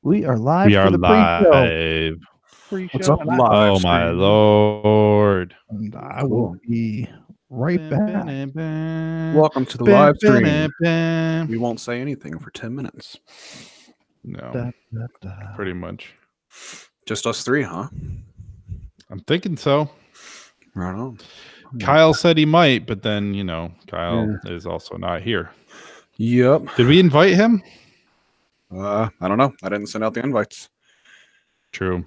We are live We for are the pre-show. live. What's up, And live Oh my stream? lord. I will be right back. Welcome to the live stream. We won't say anything for 10 minutes. No, pretty much. Just us three, huh? I'm thinking so. Right on. Kyle said he might, but then, Kyle is also not here. Yep. Did we invite him? I don't know. I didn't send out the invites. True.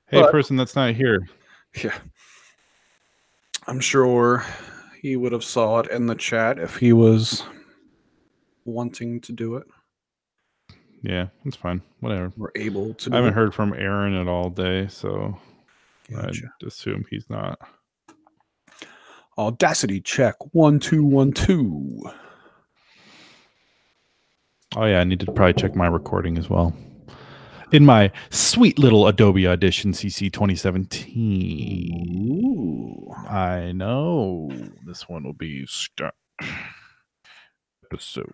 Hey, person that's not here. Yeah. I'm sure he would have saw it in the chat if he was wanting to do it. Yeah, it's fine. Whatever. We're able to do I haven't it. heard from Aaron at all day, so Gotcha. I'd assume he's not. Audacity check 1 2 1 2. Oh yeah, I need to probably check my recording as well. In my sweet little Adobe Audition CC 2017. Ooh. I know this one will be episode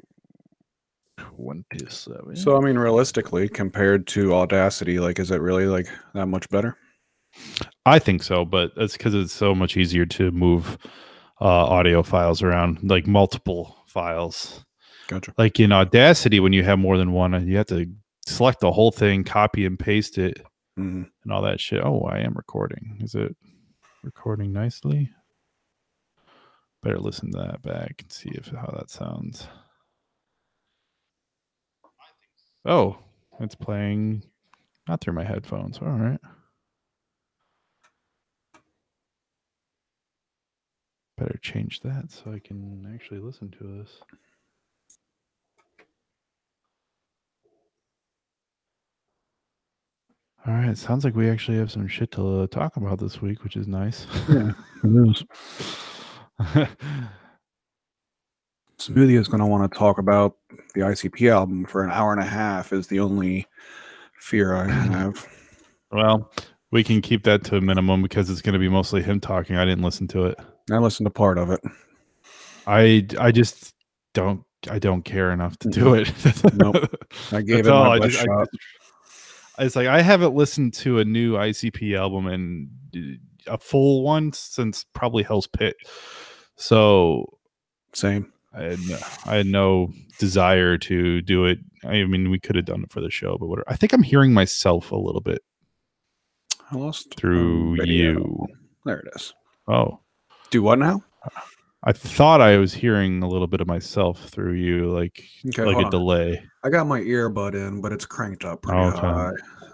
27. So, I mean, realistically, compared to Audacity, is it really that much better? I think so, but that's because it's so much easier to move audio files around, like multiple files. Gotcha. Like in Audacity, when you have more than one, you have to select the whole thing, copy and paste it, and all that shit. Oh, I am recording. Is it recording nicely? Better listen to that back and see how that sounds. Oh, it's playing not through my headphones. All right. Better change that so I can actually listen to this. All right. Sounds like we actually have some shit to talk about this week, which is nice. Yeah, it is. Smoothie is going to want to talk about the ICP album for an hour and a half is the only fear I have. Well, we can keep that to a minimum because it's going to be mostly him talking. I didn't listen to it. I listened to part of it. I just don't care enough to do it. Nope. I gave it my best shot. It's like I haven't listened to a new ICP album and a full one since probably Hell's Pit. So same. I had no desire to do it. I mean, we could have done it for the show, but whatever. I think I'm hearing myself a little bit. I lost through you. There it is. Oh, do what now? I thought I was hearing a little bit of myself through you, like a delay. I got my earbud in, but it's cranked up pretty high.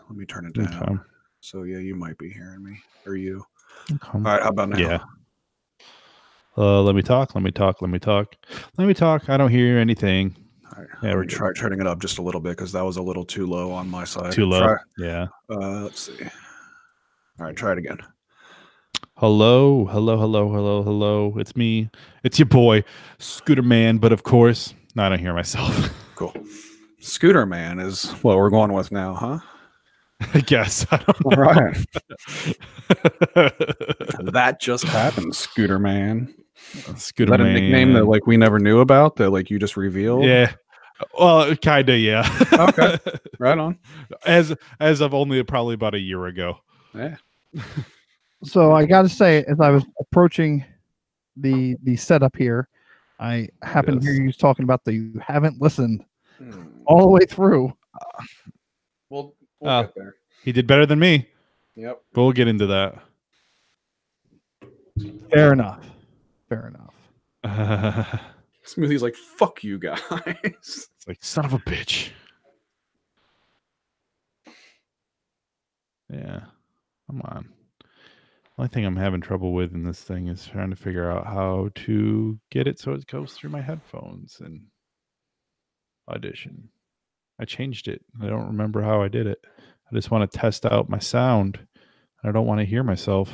Let me turn it down. Okay. So yeah, you might be hearing me, or you. Okay. All right, how about now? Yeah. Let me talk. I don't hear anything. All right. Yeah, we're turning it up just a little bit because that was a little too low on my side. Too low. Yeah. Let's see. All right, try it again. Hello. It's me. It's your boy, Scooter Man. But of course, I don't hear myself. Cool. Scooter Man is what we're going with now, huh? I guess. I don't know. All right. That just happened, Scooter Man. Scooter Man. Is that a nickname that we never knew about that you just revealed? Yeah. Well, kinda, yeah. Okay. Right on. As of only probably about a year ago. Yeah. So I got to say, as I was approaching the setup here, I happened to hear you talking about that you haven't listened all the way through. We'll get there. He did better than me. Yep. But we'll get into that. Fair enough. Smoothie's like, fuck you guys. It's like, son of a bitch. Yeah. Come on. The only thing I'm having trouble with in this thing is trying to figure out how to get it so it goes through my headphones and Audition. I changed it. I don't remember how I did it. I just want to test out my sound. I don't want to hear myself.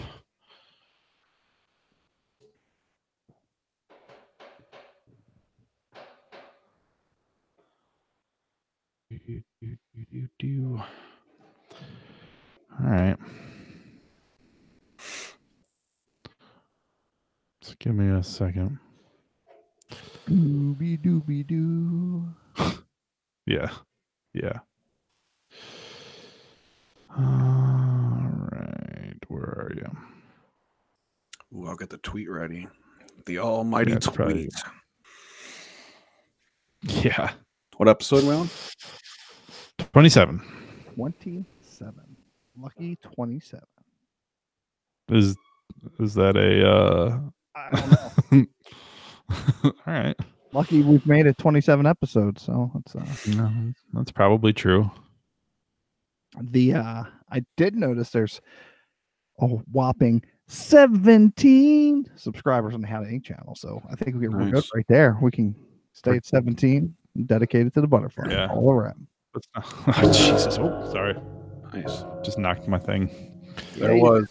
All right. Just give me a second. Doobie doobie doo. Yeah. All right, where are you? Ooh, I'll get the tweet ready. The almighty Yeah, it's tweet. probably- Yeah, What episode we on? 27. 27. Lucky 27. Is that a? I don't know. All right. Lucky we've made it 27 episodes, so it's No, that's probably true. I did notice there's a whopping 17 subscribers on the Howdy channel, so I think we're good Nice. right there. We can stay at 17, dedicated to the butterfly. Yeah. All around. Oh, Jesus! Oh, sorry. Nice. Just knocked my thing. There was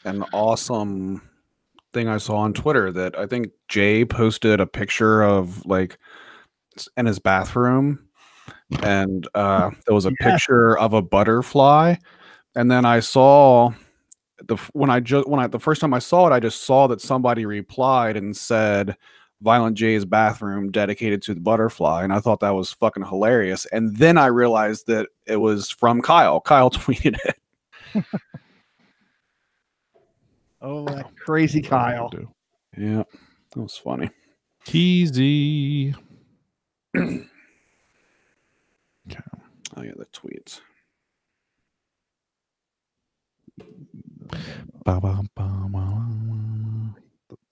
an awesome thing I saw on Twitter that I think Jay posted a picture of, like, in his bathroom, and there was a picture of a butterfly, and then I saw the first time I saw it, I just saw that somebody replied and said Violent J's bathroom dedicated to the butterfly, and I thought that was fucking hilarious. And then I realized that it was from Kyle. Kyle tweeted it. Oh, that crazy Kyle. Yeah, that was funny. Keezy. Oh yeah, the tweets. The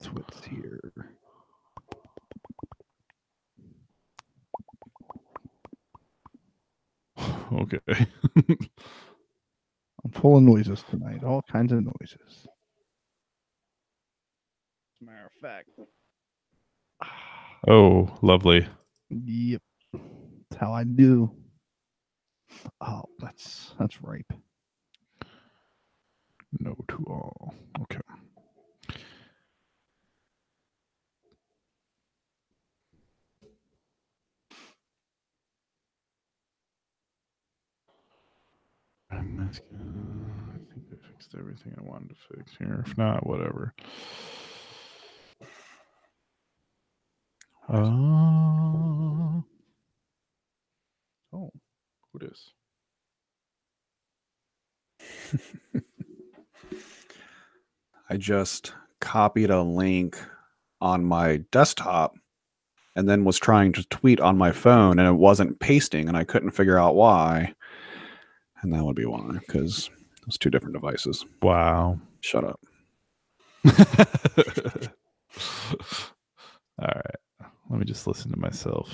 twits here. Okay. I'm full of noises tonight. All kinds of noises. As a matter of fact. Oh, lovely. Yep. That's how I do. Oh, that's ripe. No to all. Okay. I think I fixed everything I wanted to fix here. If not, whatever. Oh, who this? I just copied a link on my desktop and then was trying to tweet on my phone, and it wasn't pasting, and I couldn't figure out why. And that would be why, because it was two different devices. Wow. Shut up. All right. Let me just listen to myself.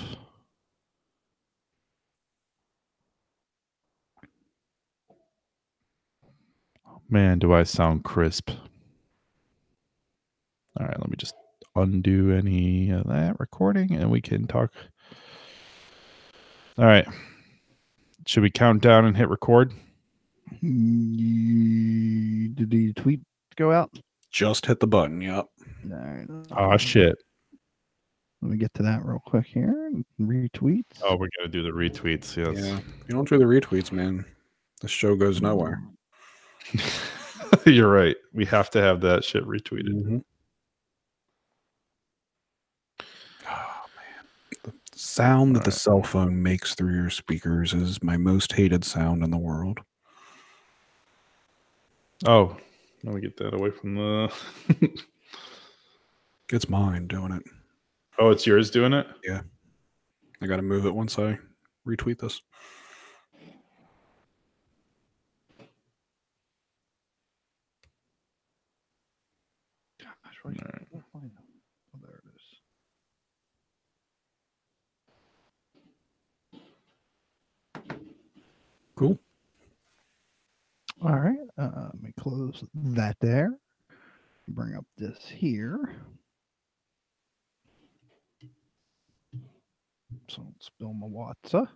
Man, do I sound crisp. All right, let me just undo any of that recording and we can talk. All right. Should we count down and hit record? Did the tweet go out? Just hit the button. Yep. All right. Oh, shit. Let me get to that real quick here. Retweets. Oh, we're going to do the retweets. Yes. Yeah. You don't do the retweets, man. The show goes nowhere. You're right. We have to have that shit retweeted. Mm-hmm. Oh, man. The sound that the cell phone makes through your speakers is my most hated sound in the world. Oh, let me get that away from the... It's mine doing it. Oh, it's yours doing it? Yeah. I got to move it once I retweet this. Gosh, right. Right. Oh, there it is. Cool. All right. Let me close that there. Bring up this here. So don't spill my water.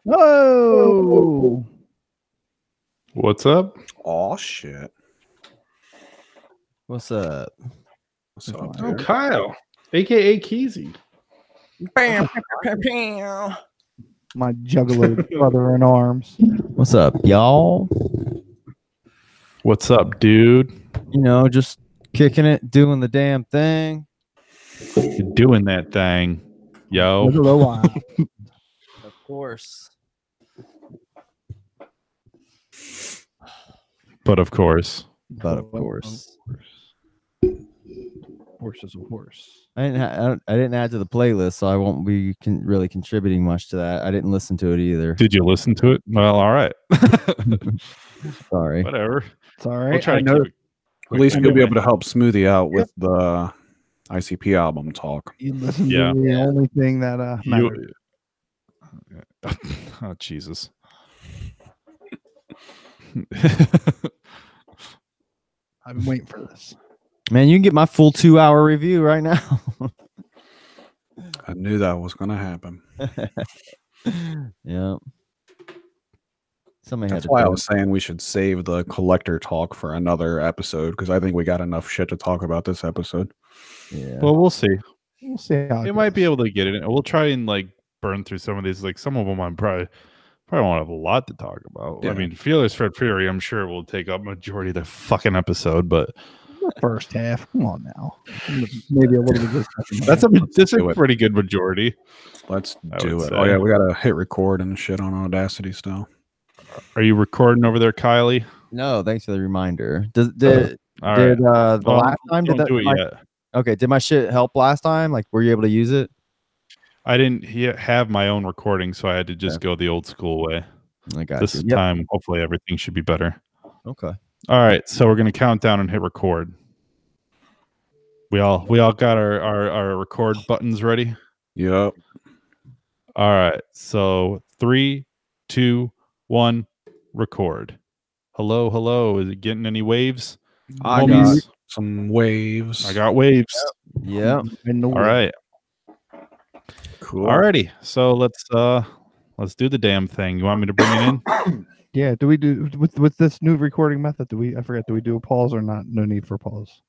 Whoa! What's up? Oh, shit. What's up? What's up, Oh, dude? Kyle, a.k.a. Keezy. Bam, bam, bam. My juggalo brother in arms. What's up, y'all? What's up, dude? You know, just kicking it, doing the damn thing. You're doing that thing, yo. Of course. But of course, But of course. Horse is a horse. I didn't add to the playlist, so I won't be really contributing much to that. I didn't listen to it either. did you listen to it? Well, all right. Sorry. Whatever. It's all right. We'll try I to know keep it. At least you'll be Anyway. able to help Smoothie out with the ICP album talk. you listen Yeah. to the only thing that matters. Oh, Jesus. I've been waiting for this. Man, you can get my full 2-hour review right now. I knew that was going to happen. Yeah. Somebody had That's to why I do was saying we should save the collector talk for another episode, because I think we got enough shit to talk about this episode. it. Yeah. Well, we'll see. We'll see how It might be able to get it. We'll try and like burn through some of these. Like some of them, I'm probably won't have a lot to talk about. Yeah. I mean, Fearless Fred Fury, I'm sure will take up majority of the fucking episode, but the first half. Come on now. Maybe a little bit. Of the second that's half. a do it. pretty good majority. Let's I do would it. Oh, say. yeah, we got to hit record and shit on Audacity still. Are you recording over there, Kylie? No, thanks for the reminder. Did All the right. last time don't do it my- yet. Okay, did my shit help last time? Like, were you able to use it? I didn't have my own recording, so I had to just go the old school way. I got This you. Yep. time, hopefully, everything should be better. Okay. All right, so we're gonna count down and hit record. We all got our record buttons ready. Yep. All right, so 3, 2, 1, record. Hello. Is it getting any waves? I Homies? got some waves. I got waves. Yeah. All right. Cool. Alrighty. So let's do the damn thing. You want me to bring it in? Yeah. Do we do with this new recording method? Do we do a pause or not? No need for pause.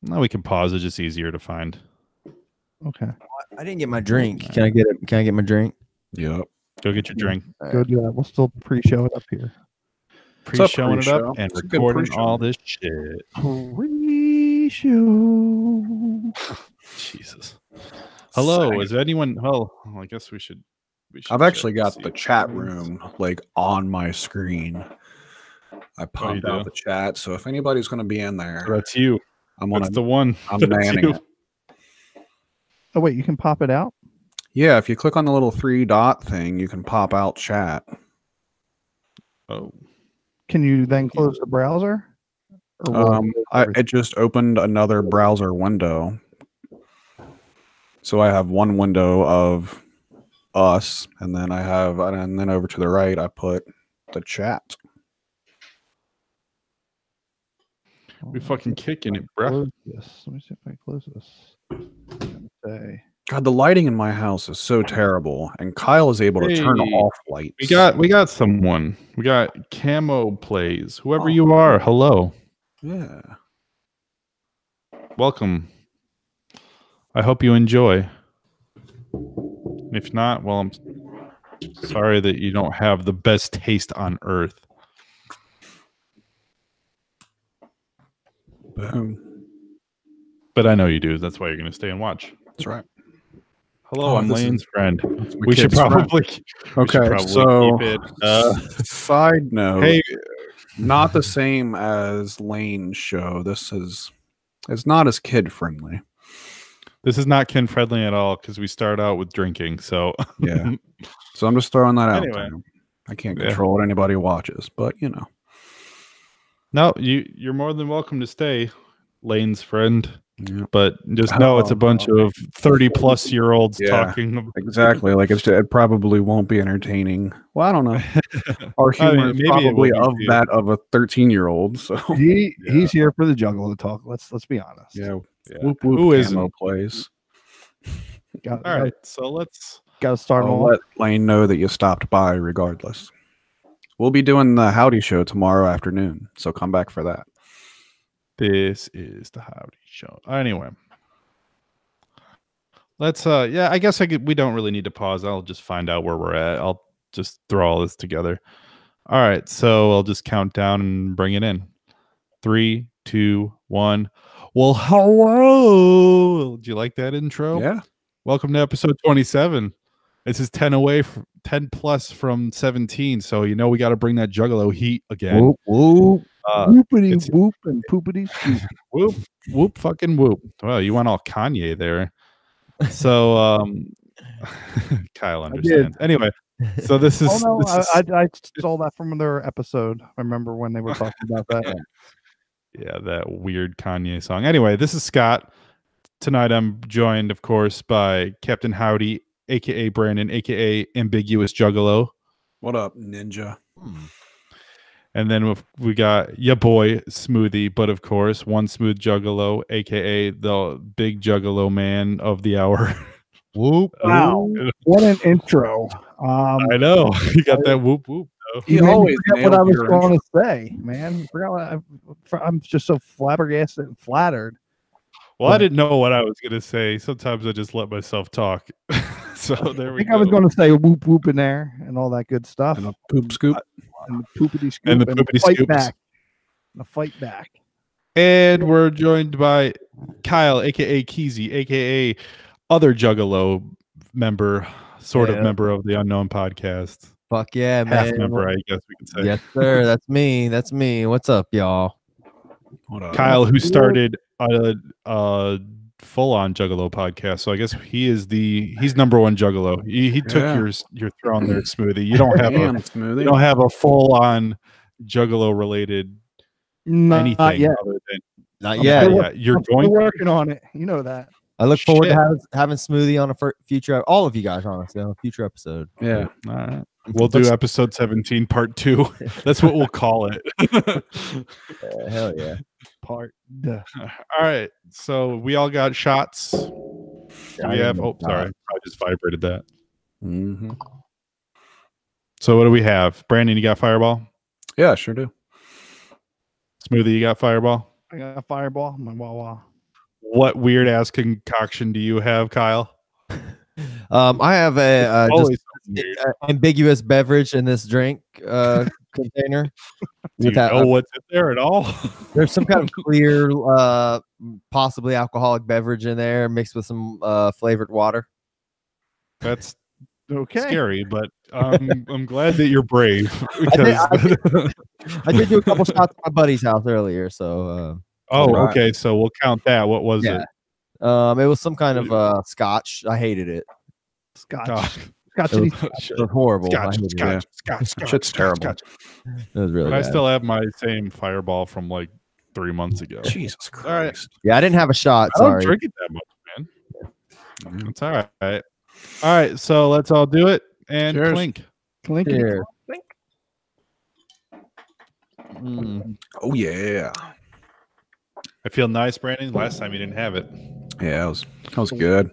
No, we can pause. It's just easier to find. Okay. I didn't get my drink. Can I get it? Can I get my drink? Yep. Go get your drink. Go do that. We'll still pre-show it up here. Pre-showing it up pre-show? and It's a good recording pre-show. all this shit. Pre-show. Jesus. Hello. Is anyone? Well, I guess we should. I've actually check got to the see chat if anyone's- room like on my screen. I popped out do? the chat, so if anybody's going to be in there, That's you. I'm That's gonna. the one. I'm That's manning you. it. Oh wait, you can pop it out. Yeah, if you click on the little 3-dot thing, you can pop out chat. Oh. Can you then close the browser? Or will it close everything? It just opened another browser window. So I have one window of us, and then and then over to the right, I put the chat. We fucking kicking it, bro. Close this. Let me see if I close this. Say. God, the lighting in my house is so terrible, and Kyle is able to turn Hey, off lights. We got someone. We got Camo Plays. Whoever you are, hello. Yeah. Welcome. I hope you enjoy. If not, well, I'm sorry that you don't have the best taste on earth. Boom. But I know you do. That's why you're going to stay and watch. That's right. Hello, Oh, I'm this is- Lane's friend. That's my We should kid's friend. probably, we should Okay, probably so keep it. side note, Hey, not the same as Lane's show. It's not as kid friendly. this is not kid friendly at all because we start out with drinking. So Yeah. So I'm just throwing that out Anyway. there. I can't Yeah. control what anybody watches, but you know. no, you're more than welcome to stay, Lane's friend. Yeah. But just know it's a bunch of 30-plus-year-olds Yeah. talking. Exactly. Like it probably won't be entertaining. Well, I don't know. Our I mean, humor is maybe it probably will of be. that of a 13-year-old. So He's here for the jungle to talk. Let's be honest. yeah. Yeah. Whoop, whoop, Who Camo isn't? plays. Got, All right, so let's. Got to start them I'll off. let Lane know that you stopped by regardless. We'll be doing the Howdy show tomorrow afternoon, so come back for that. This is the Howdy Show. Anyway, let's. Yeah, I guess we don't really need to pause. I'll just find out where we're at. I'll just throw all this together. All right, so I'll just count down and bring it in. 3, 2, 1. Well, hello. Did you like that intro? Yeah. Welcome to episode 27. This is 10 away from 10 plus from 17. So you know we got to bring that Juggalo heat again. Whoop, whoop. Whoopity it's- whoop and poopity scoop. Whoop, whoop, fucking whoop. Well, you went all Kanye there. So Kyle understands. Anyway, so this is Oh no, this is- I saw that from their episode. I remember when they were talking about that. yeah, that weird Kanye song. Anyway, this is Scott. Tonight I'm joined, of course, by Captain Howdy, aka Brandon, aka Ambiguous Juggalo. What up, Ninja? And then we got ya boy Smoothie, but of course, one smooth Juggalo, aka the big Juggalo man of the hour. Whoop. Wow, what an intro! I know you got that whoop whoop. Though. He You made me always forget what nails I was your going to say, man. Forgot what I'm just so flabbergasted and flattered. Well, I didn't know what I was gonna say. Sometimes I just let myself talk. So there I we think go. I was going to say whoop whoop in there and all that good stuff, And a poop scoop. and the poopity scoop And the poopity fight scoops. back, the fight back. And we're joined by Kyle, aka Keezy, aka other Juggalo member, sort of Yeah. member of the Unknown Podcast. Fuck yeah, Half man. member, I guess we could say. Yes, sir. That's me. That's me. What's up, y'all? What up? Kyle, who started a full-on Juggalo podcast, so I guess he's number one Juggalo. He took Yeah. your throne there, Smoothie. You don't have Damn, a Smoothie. you don't have a full-on Juggalo related Not anything yet. other than Not Okay, yet. yeah. You're I'm still going. working on it. You know that. I look forward Shit. to having Smoothie on a future. All of you guys, honestly, on a future episode. Yeah. All right. We'll do Let's- episode 17, part 2. That's what we'll call it. Hell yeah. Part. All right. So we all got shots. Yeah, We I have. didn't Oh, know. sorry. I just vibrated that. Mm-hmm. So what do we have? Brandon, you got Fireball? Yeah, sure do. Smoothie, you got Fireball? I got a fireball. My Wawa. What weird ass concoction do you have, Kyle? I have a just Always something weird. ambiguous beverage in this drink container. Do you know what's in there at all? There's some kind of clear, possibly alcoholic beverage in there, mixed with some flavored water. That's Okay. scary, but I'm glad that you're brave. I did do a couple shots at my buddy's house earlier, so Oh, Right. okay. So we'll count that. What was Yeah. it? it was some kind of scotch. I hated it. Scotch. God. Scotch. It and It was horrible. I Scotch, hated scotch, it. scotch, Shit's terrible. It was really But I bad. still have my same Fireball from like 3 months ago. Jesus Christ. All right. Yeah, I didn't have a shot. I don't Sorry. drink it that much, man. Mhm. It's all right. All right. So let's all do it and Cheers. clink. Clinky. Cheers. Oh, yeah. I feel nice, Brandon. Last time you didn't have it. Yeah, that was good.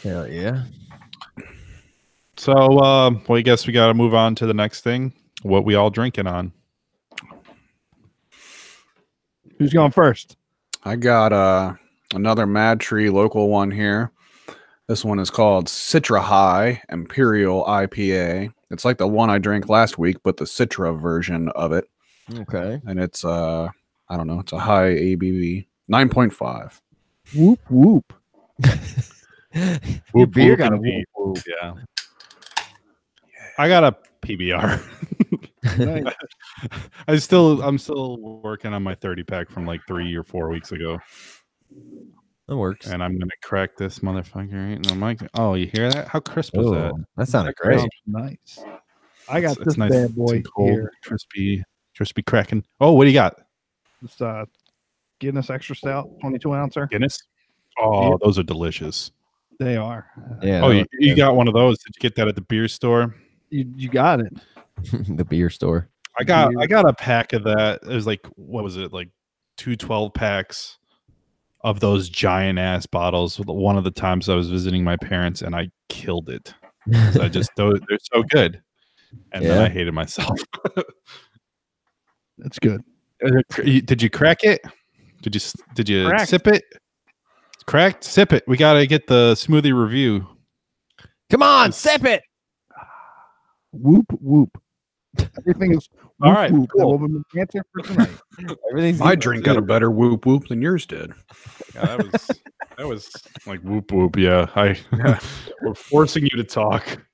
Hell yeah. So, well, I guess we got to move on to the next thing. What we all drinking on? Who's going first? I got another Mad Tree local one here. This one is called Citra High Imperial IPA. It's like the one I drank last week, but the Citra version of it. Okay. And it's I don't know, it's a high ABV. 9.5. Whoop whoop. Your beer got a indeed. whoop. Yeah. I got a PBR. Nice. I'm still working on my 30 pack from like 3 or 4 weeks ago, That works. and I'm gonna crack this motherfucker right in the mic. Oh, you hear that? How crisp was that? Oh, that sounded Great. great. Nice. I got It's this nice bad and boy cold, here. crispy cracking. Oh, what do you got? This Guinness Extra Stout, 22 ouncer. Guinness. Oh, Yep. those are delicious. They are. Yeah. Oh, that you got one of those? Did you get that at the beer store? You got it. was- the beer store. I got a pack of that. It was like, what was it, like 2 12 packs of those giant ass bottles. One of the times I was visiting my parents and I killed it. So they're so good, and then Yeah. I hated myself. It's good. Did you crack it? Did you Cracked. sip it? Cracked, sip it. We gotta get the smoothie review. Come on, sip it. Whoop whoop. Everything is All right, whoop. That cool. will be the answer for tonight. Everything's My drink got a better whoop whoop than yours did. Yeah, that was like whoop whoop. Yeah, we're forcing you to talk.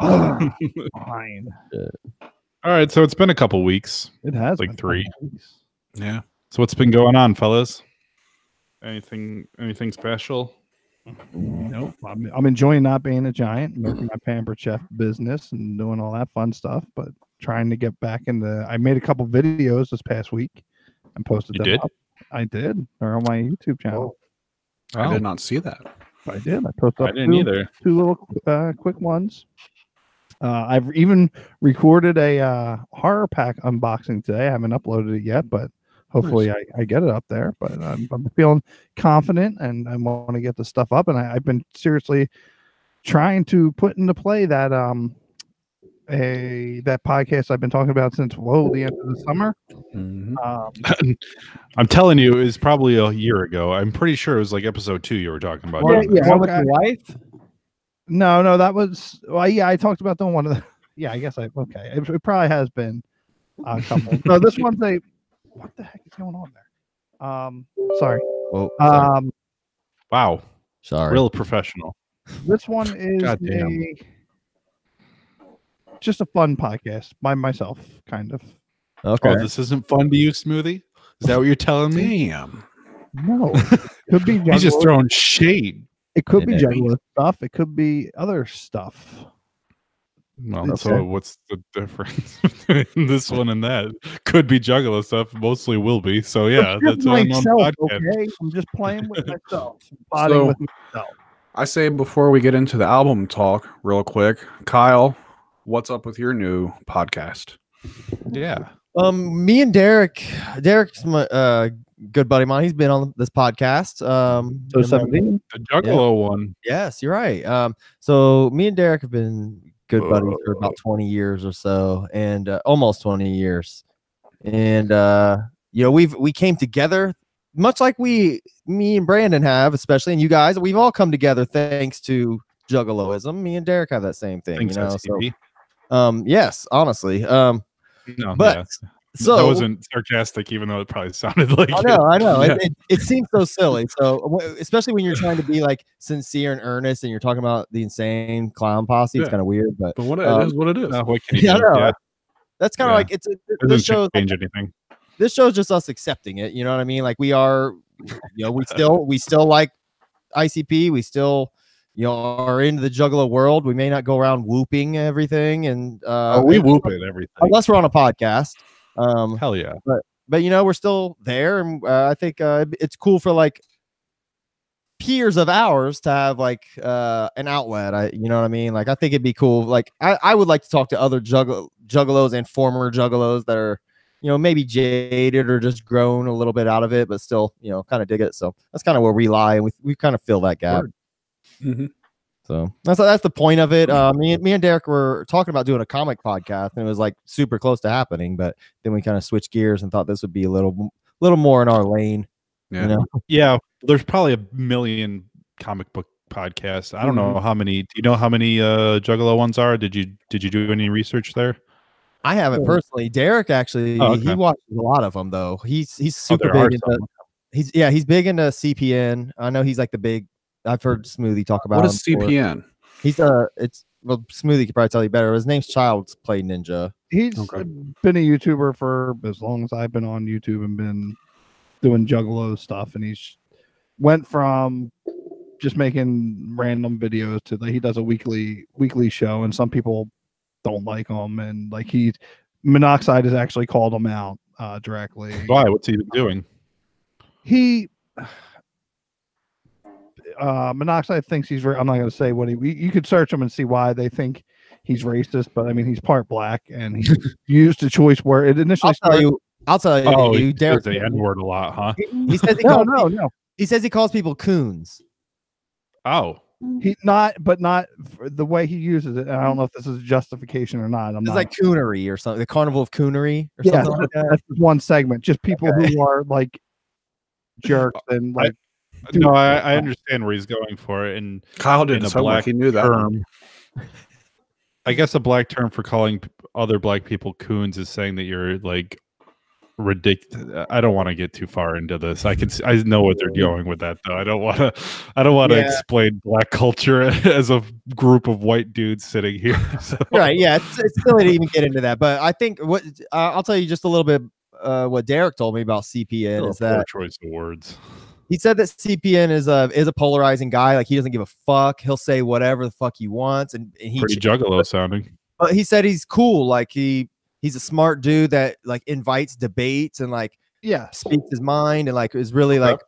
Fine. All right, so it's been a couple weeks. It has Like been 3. 5 weeks. Yeah. So what's been going on, fellas? Anything special? Nope. I'm enjoying not being a giant, working my Pampered Chef business and doing all that fun stuff, but trying to get back into. I made a couple videos this past week and posted You them did? up. I did. They're on my YouTube channel. I did not see that. I did. I posted I up didn't either. two little quick ones. I've even recorded a horror pack unboxing today. I haven't uploaded it yet, but hopefully I get it up there. But I'm feeling confident and I want to get the stuff up. And I've been seriously trying to put into play that that podcast I've been talking about since the end of the summer. Mm-hmm. I'm telling you, it was probably a year ago. I'm pretty sure it was like episode 2 you were talking about. Yeah, doing this. One with your wife? No, that was I talked about doing one of the. Yeah, I guess okay. It probably has been a couple. No, this one's a. What the heck is going on there? Sorry. Whoa, sorry. Wow, Sorry. real professional. This one is Goddamn. just a fun podcast by myself, kind of. Okay. Oh, this isn't fun to you, Smoothie? Is that what you're telling me? Damn. No, could be. He's just Juggalo. throwing shade. It could be Yeah. Juggalo stuff. It could be other stuff. Well, It's so what's the difference between this one and that? Could be Juggalo stuff. Mostly will be. So yeah, It's just that's on myself. podcast. Okay, I'm just playing with myself, potting with myself. I say before we get into the album talk, real quick, Kyle, what's up with your new podcast? Yeah. Me and Derek's my good buddy of mine. He's been on this podcast. So 17. The Juggalo one. Yes, you're right. So me and Derek have been good buddies for about 20 years or so, and almost 20 years. And we came together much like me and Brandon have, especially, and you guys. We've all come together thanks to Juggaloism. Me and Derek have that same thing. Thanks, SCP. So, yes, honestly. No, but yeah. so that wasn't sarcastic, even though it probably sounded like I know. Yeah. It seems so silly. So, especially when you're trying to be like sincere and earnest, and you're talking about the insane clown posse, it's kind of weird. But what it is, what it is. what can you yeah, do? I know. Yeah. That's kind of like it's. It This doesn't shows change anything. this shows just us accepting it. You know what I mean? Like we are, we still like ICP. We still, are into the Juggalo world. We may not go around whooping everything, and We whoop it everything. unless we're on a podcast. Hell yeah. But we're still there, and I think it's cool for like peers of ours to have like an outlet. You know what I mean? Like I think it'd be cool. Like I would like to talk to other juggalos and former juggalos that are maybe jaded or just grown a little bit out of it, but still kind of dig it. So that's kind of where we lie, and we kind of fill that gap. Mm-hmm. So that's the point of it. Me and Derek were talking about doing a comic podcast, and it was like super close to happening, but then we kind of switched gears and thought this would be a little more in our lane. Yeah. Yeah. There's probably a million comic book podcasts. I don't know how many. Do you know how many Juggalo ones are? Did you do any research there? I haven't personally. Derek actually, he watches a lot of them though. He's super big into. He's big into CPN. I know he's like the big. I've heard Smoothie talk about. What is CPN? He's Smoothie could probably tell you better. His name's Child's Play Ninja. He's been a YouTuber for as long as I've been on YouTube and been doing Juggalo stuff, and he's went from just making random videos to he does a weekly show, and some people don't like him, and like Monoxide has actually called him out directly. Why? What's he doing? Monoxide thinks he's I'm not going to say what you could search him and see why they think he's racist, but I mean he's part black and he used a choice word. It initially I'll tell you. Oh, he says the N-word a lot, huh? He says no. He says he calls people coons. Oh, not the way he uses it. And I don't know if this is justification or not. It's like coonery or something. The Carnival of Coonery or something like that. That's one segment. Just people who are like jerks and like. No, I understand where he's going for it. And Kyle didn't sound like he knew that term. I guess a black term for calling other black people coons is saying that you're like ridiculous. I don't want to get too far into this. I know what they're going with that though. I don't want to Yeah. explain black culture as a group of white dudes sitting here. So. Right. Yeah. It's silly to even get into that. But I think what I'll tell you just a little bit what Derek told me about CPN is that choice of words. he said that CPN is a polarizing guy. Like he doesn't give a fuck. He'll say whatever the fuck he wants, and he Pretty juggalo sounding. But he said he's cool. Like he's a smart dude that like invites debates and like speaks his mind and like is really like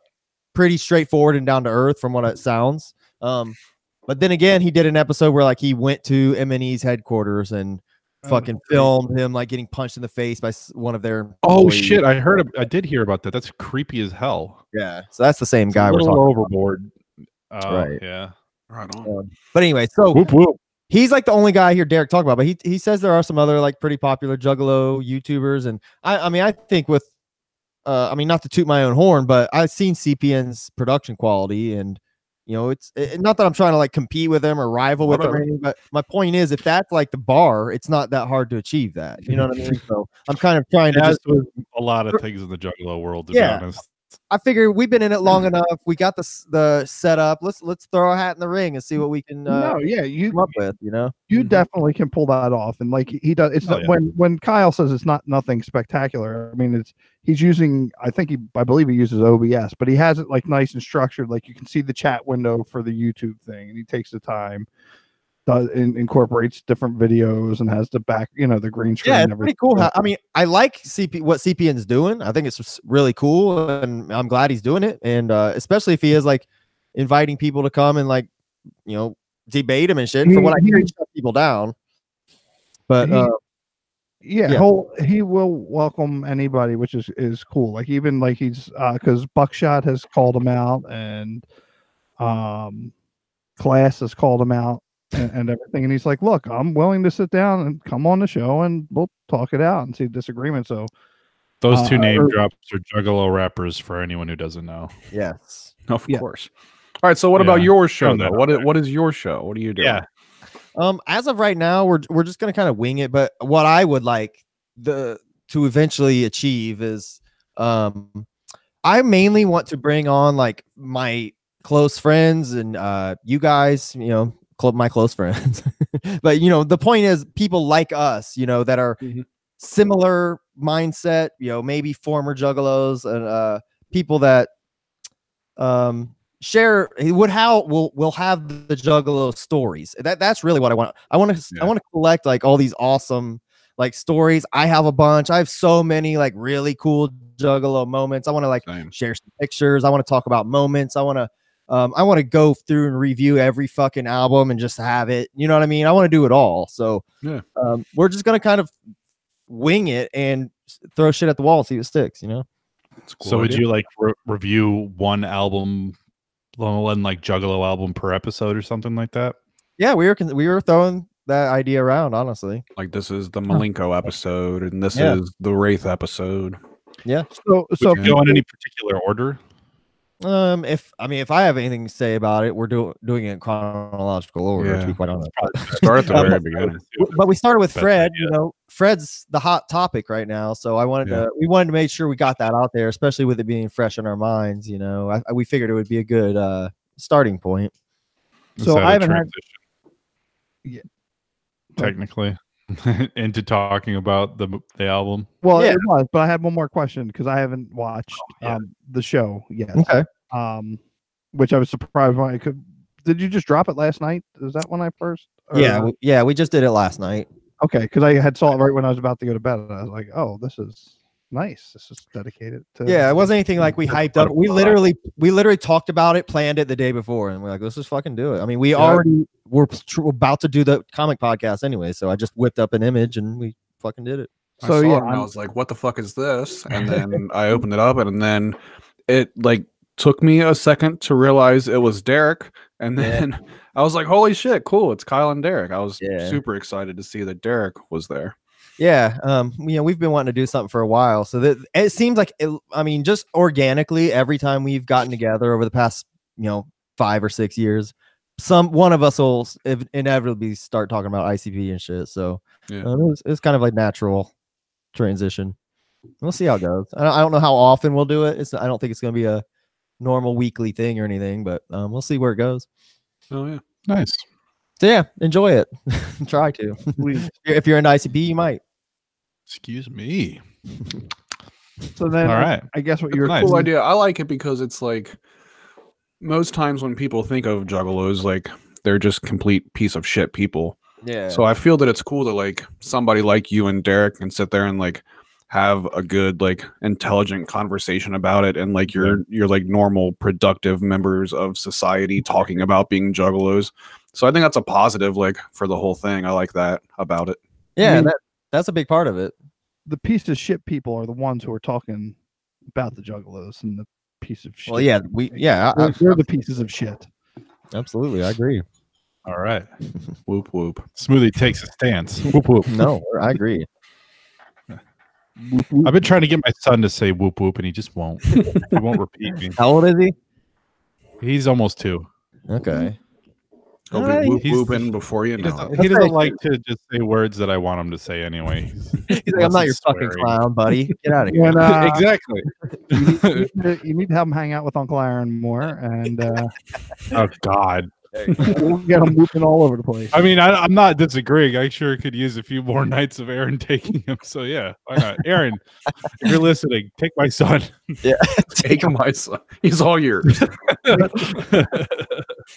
pretty straightforward and down to earth from what it sounds. But then again, he did an episode where like he went to M&E's headquarters and fucking filmed him like getting punched in the face by one of their employees. Shit, I did hear about that. That's creepy as hell. Yeah, so that's the same guy we're talking overboard about. Right. Yeah, right on. But anyway, so whoop, whoop. He's like the only guy here Derek talked about, but he says there are some other like pretty popular juggalo YouTubers, and I mean I think with I mean not to toot my own horn, but I've seen CPN's production quality, and you know it's not that I'm trying to like compete with them or rival with them or anything, but my point is if that's like the bar, it's not that hard to achieve that. You know what I mean? So I'm kind of trying to just a lot of things in the juggalo world, to be honest. I figure we've been in it long enough. We got the setup. Let's throw our hat in the ring and see what we can you come up with. You know, you definitely can pull that off, and like he does. It's when Kyle says it's not nothing spectacular. I mean, he's using. I believe he uses OBS, but he has it like nice and structured. Like you can see the chat window for the YouTube thing, and he takes the time. Incorporates different videos and has the back, the green screen. Yeah, it's pretty cool. I mean, I like what CPN's doing. I think it's really cool, and I'm glad he's doing it. And especially if he is like inviting people to come and like, debate him and shit. For what I hear, he shuts people down. But he will welcome anybody, which is cool. Like even like he's because Buckshot has called him out, and Class has called him out. And everything, and he's like, look, I'm willing to sit down and come on the show and we'll talk it out and see disagreement. So those two name drops are juggalo rappers for anyone who doesn't know. Yes, of course. All right, so what about your show though? What is your show? What are you doing? As of right now, we're just gonna kind of wing it, but what I would like to eventually achieve is I mainly want to bring on like my close friends and you guys, my close friends. But the point is people like us, that are similar mindset, maybe former juggalos and people that share we'll have the juggalo stories. That's really what I want. I want to collect like all these awesome like stories. I have a bunch. I have so many like really cool juggalo moments. I want to like share some pictures. I want to talk about moments. I want to go through and review every fucking album and just have it. You know what I mean? I want to do it all. So we're just gonna kind of wing it and throw shit at the wall and see what sticks. Cool so would you like review one album, one like juggalo album per episode or something like that? Yeah, we were throwing that idea around. Honestly, like this is the Malenko episode and this is the Wraith episode. Yeah. So would you go in any particular order? If I have anything to say about it, we're doing it in chronological order. To be quite honest, start at the very beginning. But we started with Fred. Fred's the hot topic right now, so we wanted to make sure we got that out there, especially with it being fresh in our minds. We figured it would be a good starting point. So I haven't had, technically into talking about the album. Well, it was, but I had one more question because I haven't watched the show yet. Okay. Which I was surprised when I could. Did you just drop it last night? Is that when I first? We just did it last night. Okay, because I had saw it right when I was about to go to bed, and I was like, "Oh, this is nice. This is dedicated to." Yeah, it wasn't anything like we hyped up. We literally talked about it, planned it the day before, and we're like, let's just fucking do it. I mean, we're about to do the comic podcast anyway, so I just whipped up an image and we fucking did it. So I saw it and I was like, what the fuck is this? And then I opened it up, and then it like took me a second to realize it was Derek, and then I was like, holy shit, cool, it's Kyle and Derek. I was super excited to see that Derek was there. Yeah, we've been wanting to do something for a while, so that it seems like just organically every time we've gotten together over the past 5 or 6 years, one of us will inevitably start talking about ICP and shit. So Yeah. it's kind of like natural transition. We'll see how it goes. I don't know how often we'll do it. I don't think it's going to be a normal weekly thing or anything, but we'll see where it goes. Oh yeah. Nice. So yeah, enjoy it. Try to. If you're into ICP, you might. Excuse me. So then, All right. I guess what It's you're a cool idea. I like it because it's like most times when people think of juggalos, like they're just complete piece of shit people. Yeah. So I feel that it's cool that like somebody like you and Derek can sit there and like have a good like intelligent conversation about it, and like you're like normal productive members of society talking about being juggalos. So I think that's a positive like for the whole thing. I like that about it. Yeah, I mean, that's a big part of it. the piece of shit people are the ones who are talking about the juggalos and the piece of shit. Well, yeah, they're the pieces of shit. absolutely, I agree. All right. Whoop whoop. Smoothie takes a stance. Whoop whoop. No, I agree. I've been trying to get my son to say whoop whoop, and he just won't. He won't repeat me. How old is he? He's almost 2. Okay. He'll Alright, be whoop he's- whooping before you He know doesn't, it. he doesn't very like to just say words that I want him to say anyway. He's like, I'm not your fucking clown, buddy. Get out of here. And, Exactly. you need to have them hang out with Uncle Aaron more, and Oh God. we'll get them whooping all over the place. I mean, I'm not disagreeing. I sure could use a few more nights of Aaron taking him. So yeah, why not? Aaron, if you're listening, take my son. Take him, my son. He's all yours.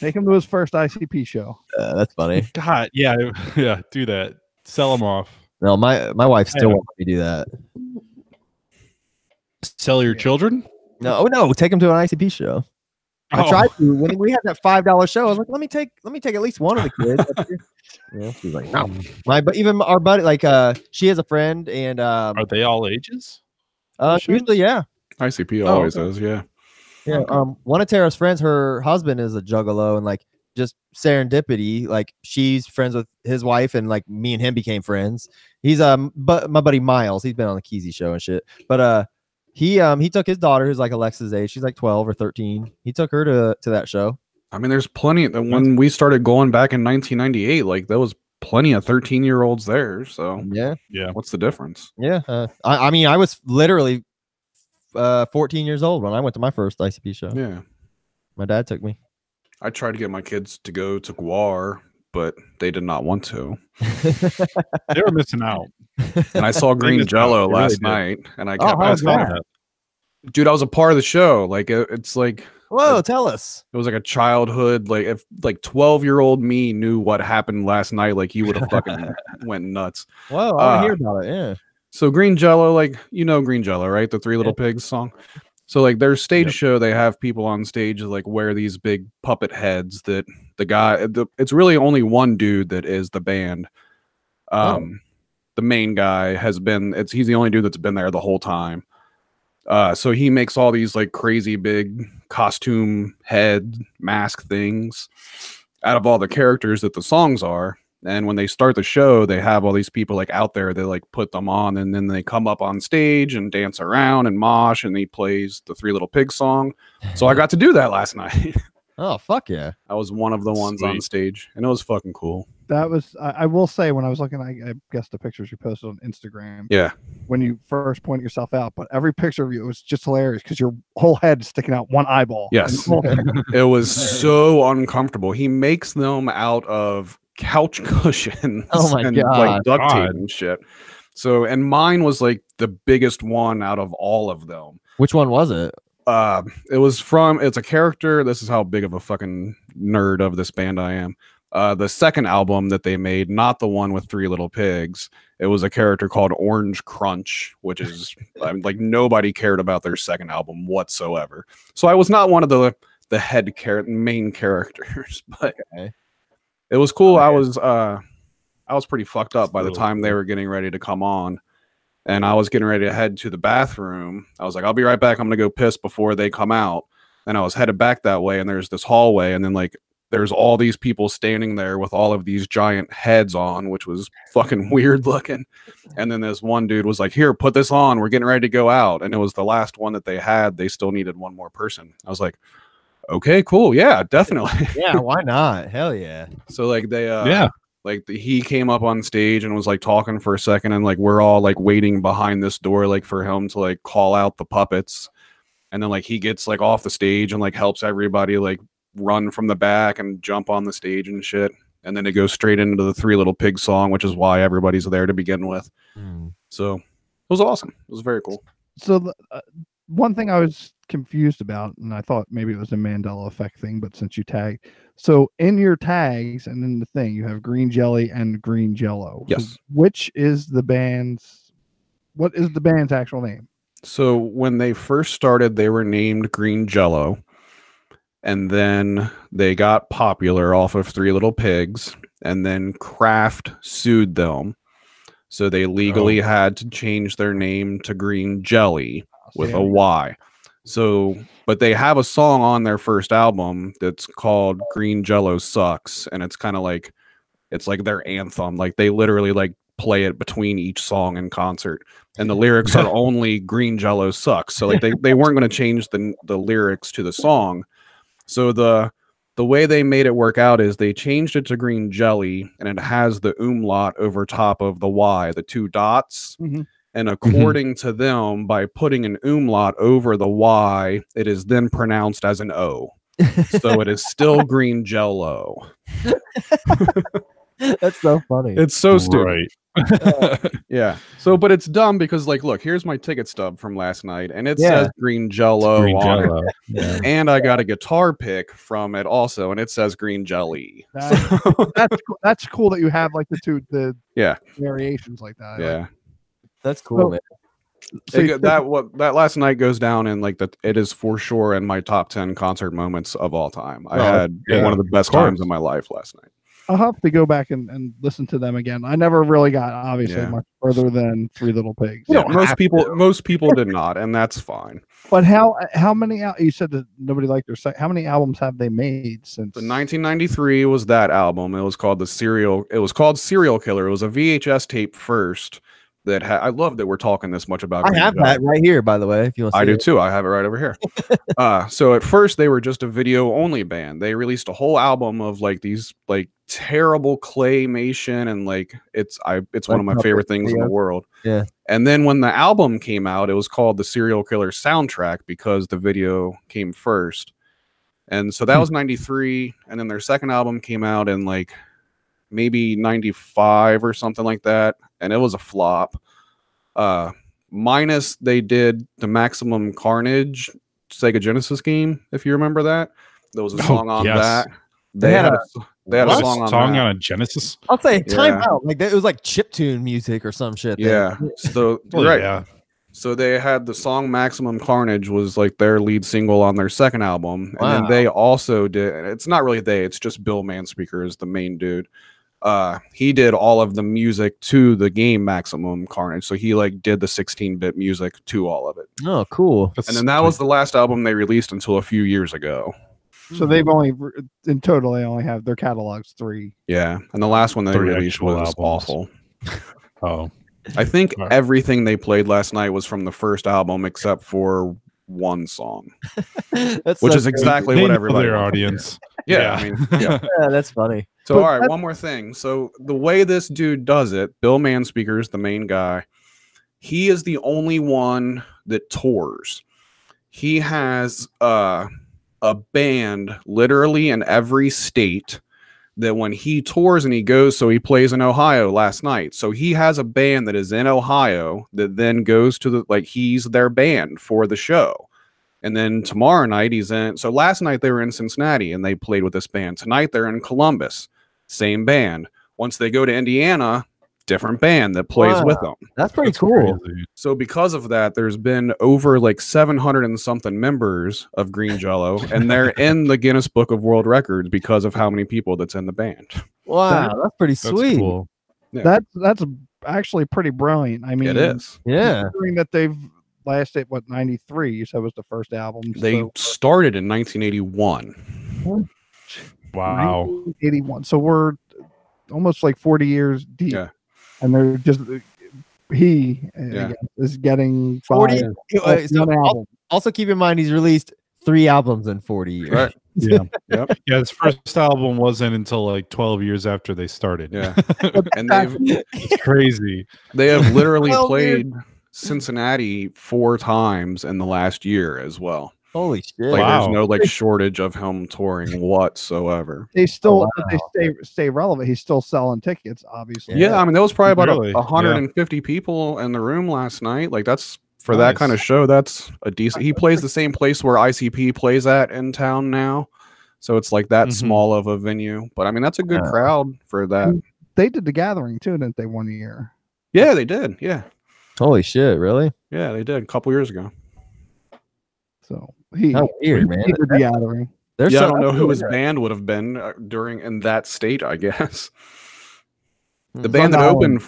Take him to his first ICP show. That's funny. God, yeah, do that. Sell him off. No, my wife still Yeah. won't let me do that. Sell your children. No, take him to an ICP show. I Oh. tried to when we had that $5 show. I was like, let me take at least one of the kids. Yeah, she's like, no. But even our buddy, like, she has a friend, and Are they all ages? usually, yeah. ICP Oh, always okay. is, yeah. Yeah. One of Tara's friends, her husband is a juggalo, and like just serendipity, like she's friends with his wife, and like me and him became friends. He's but my buddy Miles, he's been on the Keezy show and shit. But he took his daughter, who's like Alexa's age, she's like 12 or 13. He took her to that show. I mean, there's plenty. When we started going back in 1998, like there was plenty of 13-year-olds there. So Yeah. what's the difference? Yeah. I mean, I was literally 14 years old when I went to my first ICP show. Yeah. My dad took me. I tried to get my kids to go to Guar, but they did not want to. They were missing out. And I saw Green missed out. Jello They really last did. night, and I Oh, kept how's asking, that? dude, I was a part of the show. Like it's like Whoa, tell us. it was like a childhood. Like if like 12-year-old me knew what happened last night, like he would have fucking went nuts. Whoa, I want to hear about it. Yeah. So Green Jello, like you know Green Jello, right? The Three Little Pigs song. So like their stage show, they have people on stage that, like wear these big puppet heads that the guy. It's really only one dude that is the band. The main guy has been. He's the only dude that's been there the whole time. So he makes all these like crazy big costume head mask things out of all the characters that the songs are. And when they start the show, they have all these people like out there. They like put them on, and then they come up on stage and dance around and mosh. And he plays the Three Little Pigs song. So I got to do that last night. Oh, fuck yeah. I was one of the ones on Sweet. stage, and it was fucking cool. That was, I will say, when I was looking, I guess the pictures you posted on Instagram, Yeah. when you first point yourself out, but every picture of you, it was just hilarious because your whole head is sticking out one eyeball. Yes. And the whole- It was so uncomfortable. He makes them out of couch cushions Oh my and God. like duct tape God. and shit. So, and mine was like the biggest one out of all of them. Which one was it? It's a character. This is how big of a fucking nerd of this band I am. The second album that they made, not the one with Three Little Pigs. It was a character called Orange Crunch, which is like nobody cared about their second album whatsoever. So I was not one of the main characters, but Okay. it was cool. Okay. I was pretty fucked up by the time they were getting ready to come on. And I was getting ready to head to the bathroom. I was like, I'll be right back. I'm going to go piss before they come out. And I was headed back that way. And there's this hallway. And then, like, there's all these people standing there with all of these giant heads on, which was fucking weird looking. And then this one dude was like, here, put this on. We're getting ready to go out. And it was the last one that they had. They still needed one more person. I was like, okay, cool, yeah, definitely. Yeah, why not? Hell yeah. So like they Yeah. like he came up on stage and was like talking for a second, and like we're all like waiting behind this door like for him to like call out the puppets, and then like he gets like off the stage and like helps everybody like run from the back and jump on the stage and shit, and then it goes straight into the Three Little Pigs song, which is why everybody's there to begin with. So it was awesome. It was very cool. So one thing I was confused about, and I thought maybe it was a Mandela effect thing, but since you tagged, so in your tags and in the thing, you have Green Jelly and Green Jello. Yes. So which is the band's? What is the band's actual name? So when they first started, they were named Green Jello, and then they got popular off of Three Little Pigs, and then Kraft sued them, so they legally had to change their name to Green Jelly with a Y. So, but they have a song on their first album that's called Green Jello Sucks, and it's kind of like, it's like their anthem. Like they literally like play it between each song in concert, and the lyrics are only Green Jello Sucks. So like they weren't going to change the lyrics to the song. So the way they made it work out is they changed it to Green Jelly, and it has the umlaut over top of the Y, the two dots. And according to them, by putting an umlaut over the Y, it is then pronounced as an O. So it is still Green Jello. That's so funny. It's so stupid. Right. Yeah. So, but it's dumb because, like, look, here's my ticket stub from last night, and it says Green Jello Green on Jello. it. Yeah. And I got a guitar pick from it also, and it says Green Jelly. That's cool that you have like the Yeah. variations like that. Yeah. That's cool, man. So that last night goes down in like it is for sure in my top 10 concert moments of all time. I had one of the best times of my life last night. I'll have to go back and listen to them again. I never really got obviously much further than Three Little Pigs. Yeah, most people did not, and that's fine. But how many you said that nobody liked their site? How many albums have they made since? The 1993 was that album. It was called Serial Killer. It was a VHS tape first. I love that we're talking this much about. I have that right here, by the way. If you want, I do too. I have it right over here. So at first they were just a video only band. They released a whole album of like these like terrible claymation, and like it's one of my favorite things in the world. Yeah. And then when the album came out, it was called the Serial Killer Soundtrack because the video came first. And so that was 93, and then their second album came out in like maybe 95 or something like that, and it was a flop. Minus they did the Maximum Carnage Sega Genesis game, if you remember that. There was a song on that. They had a song on a Genesis. I'll say time out. Like it was like chiptune music or some shit. Yeah. So right. So they had the song Maximum Carnage was like their lead single on their second album. And then they also did, it's not really it's just Bill Manspeaker is the main dude. He did all of the music to the game Maximum Carnage. So he like did the 16-bit music to all of it. Oh, cool. And then that was the last album they released until a few years ago. So they've only in total they only have their catalog's 3. Yeah. And the last one they released was albums. awful. Oh. I think everything they played last night was from the first album except for one song. Which is exactly what everybody their audience. Yeah. I mean, yeah. That's funny. So, all right, one more thing. So, the way this dude does it, Bill Manspeaker is the main guy. He is the only one that tours. He has a band literally in every state that when he tours and he goes, so he plays in Ohio last night. So, he has a band that is in Ohio that then goes to he's their band for the show. And then tomorrow night he's in. So last night they were in Cincinnati and they played with this band. Tonight they're in Columbus, same band. Once they go to Indiana, different band that plays with them. That's pretty cool. Crazy. So because of that, there's been over 700 and something members of Green Jello, and they're in the Guinness Book of World Records because of how many people that's in the band. Wow, that's pretty sweet. Cool. Yeah. That's actually pretty brilliant. I mean, it is. Yeah. Considering that they've lasted 93, you said was the first album. They started in 1981. Wow. 81. So we're almost 40 years deep. Yeah. And they're just is getting 40. album. Also keep in mind he's released 3 albums in 40 years. Right. Yeah. Yep. Yeah, his first album wasn't until like 12 years after they started. Yeah. But And back- It's crazy. they have literally Well, dude. played Cincinnati 4 times in the last year as well. Holy shit! Like Wow. there's no like shortage of him touring whatsoever. they still wow. but they stay relevant. He's still selling tickets, obviously. Yeah, I mean there was probably about Really? 150 people in the room last night. Like that's for that Nice. kind of show. That's a decent. He plays the same place where ICP plays at in town now, so it's like that Mhm. small of a venue. But I mean that's a good Yeah. crowd for that. They did the Gathering too, didn't they? 1 year. Yeah, they did. Yeah, Holy shit! Really? yeah, they did a couple years ago. So he, How weird, man. he did the Gathering. There's Yeah, I so- don't know who really his good. band would have been during in that state. I guess the Hmm. band that Island.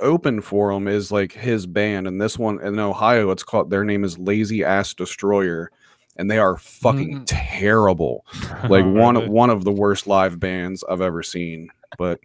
opened for him is like his band, and this one in Ohio, it's called. Their name is Lazy Ass Destroyer, and they are fucking terrible. Like one of the worst live bands I've ever seen. But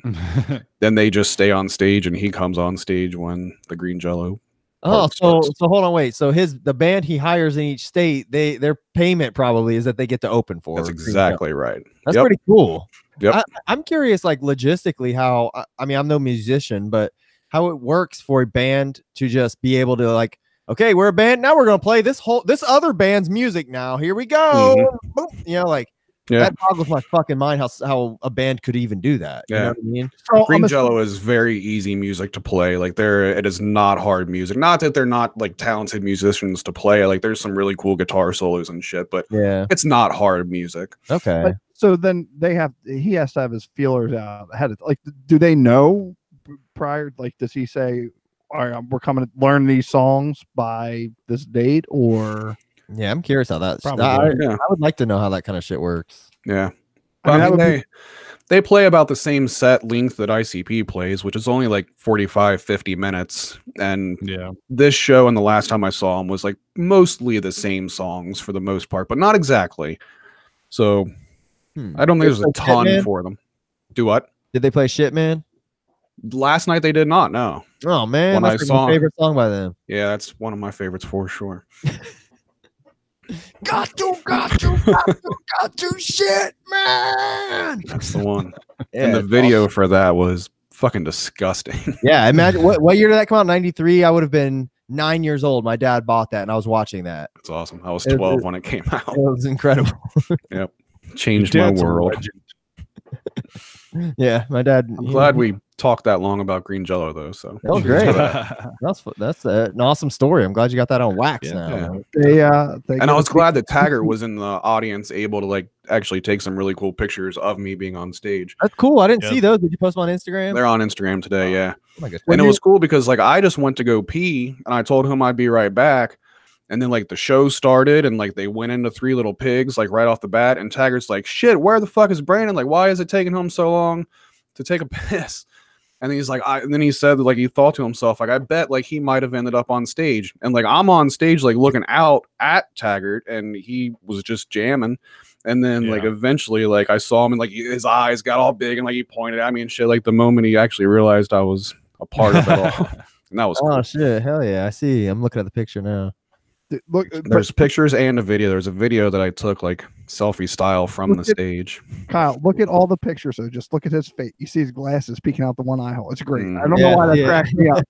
then they just stay on stage, and he comes on stage when the Green Jello. Oh, part so starts. hold on, wait. So the band he hires in each state, their payment probably is that they get to open for. That's Green Jello. exactly right. That's Yep. pretty cool. Yep. I'm curious, like logistically, how I mean, I'm no musician, but how it works for a band to just be able to like, okay, we're a band now. We're gonna play this other band's music now. Here we go. Boom. You know, like Yeah. that boggles my fucking mind how a band could even do that. You know Yeah. what I mean? So Green I'm Jello is very easy music to play. Like it is not hard music. Not that they're not like talented musicians to play. Like there's some really cool guitar solos and shit, but Yeah. it's not hard music. Okay. But, so then he has to have his feelers out ahead of, like, do they know prior? Like, does he say, all right, we're coming to learn these songs by this date, or Yeah, I'm curious how that's. Probably. Yeah. I would like to know how that kind of shit works. Yeah. I mean, that would be- they play about the same set length that ICP plays, which is only like 45, 50 minutes. And Yeah. this show and the last time I saw him was like mostly the same songs for the most part, but not exactly. So I don't think Did there's they a play ton Shit Man? for them. Do what? Did they play Shit Man? Last night they did not. No. Oh man, When that's I like saw- my favorite song by them. Yeah, that's one of my favorites for sure. Got to, shit, man. That's the one. Yeah, And the it's video for that was fucking disgusting. awesome. Yeah, imagine what year did that come out? 93. I would have been 9 years old. My dad bought that, and I was watching that. It's awesome. I was It- 12 it- when it came out. It was incredible. Changed my Dad's a world. legend. Yeah, my dad. I'm glad we talked that long about Green Jello, though. So That was great. That's an awesome story. I'm glad you got that on wax Yeah. now. Yeah. they And I was glad that Taggart was in the audience, able to like actually take some really cool pictures of me being on stage. That's cool. I didn't Yeah. see those. Did you post them on Instagram? They're on Instagram today, yeah. Oh my goodness. And it was cool because like I just went to go pee, and I told him I'd be right back. And then like the show started, and like they went into Three Little Pigs like right off the bat. And Taggart's like, "Shit, where the fuck is Brandon? Like, why is it taking him so long to take a piss?" And he's like, and then he said like he thought to himself, like, I bet like he might have ended up on stage. And like I'm on stage like looking out at Taggart, and he was just jamming. And then like Yeah. eventually like I saw him, and like his eyes got all big, and like he pointed at me and shit. Like the moment he actually realized I was a part of it all. And that was cool. Oh shit! Hell yeah! I see. I'm looking at the picture now. look. There's pictures and a video. There's a video that I took like selfie style from the Look at- stage. Kyle, look at all the pictures. So just look at his face. You see his glasses peeking out the one eye hole. It's great. I don't Yeah, know why that yeah. cracked me up.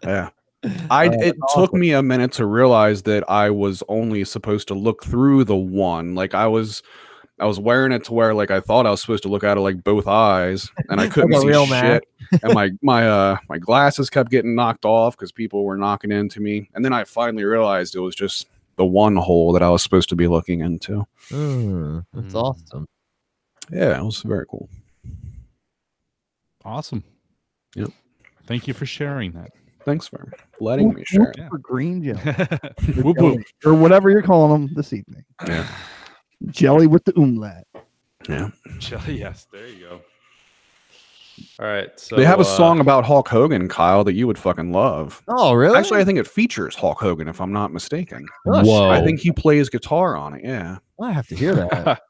Yeah. It took me a minute to realize that I was only supposed to look through the one. Like I was wearing it to where like I thought I was supposed to look at it like both eyes, and I couldn't Like a see real shit. And my glasses kept getting knocked off because people were knocking into me. And then I finally realized it was just the one hole that I was supposed to be looking into. That's Mm. awesome. Yeah, it was very cool. Awesome. Yep. Thank you for sharing that. Thanks for letting me share. Yeah. For green jelly Whoop, whoop. or whatever you're calling them this evening. Yeah. Jelly with the umlaut. Yeah. Yes, there you go. All right. So They have a song about Hulk Hogan, Kyle, that you would fucking love. Oh really? Actually, I think it features Hulk Hogan, if I'm not mistaken. Oh, Whoa. I think he plays guitar on it. Yeah. I have to hear that.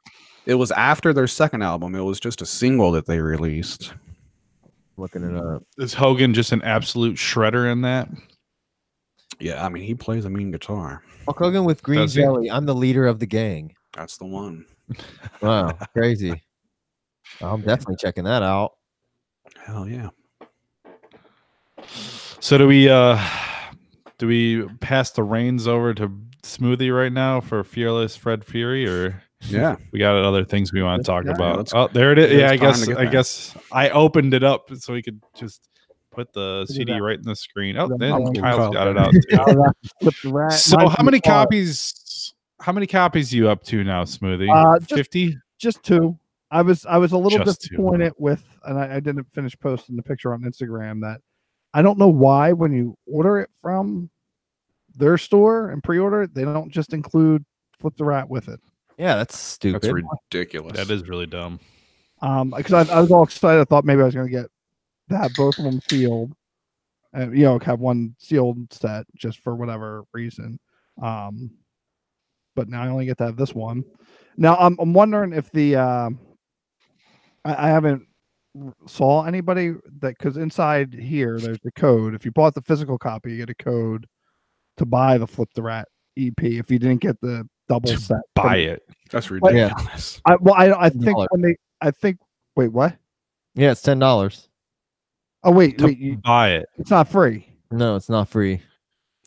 It was after their second album. It was just a single that they released. Looking it up. Is Hogan just an absolute shredder in that? Yeah, I mean, he plays a mean guitar. Hulk Hogan with green Does he? jelly. I'm the leader of the gang. That's the one. Wow, crazy. I'm definitely checking that out. Hell yeah. So do we pass the reins over to Smoothie right now for Fearless Fred Fury, or Yeah. we got other things we want to talk Yeah, about? let's- Oh, there it is. it Yeah, is I time guess to get I there. guess I opened it up so we could just put the Look at CD that. right in the screen. Oh, Look at then that. Kyle's Kyle got it got out it. too. Flip the rat. So Mine's how many in the car. copies? How many copies you up to now, Smoothie? Just 50? Just two. I was a little Just two. disappointed with, and I didn't finish posting the picture on Instagram, that I don't know why when you order it from their store and pre-order it, they don't just include Flip the Rat with it. Yeah, that's stupid. That's ridiculous. That is really dumb. Because I was all excited. I thought maybe I was going to have both of them sealed, and have one sealed set just for whatever reason. But now I only get to have this one. Now I'm wondering if the I haven't saw anybody that, because inside here there's the code. If you bought the physical copy, you get a code to buy the Flip the Rat EP. If you didn't get the double set, Buy it. That's ridiculous. I think $10. when wait, what? Yeah, it's $10. Oh wait, To buy it. it's not free. No, it's not free.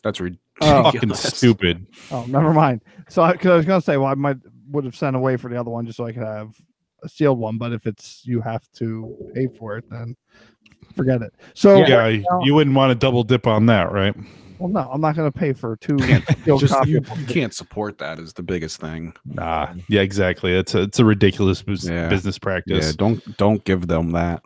That's ridiculous. Fucking stupid. Oh, never mind. So because I was gonna say, well, I would have sent away for the other one just so I could have a sealed one. But if you have to pay for it, then forget it. So Yeah, you wouldn't want to double dip on that, right? well, no, I'm not gonna pay for two sealed Just copies. you can't support that is the biggest thing. Nah. Yeah, exactly. It's a ridiculous business practice. Yeah, don't give them that.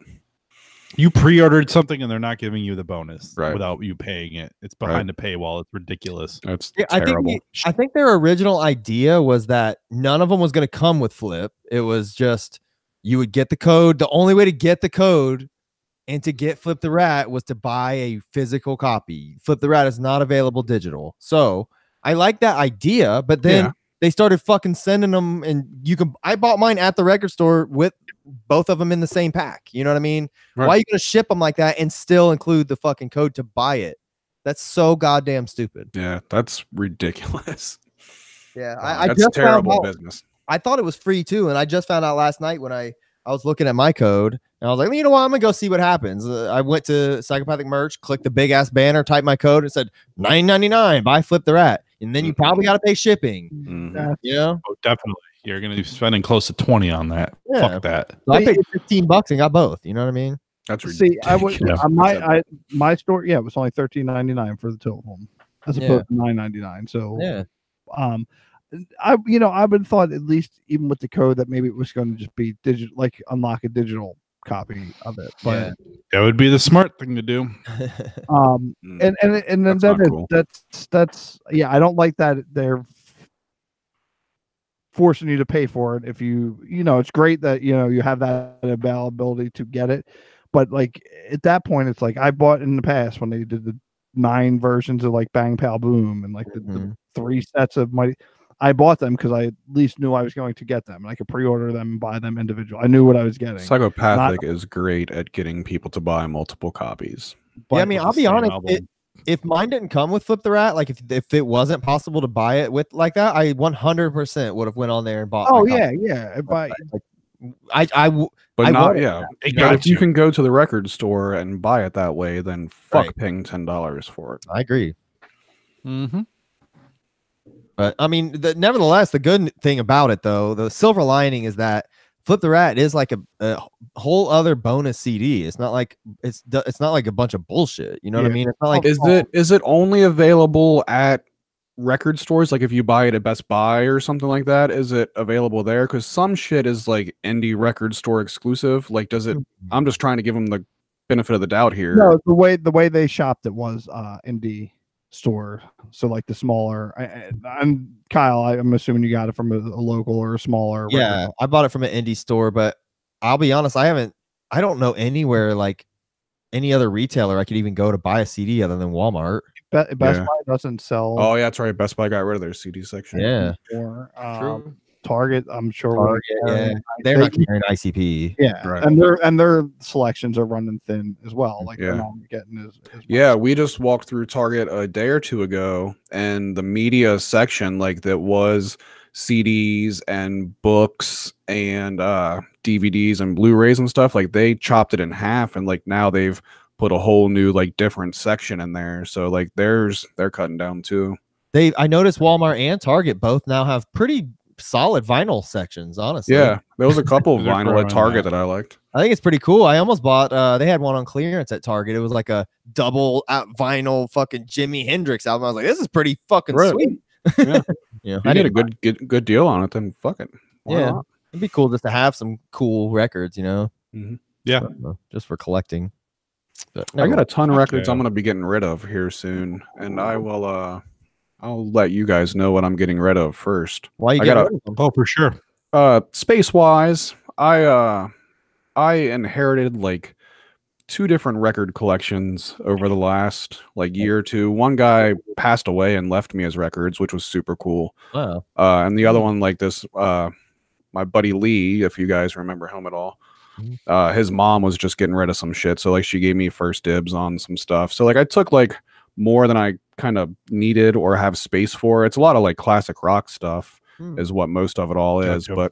You pre-ordered something and they're not giving you the bonus Right. without you paying it. It's behind the paywall. It's ridiculous. That's Yeah, terrible. I think their original idea was that none of them was going to come with Flip. It was just you would get the code. The only way to get the code and to get Flip the Rat was to buy a physical copy. Flip the Rat is not available digital. So I like that idea, but then Yeah. they started fucking sending them, and I bought mine at the record store with both of them in the same pack. You know what I mean? Right. Why are you going to ship them like that and still include the fucking code to buy it? That's so goddamn stupid. Yeah, that's ridiculous. Yeah, That's terrible business. I thought it was free too, and I just found out last night when I was looking at my code, and I was like, you know what, I'm gonna go see what happens. I went to Psychopathic Merch, clicked the big ass banner, typed my code, and said $9.99. Buy Flip the Rat, and then you probably got to pay shipping. Mhm. You know, Oh, definitely. You're going to be spending close to 20 on that. Yeah. Fuck that. so I paid $15 and got both. You know what I mean? That's See, ridiculous. I would Yeah. my store. Yeah, it was only $13.99 for the two of them, as opposed to $9.99. So Yeah. I would have thought, at least even with the code, that maybe it was going to just be digital, like unlock a digital copy of it. But That would be the smart thing to do. and then That's not cool. that's yeah, I don't like that they're forcing you to pay for it. If it's great that you have that availability to get it, but like at that point, it's like I bought in the past when they did the 9 versions of like Bang Pal Boom and like the 3 sets of I bought them because I at least knew I was going to get them, and I could pre-order them and buy them individual. I knew what I was getting. Psychopathic is great at getting people to buy multiple copies. Yeah, I mean, I'll be same honest. album. If mine didn't come with Flip the Rat, like if it wasn't possible to buy it with like that, I 100% would have went on there and bought. Oh my yeah, copy. yeah. If I But I not want it. yeah. They But got if you you. can go to the record store and buy it that way, then fuck Right. paying $10 for it. I agree. Mm-hmm. But I mean, nevertheless, the good thing about it, though, the silver lining is that Flip the Rat is like a whole other bonus CD. It's not like it's not like a bunch of bullshit. You know what I Yeah. mean? It's not like Is it only available at record stores? Like if you buy it at Best Buy or something like that, is it available there? Because some shit is like indie record store exclusive. Like, does it? I'm just trying to give them the benefit of the doubt here. No, the way they shopped it was indie store. So like the smaller. I'm Kyle. I'm assuming you got it from a local or a smaller. yeah. I bought it from an indie store, but I'll be honest, I don't know anywhere like any other retailer I could even go to buy a CD other than Walmart. Best Yeah. Buy doesn't sell. Oh yeah, that's right. Best Buy got rid of their CD section. Yeah. Or, True. Target, I'm sure. Target, yeah, they're not carrying ICP. Yeah, Right. and their selections are running thin as well. Like they're Yeah. not getting as Yeah, much. we just walked through Target a day or two ago, and the media section, like that was CDs and books and DVDs and Blu-rays and stuff, like they chopped it in half, and like now they've put a whole new like different section in there. So like they're cutting down too. I noticed Walmart and Target both now have pretty solid vinyl sections, honestly. Yeah, there was a couple of They're vinyl growing at Target that. that I liked. I think it's pretty cool. I almost bought they had one on clearance at Target. It was like a double out vinyl fucking Jimi Hendrix album. I was like, this is pretty fucking Right. sweet. Yeah. You know, If you get a good deal on it, then fuck it. Why Yeah. not? It'd be cool just to have some cool records, you know. Yeah. Just for collecting. But I got a ton of Fuck records yeah. I'm gonna be getting rid of here soon, and I will I'll let you guys know what I'm getting rid of first. Why you I get gotta- rid of them? Oh, for sure. Space wise, I inherited like 2 different record collections over the last like year or two. One guy passed away and left me his records, which was super cool. Wow. And the other one, like this, my buddy Lee, if you guys remember him at all, his mom was just getting rid of some shit, so like she gave me first dibs on some stuff. So like I took like more than I kind of needed or have space for. It's a lot of like classic rock stuff is what most of it all is, Gotcha.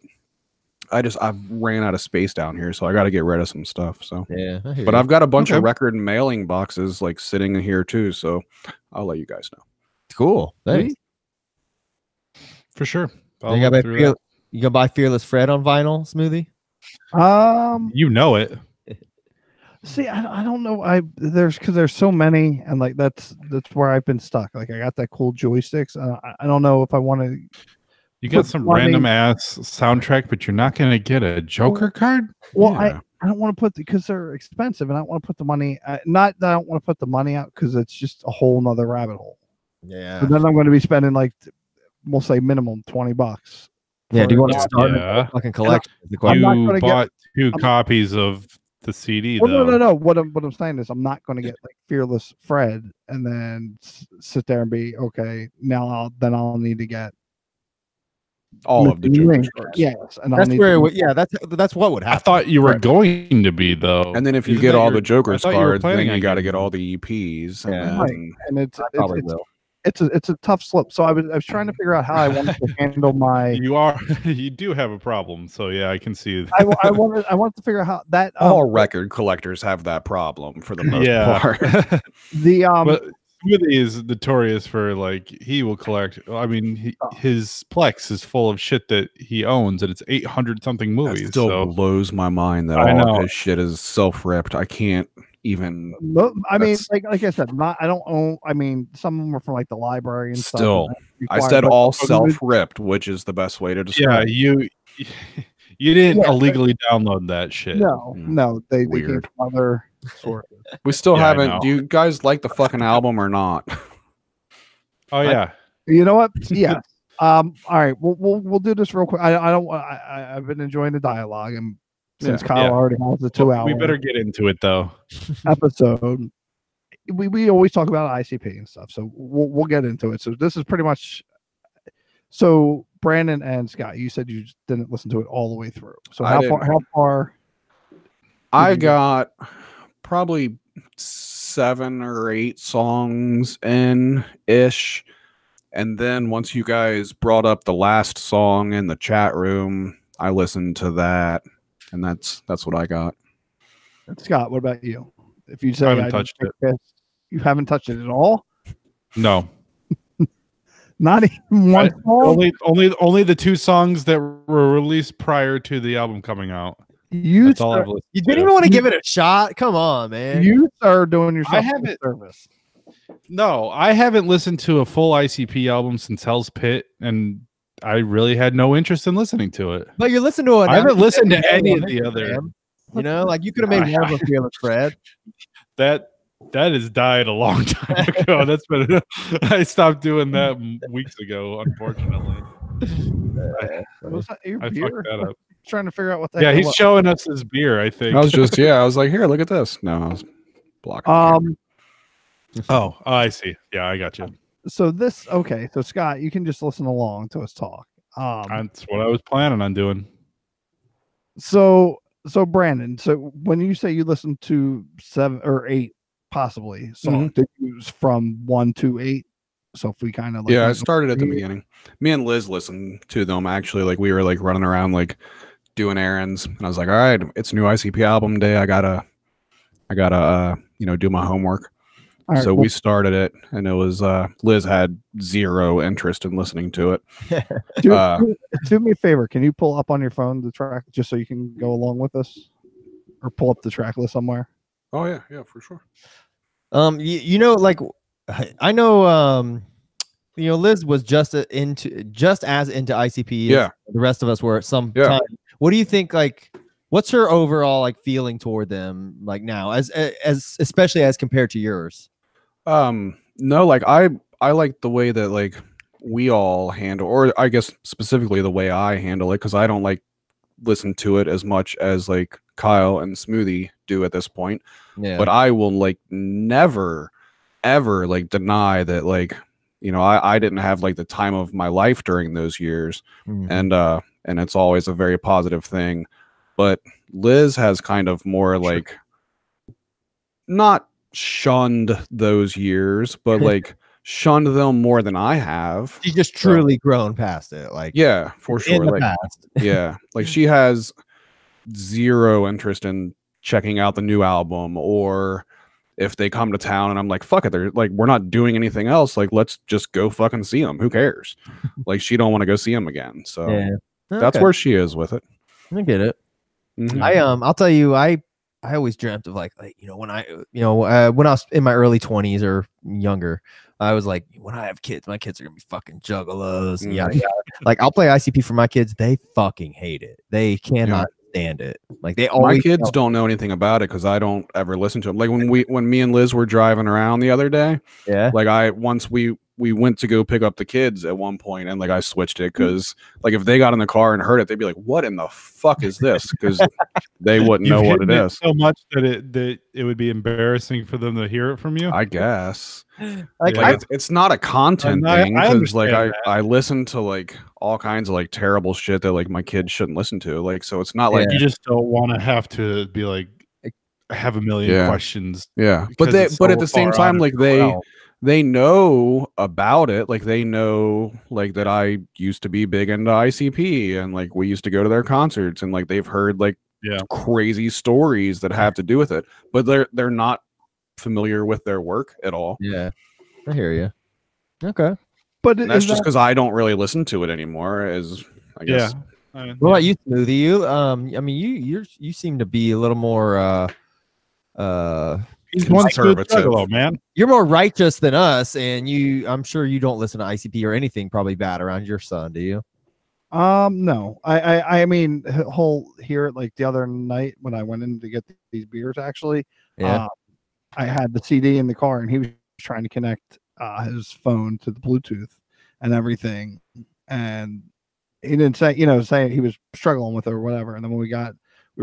but I've ran out of space down here, so I got to get rid of some stuff. So Yeah. I hear but you. I've got a bunch Okay. of record mailing boxes like sitting in here too, so I'll let you guys know. Cool. Thanks. For sure. I'll You look gonna, through that. you gonna buy Fearless Fred on vinyl, Smoothie? You know it. See, I don't know. There's so many, and like that's where I've been stuck. Like I got that cool joysticks. I don't know if I want to. You got Put some money- random ass soundtrack, but you're not going to get a Joker card? Well, Yeah. I don't want to put because they're expensive, and I don't want to put the money. Not that I don't want to put the money out because it's just a whole nother rabbit hole. Yeah. But then I'm going to be spending like we'll say minimum $20. Yeah. Do you want to Yeah. start Yeah. a fucking collection? is the I'm question. not You gonna get- bought 2 I'm- copies of the CD, Well, though. no. What I'm saying is I'm not going to get like Fearless Fred and then sit there and be okay. Now I'll need to get All of the Missing Joker's Link. cards. Yes, and I'll That's need where. to, Yeah. That's what would I happen. thought you were Right. going to be, though. And then if you Isn't get that all your- the Joker's I thought you were cards, then planning you on got to getting get all them. the EPs. And Yeah. then, right, and it's I probably will. it's a tough slip. So I was trying to figure out how I wanted to handle my. You do have a problem, so yeah, I can see. I wanted to figure out how that all record collectors have that problem for the most part. the But Smoothie is notorious for like he will collect. I mean, his Plex is full of shit that he owns, and it's 800 something That movies. still So blows my mind that I all know. of his shit is self-ripped. I can't even. no, I mean, That's- like I said, I don't own. I mean, some of them are from like the library and Still, stuff. I said all self-ripped, which is the best way to yeah, describe. you didn't Yeah, illegally download that shit. No, they came Weird. from other sources. We still Yeah, I haven't. know. Do you guys like the fucking album or not? Oh yeah, You know what? Yeah. All right. We'll do this real quick. I've been enjoying the dialogue, and since Yeah. Kyle Yeah. already has the 2 hour we better get into it though. episode, we always talk about ICP and stuff, so we'll get into it. So this is pretty much. So Brandon and Scott, you said you just didn't listen to it all the way through. So I how didn't. far? How far? I you- got probably 7 or 8 songs in ish. And then once you guys brought up the last song in the chat room, I listened to that, and that's what I got. Scott, what about you? If you say I haven't didn't touched pick this, you haven't touched it at all. No, Not even one song. only the 2 songs that were released prior to the album coming out. You That's all sir, I've listened You to. didn't even want to give it a shot. Come on, man. you are doing yourself I a haven't- service. No, I haven't listened to a full ICP album since Hell's Pit, and I really had no interest in listening to it. But you listen to it. I haven't listened to any of the other. You know, like you could have made one of them Fearless Fred. That has died a long time ago. That's been I stopped doing that weeks ago, unfortunately. Was that your I beer? fucked that up. Trying to figure out what that. Yeah, he's showing us his beer, I think. I was just I was like, here, look at this. No, I was blocking. Oh, I see. Yeah, I got you. So this okay. So Scott, you can just listen along to us talk. That's what I was planning on doing. So Brandon, so when you say you listen to 7 or 8 possibly songs, did you use from 1 to 8? So if we kind of like Yeah, I went started at the here- beginning. Me and Liz listened to them actually. Like we were like running around like doing errands, and I was like, all right, it's new ICP album day. I gotta do my homework. All right, So well, we started it, and it was Liz had zero interest in listening to it. do me a favor. Can you pull up on your phone the track just so you can go along with us, or pull up the track list somewhere? Oh yeah, for sure. Like I know, Liz was just as into ICP as the rest of us were at some time. What do you think? Like, what's her overall like feeling toward them like now, as especially as compared to yours? No, like I like the way that like we all handle, or I guess specifically the way I handle it, because I don't like listen to it as much as like Kyle and Smoothie do at this point. Yeah. But I will like never ever like deny that like I didn't have like the time of my life during those years, and it's always a very positive thing. But Liz has kind of more like not shunned those years, but like shunned them more than I have. She's just truly grown past it. Like, yeah, for sure. in the Like, past. yeah, like she has zero interest in checking out the new album, or if they come to town and I'm like, fuck it, they're like, we're not doing anything else. Like, let's just go fucking see them. Who cares? Like, she don't want to go see them again. So that's where she is with it. I get it. Mhm. I'll tell you, I always dreamt of like when I was in my early 20s or younger, I was like, when I have kids, my kids are gonna be fucking juggalos and yada yada. Like, I'll play ICP for my kids, they fucking hate it. They cannot stand it. Like, they always my kids don't know anything about it because I don't ever listen to them. Like when me and Liz were driving around the other day, like once we went to go pick up the kids at one point, and like I switched it because like if they got in the car and heard it, they'd be like, what in the fuck is this? Because they wouldn't know what it is. So much that it would be embarrassing for them to hear it from you. I guess like it's not a content thing, I because like understand I listen to like all kinds of like terrible shit that like my kids shouldn't listen to. Like, so it's not like you just don't want to have to be like have a million questions. Yeah, but at the same time, like they know about it. Like, they know like that I used to be big into ICP, and like we used to go to their concerts, and like they've heard like crazy stories that have to do with it, but they're not familiar with their work at all. Yeah, I hear you. Okay, but that's just because I don't really listen to it anymore. As I guess. What about you, Smoothie? You I mean, you seem to be a little more he's one good juggalo, man. You're more righteous than us, and I'm sure you don't listen to ICP or anything probably bad around your son, do you? No. I mean, whole here like the other night when I went in to get these beers, actually, I had the CD in the car, and he was trying to connect his phone to the Bluetooth and everything, and he didn't say he was struggling with it or whatever. And then when we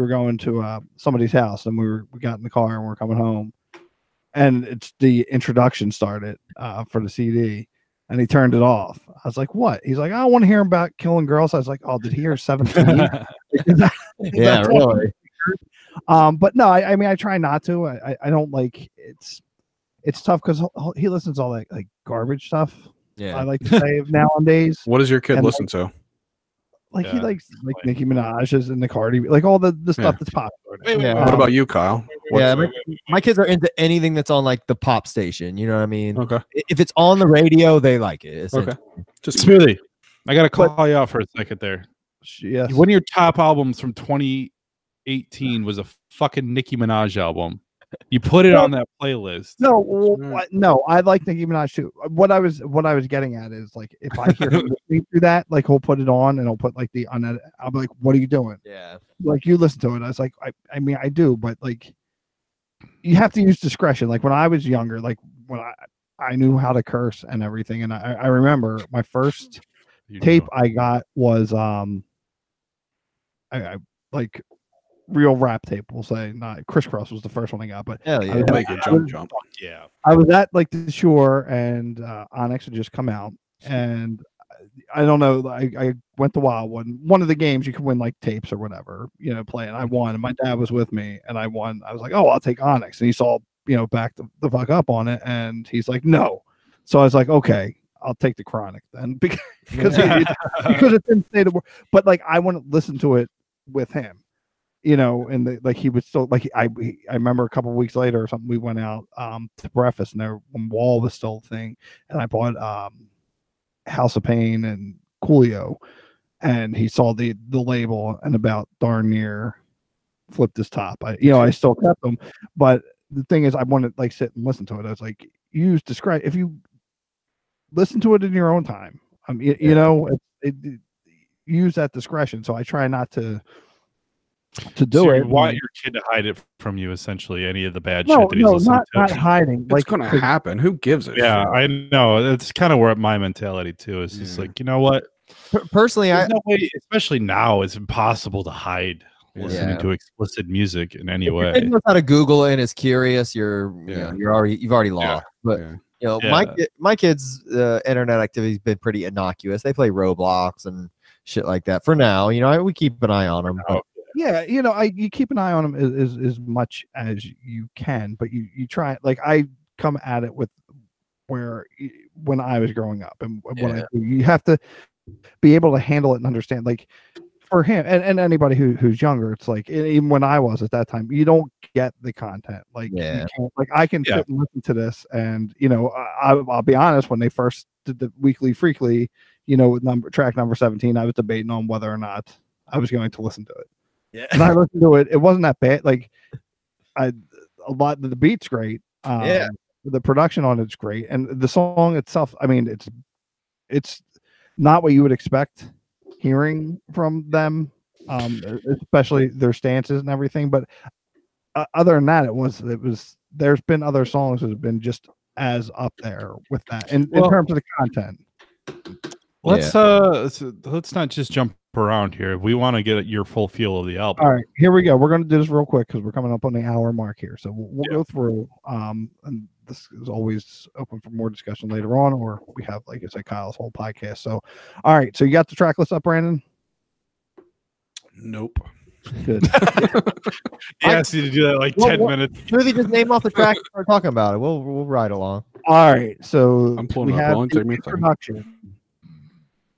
were going to somebody's house, and we got in the car and we we're coming home, and it's the introduction started for the CD, and he turned it off. I was like, what? He's like, I don't want to hear about killing girls. I was like, oh, did he hear 17? Yeah, really. But no, I mean, I try not to. I don't like it's tough because he listens to all that like garbage stuff. Yeah, I like to say nowadays. What does your kid listen to? Like, he likes like Nicki Minaj's and the Cardi, like all the stuff that's popular. What about you, Kyle? My kids are into anything that's on like the pop station. You know what I mean? Okay. If it's on the radio, they like it. Okay. Just Smoothie. I gotta call you out for a second there. Yes. One of your top albums from 2018 was a fucking Nicki Minaj album. You put it on that playlist. No, I like Nicki Minaj too. What I was getting at is like, if I hear him listening to that, like he'll put it on and he'll put like the unedited. I'll be like, "What are you doing?" Yeah, like you listen to it. I was like, I mean, I do, but like, you have to use discretion. Like when I was younger, like when I knew how to curse and everything, and I remember my first tape I got was I like real rap tape, we'll say. Not Crisscross was the first one I got, but hell yeah, make it jump. Yeah, I was at like the Shore, and Onyx had just come out, and I don't know. I went to WoW one of the games you could win like tapes or whatever, play, and I won. And my dad was with me, and I won. I was like, oh, I'll take Onyx, and he saw back the fuck up on it, and he's like, no. So I was like, okay, I'll take the Chronic then because it didn't say the word. But like I wouldn't listen to it with him, and like he would still like I remember a couple of weeks later or something we went out to breakfast and there when Wall was still a thing, and I bought House of Pain and Coolio, and he saw the label and about darn near flipped his top. I still kept them, but the thing is I wanted to like sit and listen to it. I was like, use discretion if you listen to it in your own time. Use that discretion. So I try not to do so it. You want your kid to hide it from you, essentially, any of the bad No, shit that he's listening to. not hiding. It's gonna happen. Who gives a shit? I know. That's kind of where my mentality too is. Just like, you know what? Personally, There's no way, especially now, it's impossible to hide listening Yeah. to explicit music in any if your way. kid knows how to Google it and is curious, you've already lost. But Yeah. my kids' internet activity's been pretty innocuous. They play Roblox and shit like that for now. We keep an eye on them. Oh, Yeah, you keep an eye on them as much as you can, but you try. Like I come at it with when I was growing up and what I do, you have to be able to handle it and understand. Like for him and anybody who's younger, it's like even when I was at that time, you don't get the content. Like you can't, like I can sit and listen to this, and I'll be honest. When they first did the Weekly Freakly, with track number 17, I was debating on whether or not I was going to listen to it. Yeah. And I listened to it. It wasn't that bad. Like a lot of the beat's great. The production on it's great, and the song itself. I mean, it's not what you would expect hearing from them, especially their stances and everything. But other than that, it was. There's been other songs that have been just as up there with that in terms of the content. Let's not just jump around here. We want to get your full feel of the album. All right, here we go. We're going to do this real quick because we're coming up on the hour mark here. So we'll go through. And this is always open for more discussion later on, or we have, like I said, Kyle's whole podcast. So, all right. So you got the track list up, Brandon? Nope. Good. He asked you to do that like 10 minutes. Really, just name off the track and start talking about it. We'll ride along. All right. So I'm pulling we up. have Only the take me a second. introduction.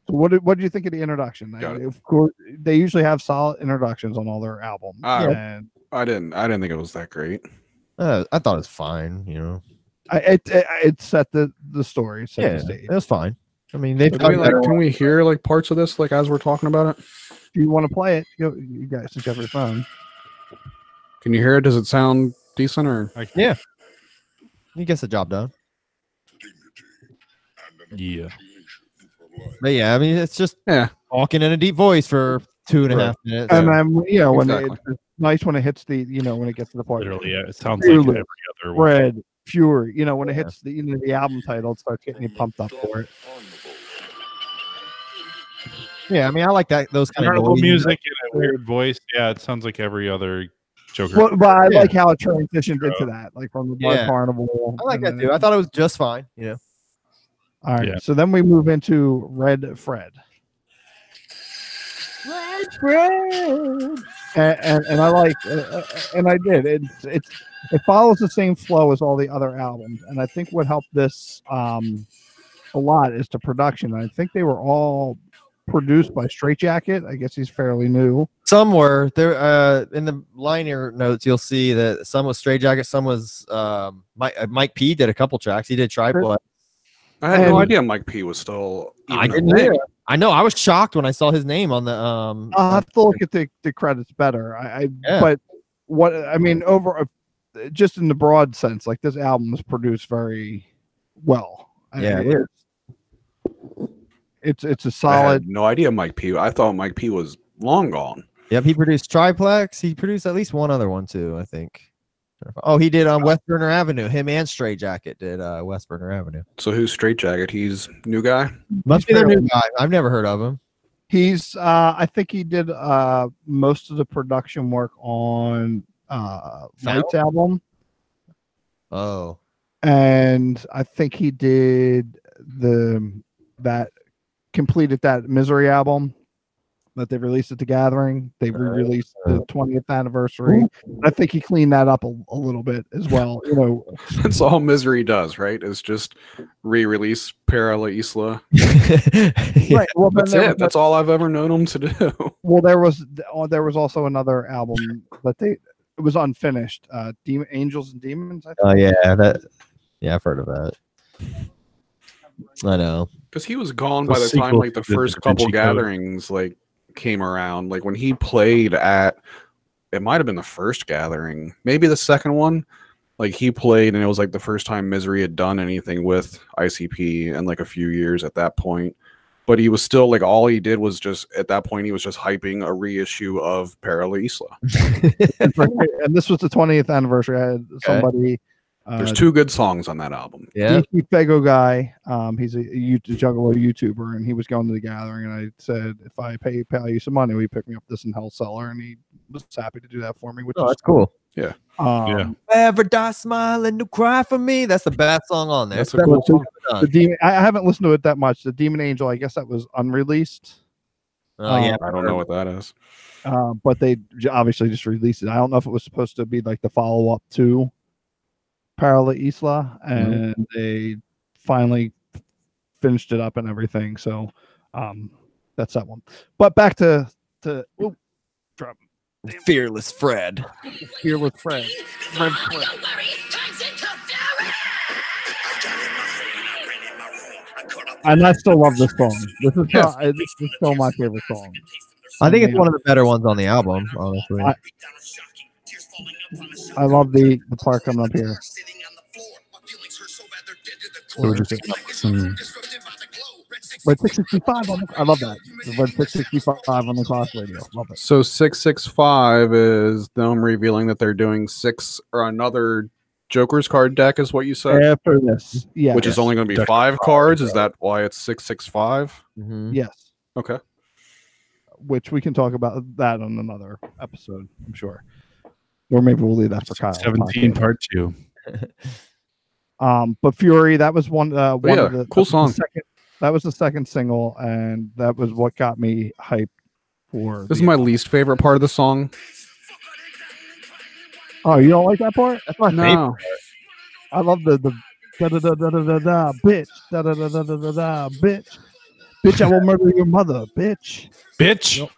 So what do you think of the introduction? Got it. Of course, they usually have solid introductions on all their albums. And I didn't think it was that great. I thought it was fine. it set the story, set the stage. It was fine. I mean, they've Can we hear like parts of this like as we're talking about it? If you want to play it, you guys since you have your phone. Can you hear it? Does it sound decent or? Yeah. He gets the job done. Yeah. But yeah, I mean, it's just talking in a deep voice for 2.5 minutes. And then when Exactly. it's nice when it hits the when it gets to the part. Literally, it sounds like every other one. Red Fury. When it hits the album title, it starts getting you pumped up for it. Yeah, I mean, I like that those kind of Incredible music in a weird voice. Yeah, it sounds like every other Joker. Well, but I like how it transitioned into that, like from the Blood Carnival. I like that too. I thought it was just fine. All right, so then we move into Red Fred. Red Fred. And I like, and I did. It follows the same flow as all the other albums, and I think what helped this a lot is the production. I think they were all produced by Straight Jacket. I guess he's fairly new. Some were there. In the liner notes, you'll see that some was Straight Jacket, some was Mike P did a couple tracks. He did Tripod. I had no idea Mike P was still. I didn't hear. I know. I was shocked when I saw his name on the. I'll have to look at the credits better. But what I mean just in the broad sense, like this album was produced very well. It's a solid. I had no idea Mike P. I thought Mike P was long gone. Yep, he produced Triplex. He produced at least one other one too, I think. Oh, he did on West Burner Avenue. Him and Straight Jacket did West Burner Avenue. So who's Straight Jacket? He's new guy. Must be their new guy. I've never heard of him. He's I think he did most of the production work on Light's album. Oh. And I think he did that completed that Misery album that they released at the Gathering. They re-released the 20th anniversary. I think he cleaned that up a little bit as well. You know, That's all Misery does, right? Is just re-release Para La Isla. right? Well, That's it. That's all I've ever known them to do. Well, there was also another album that it was unfinished. Angels and Demons. I think. Oh yeah, I've heard of that. I know. Because he was gone The by the time sequel like the to the first Da couple Vinci Code. gatherings like came around. Like when he played at, it might have been the first gathering, maybe the second one. Like he played, and it was like the first time Misery had done anything with ICP in like a few years at that point. But he was still like, all he did was just at that point he was just hyping a reissue of Para La Isla. And this was the 20th anniversary. I had somebody. There's 2 good songs on that album. Yeah. DC Fego guy. He's a Juggalo YouTuber, and he was going to the Gathering, and I said, if I pay you some money, will you pick me up this in Hell Cellar? And he was happy to do that for me. Which Oh, is that's cool. Yeah. Yeah. Ever die smiling to cry for me? That's the best song on there. That's a It's the cool best song song. ever the done. Demon. I haven't listened to it that much. The Demon Angel. I guess that was unreleased. Oh yeah. I don't know what that is. But they obviously just released it. I don't know if it was supposed to be like the follow up to Para La Isla, and they finally finished it up and everything. So that's that one. But back to Fearless Fred. Fearless Fred. And I still love this song. This is still my favorite song. I think it's one of the better ones on the album, honestly. I love the part coming up here. So we're just some Red 665 I love that. The Red 665 on the Cross Radio. Love it. So 665 is them revealing that they're doing 6 or another Joker's card deck, is what you said, After this, yeah, which is only going to be Deck 5 cards. Is that why it's 665? Mhm. yes, Okay. which we can talk about that on another episode, I'm sure, or maybe we'll leave that for Kyle. 17 part 2. But Fury, that was one of the cool song. That was the second single, and that was what got me hyped for. This is my least favorite part of the song. Oh, you don't like that part? That's my favorite. No. I love the da da da da da da da bitch da da da da da da da bitch. Bitch, I will murder your mother, bitch. Bitch.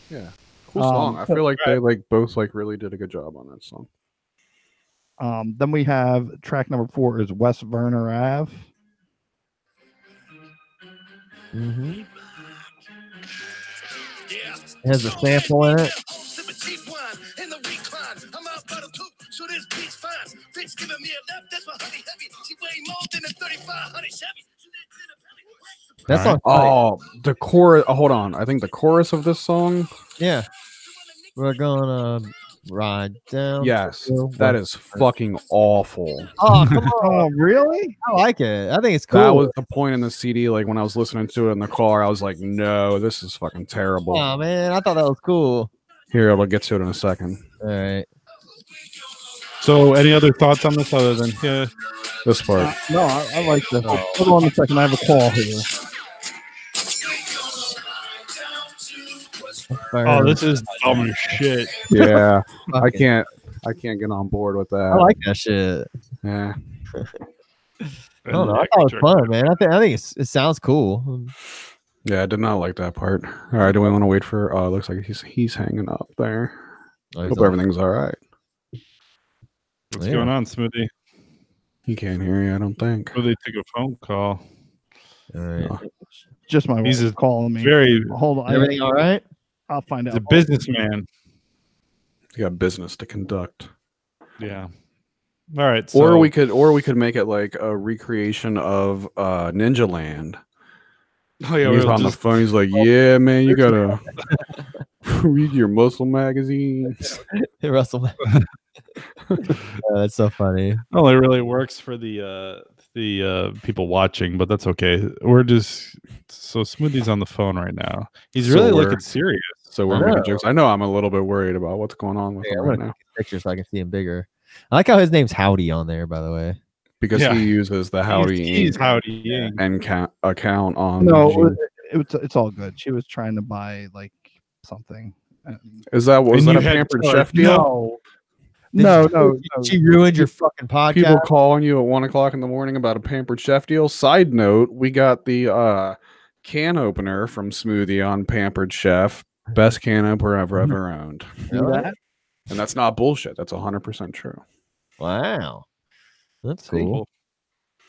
Yeah. Cool song. I feel like they like both like really did a good job on that song. Then we have track number 4 is West Werner Ave. Mm-hmm. It has a sample in it. That song. Oh, the chorus. Hold on. I think the chorus of this song. Yeah. We're gonna ride down. Yes, to that West is fucking awful. Oh, come on. Oh, really? I like it. I think it's cool. That was the point in the CD. Like when I was listening to it in the car, I was like, "No, this is fucking terrible." Oh man, I thought that was cool. Here, I'll get to it in a second. All right. So, any other thoughts on this other than This part. No, I like this. Hold on a second. I have a call here. Oh, this is dumb as shit. Yeah, I Fucking- can't get on board with that. I like that shit. Yeah. I don't know. I thought it was fun, man. I think it sounds cool. Yeah, I did not like that part. All right, do we want to wait for? Oh, it looks like he's hanging up there. Hope everything's all right. What's Yeah. going on, Smoothie? He can't hear you, I don't think. Smoothie took a phone call. All right. No. Just my He's wife calling me. Very Hold on. Everything all right? I'll find he's out. a businessman. You got business to conduct. Yeah. All right. So, Or we could make it like a recreation of Ninja Land. oh, yeah, He's we'll on the just- phone. He's like, "Yeah, man, you gotta read your muscle magazines." Hey, Russell. That's so funny. only really works for the people watching, but that's okay. We're just so Smoothie's on the phone right now. He's So really we're- looking serious. So we're making jokes. I know I'm a little bit worried about what's going on with Yeah, him I'm right gonna now. take a picture so I can see him bigger. I like how his name's Howdy on there, by the way. because Yeah. he uses the Howdy He's Inc. Howdy Inc. and account on. No, G- it's all good. She was trying to buy like something. and- was that And a you had Pampered to tell her, Chef deal? No, no, no, no. She ruined your fucking podcast. People calling you at 1 o'clock in the morning about a Pampered Chef deal. Side note: we got the can opener from Smoothie on Pampered Chef. Best can opener I've ever owned, See that? and that's not bullshit. That's 100% true. Wow, that's See? cool.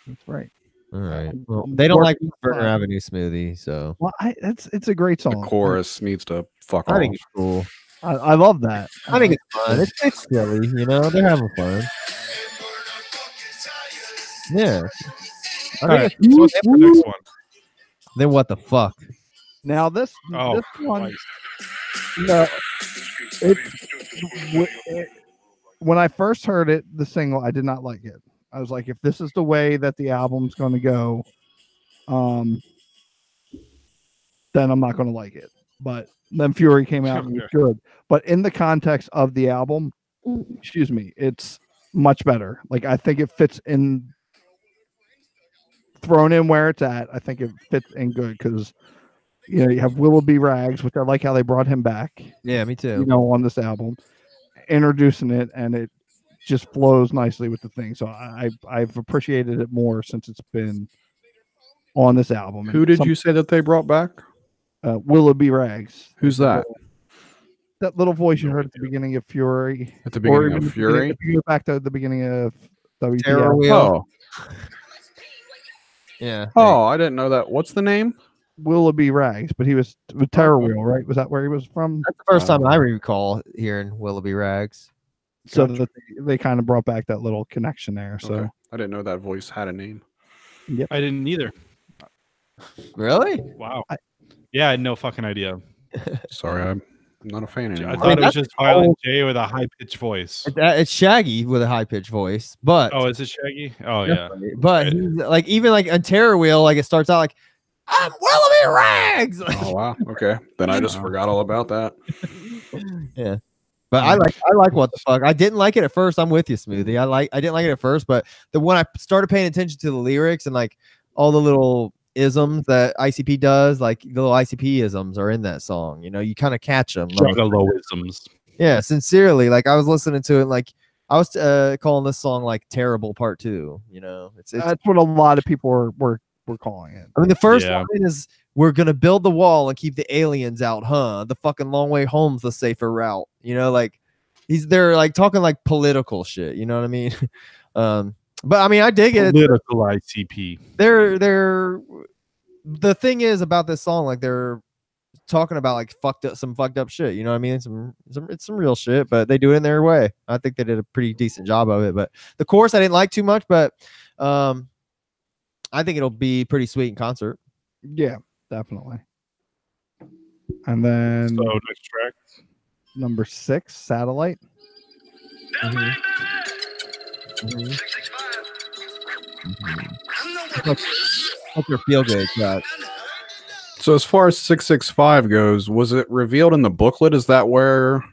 That's right. All right. I'm- Well, I'm they don't like working Burner fine. Avenue smoothie, so Well, it's a great The song. chorus needs to fuck I off. think it's cool. I love that. I think it's fun. It's silly, you know. They're having fun. Yeah. I All think right, it's so what's the next one? then what the fuck? Now this Oh, this one, Christ. no, when I first heard it, the single, I did not like it. I was like, if this is the way that the album's going to go, then I'm not going to like it. But then Fury came out and it was good. But in the context of the album, excuse me, it's much better. Like I think it fits in, thrown in where it's at. I think it fits in good because you have Willoughby Rags, which I like how they brought him back. Yeah, me too. You know, on this album, introducing it, and it just flows nicely with the thing. So I've appreciated it more since it's been on this album. Who did you say that they brought back? Willoughby Rags. Who's that? That little voice you heard at the beginning of Fury. At the Or beginning even of if Fury? you go back to the beginning of WTF. Terror Wheel. Oh, Yeah. oh, I didn't know that. What's the name? Willoughby Rags, but he was with Terror Wheel, right? Was that where he was from? That's the first time I recall hearing Willoughby Rags. So Gotcha. that they kind of brought back that little connection there. So Okay. I didn't know that voice had a name. I didn't either. Really? Wow. Yeah, I had no fucking idea. Sorry, I'm not a fan I anymore. thought it was that's just Violent J with a high pitched voice. It's Shaggy with a high pitched voice, but Oh, is it Shaggy? Oh, yeah. but Okay. he's, like even like on Terror Wheel, like it starts out like I'm Willoughby Rags. Oh wow. Okay. Then I just forgot all about that. Yeah. But I like what the fuck. I didn't like it at first. I'm with you, Smoothie. I didn't like it at first, but when I started paying attention to the lyrics and like all the little isms that ICP does, like the little ICP isms are in that song. You know, you kind of catch them. Juggaloisms. Yeah, sincerely. Like I was listening to it, like I was calling this song like "Terrible Part 2." You know, it's that's what a lot of people were calling it. I mean, the first Yeah. line is "We're gonna build the wall and keep the aliens out, huh? The fucking long way home's the safer route." You know, like they're like talking like political shit. You know what I mean? But I mean, I dig it. Political ICP. They're the thing is about this song, like they're talking about like some fucked up shit. You know what I mean? It's some real shit, but they do it in their way. I think they did a pretty decent job of it. But the chorus I didn't like too much, but I think it'll be pretty sweet in concert. Yeah, definitely. And then So next track. number 6, Satellite. That's your feel good track. So as far as 665 goes, was it revealed in the booklet? Is that where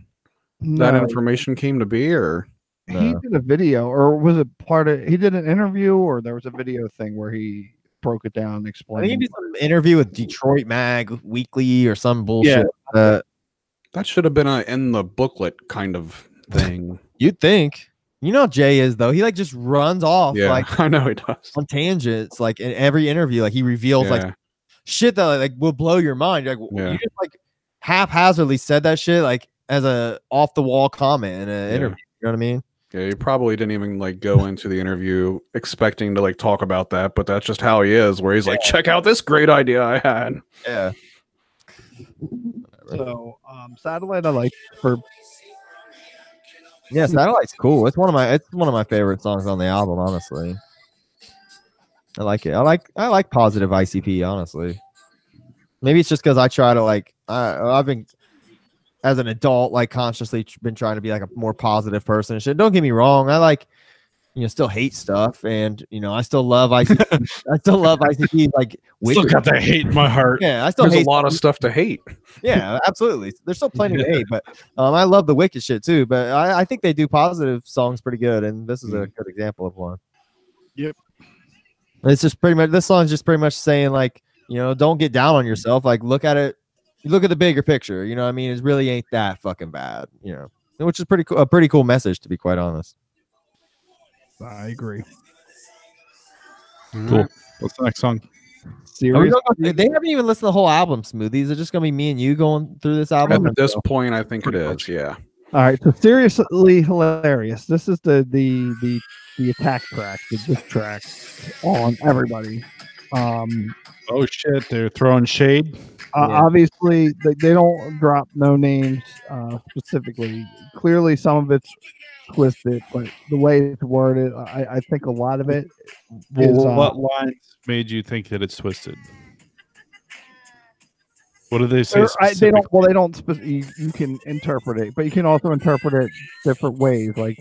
that No, information came to be, or he did a video, or was it part of? He did an interview, or there was a video thing where he broke it down, and I explained. think he did some interview with Detroit Mag Weekly or some bullshit. Yeah. that should have been in the booklet kind of thing? You'd think. You know how Jay is though. He like just runs off Yeah, like I know he does. on tangents. Like in every interview, like he reveals like Yeah. shit that like will blow your mind. You're like Yeah. you just like haphazardly said that shit like as a off the wall comment in an Yeah. interview. You know what I mean? Yeah, he probably didn't even like go into the interview expecting to like talk about that, but that's just how he is. Where he's like, "Check out this great idea I had." Yeah. So, Satellite, I like for Yeah, Satellite's cool. It's one of my favorite songs on the album, honestly. I like it. I like positive ICP, honestly. Maybe it's just because I try to like I've been as an adult like consciously been trying to be like a more positive person and shit. Don't get me wrong. I like still hate stuff and I still love ICP. I still love ICP like Still wicked. got that hate in my heart. Yeah, I still There's hate a lot of stuff to hate. yeah, absolutely. There's still plenty to hate, but I love the wicked shit too. But I think they do positive songs pretty good, and this is a good example of one. Yep. It's just pretty much, this song's just pretty much saying, like, you know, don't get down on yourself. Like, look at it, look at the bigger picture. You know what I mean? It really ain't that fucking bad, you know, which is pretty cool, a pretty cool message, to be quite honest. I agree. Cool. What's the next song? Serious. They haven't even listened to the whole album, Smoothies. It's just gonna be me and you going through this album. At this point, I think it is. Yeah. All right, so seriously hilarious. This is the attack track, the diss track on everybody. Oh shit, they're throwing shade. Obviously, they don't drop no names specifically. Clearly, some of it's twisted, but the way it's worded, I think a lot of it is. What lines made you think that it's twisted? What do they say? They don't. Well, they don't. You can interpret it, but you can also interpret it different ways. Like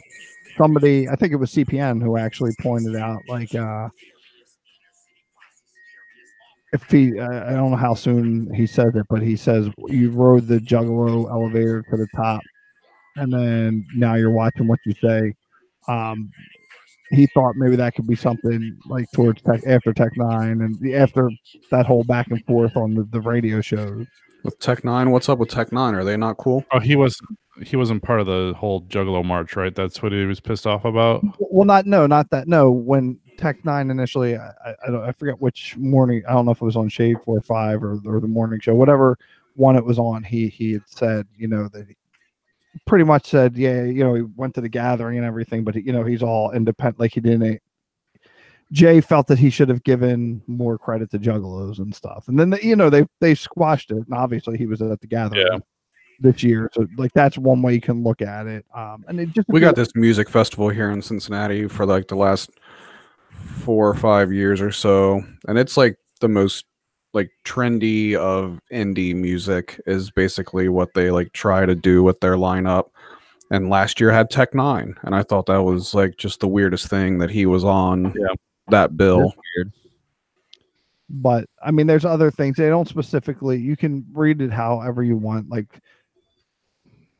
somebody, I think it was CPN who actually pointed out, like, if he, I don't know how soon he says it, but he says you rode the Juggalo elevator to the top, and then now you're watching what you say. He thought maybe that could be something like towards after Tech Nine and after that whole back and forth on the radio shows. With Tech Nine, what's up with Tech Nine? Are they not cool? Oh, he wasn't part of the whole Juggalo March, right? That's what he was pissed off about. Well, not that. No, when Tech Nine initially, I forget which morning. I don't know if it was on Shade 4-5 or the morning show, whatever one it was on. He had said, you know, that. Pretty much said, yeah, you know, he went to the gathering and everything, but you know, he's all independent. Like he didn't. Jay felt that he should have given more credit to Juggalos and stuff, and then you know they squashed it. And obviously, he was at the gathering this year, so like that's one way you can look at it. And it just we got this music festival here in Cincinnati for like the last 4 or 5 years or so, and it's like the most like trendy of indie music is basically what they like try to do with their lineup. And last year had Tech Nine, and I thought that was like just the weirdest thing that he was on that bill. That's weird. But I mean, there's other things they don't specifically. You can read it however you want. Like,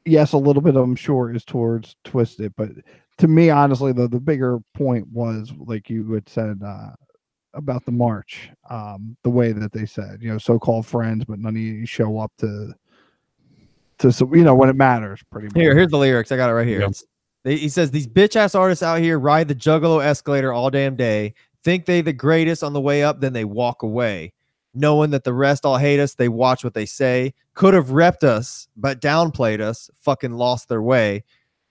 yes, a little bit I'm sure is towards twisted, but to me, honestly, the bigger point was like you had said. About the march, the way that they said, you know, so-called friends, but none of you show up to so you know when it matters. Pretty much. Here's the lyrics. I got it right here. Yep. He says, "These bitch ass artists out here ride the Juggalo escalator all damn day. Think they the greatest on the way up, then they walk away, knowing that the rest all hate us. They watch what they say. Could have repped us, but downplayed us. Fucking lost their way."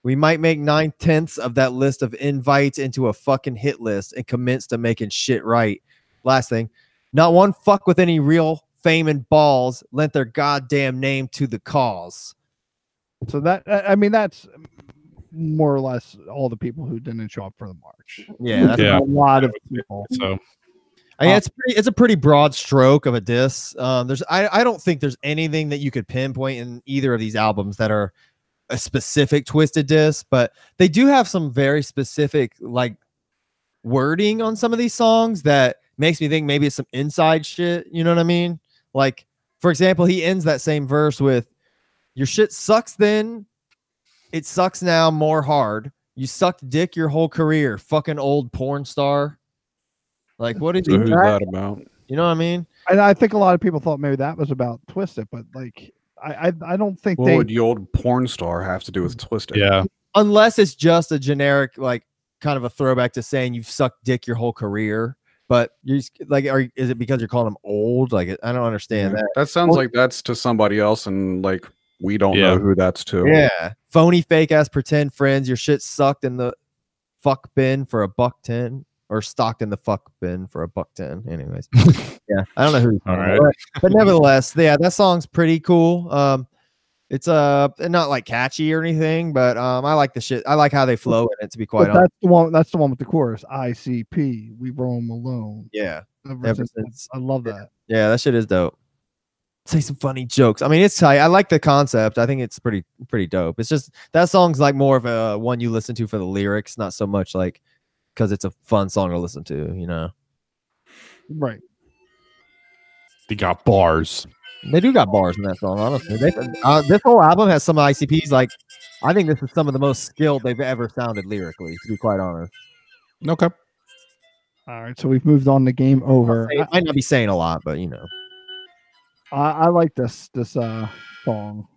We might make 9/10 of that list of invites into a fucking hit list and commence to making shit right. Last thing, not one fuck with any real fame and balls lent their goddamn name to the cause. So that, I mean, that's more or less all the people who didn't show up for the march. Yeah, that's a lot of people. So I mean, it's a pretty broad stroke of a diss. I don't think there's anything that you could pinpoint in either of these albums that are a specific twisted diss, but they do have some very specific like wording on some of these songs that makes me think maybe it's some inside shit. You know what I mean? Like, for example, he ends that same verse with, "Your shit sucks then. It sucks now more hard. You sucked dick your whole career. Fucking old porn star." Like, what is who's that about? You know what I mean? And I think a lot of people thought maybe that was about Twisted, but like, I don't think what would the old porn star have to do with Twisted? Yeah. Unless it's just a generic, like, kind of a throwback to saying you've sucked dick your whole career. But you like, is it because you're calling them old? Like, I don't understand that. That sounds like that's to somebody else, and like we don't know who that's to. Yeah, phony, fake ass, pretend friends. Your shit sucked in the fuck bin for $1.10, or stocked in the fuck bin for $1.10. Anyways, yeah, I don't know who. All right, but nevertheless, yeah, that song's pretty cool. It's not like catchy or anything, but I like the shit. I like how they flow in it, to be quite honest. That's the one with the chorus. ICP, we roam alone. Yeah. Ever since. I love that. Yeah, that shit is dope. Say some funny jokes. I mean, it's tight. I like the concept. I think it's pretty dope. It's just that song's like more of a one you listen to for the lyrics, not so much like because it's a fun song to listen to, you know. Right. They got bars. They do got bars in that song, honestly. This whole album has some ICPs. Like, I think this is some of the most skilled they've ever sounded lyrically, to be quite honest. Okay. All right, so we've moved on to Game Over. It might not be saying a lot, but I like this song.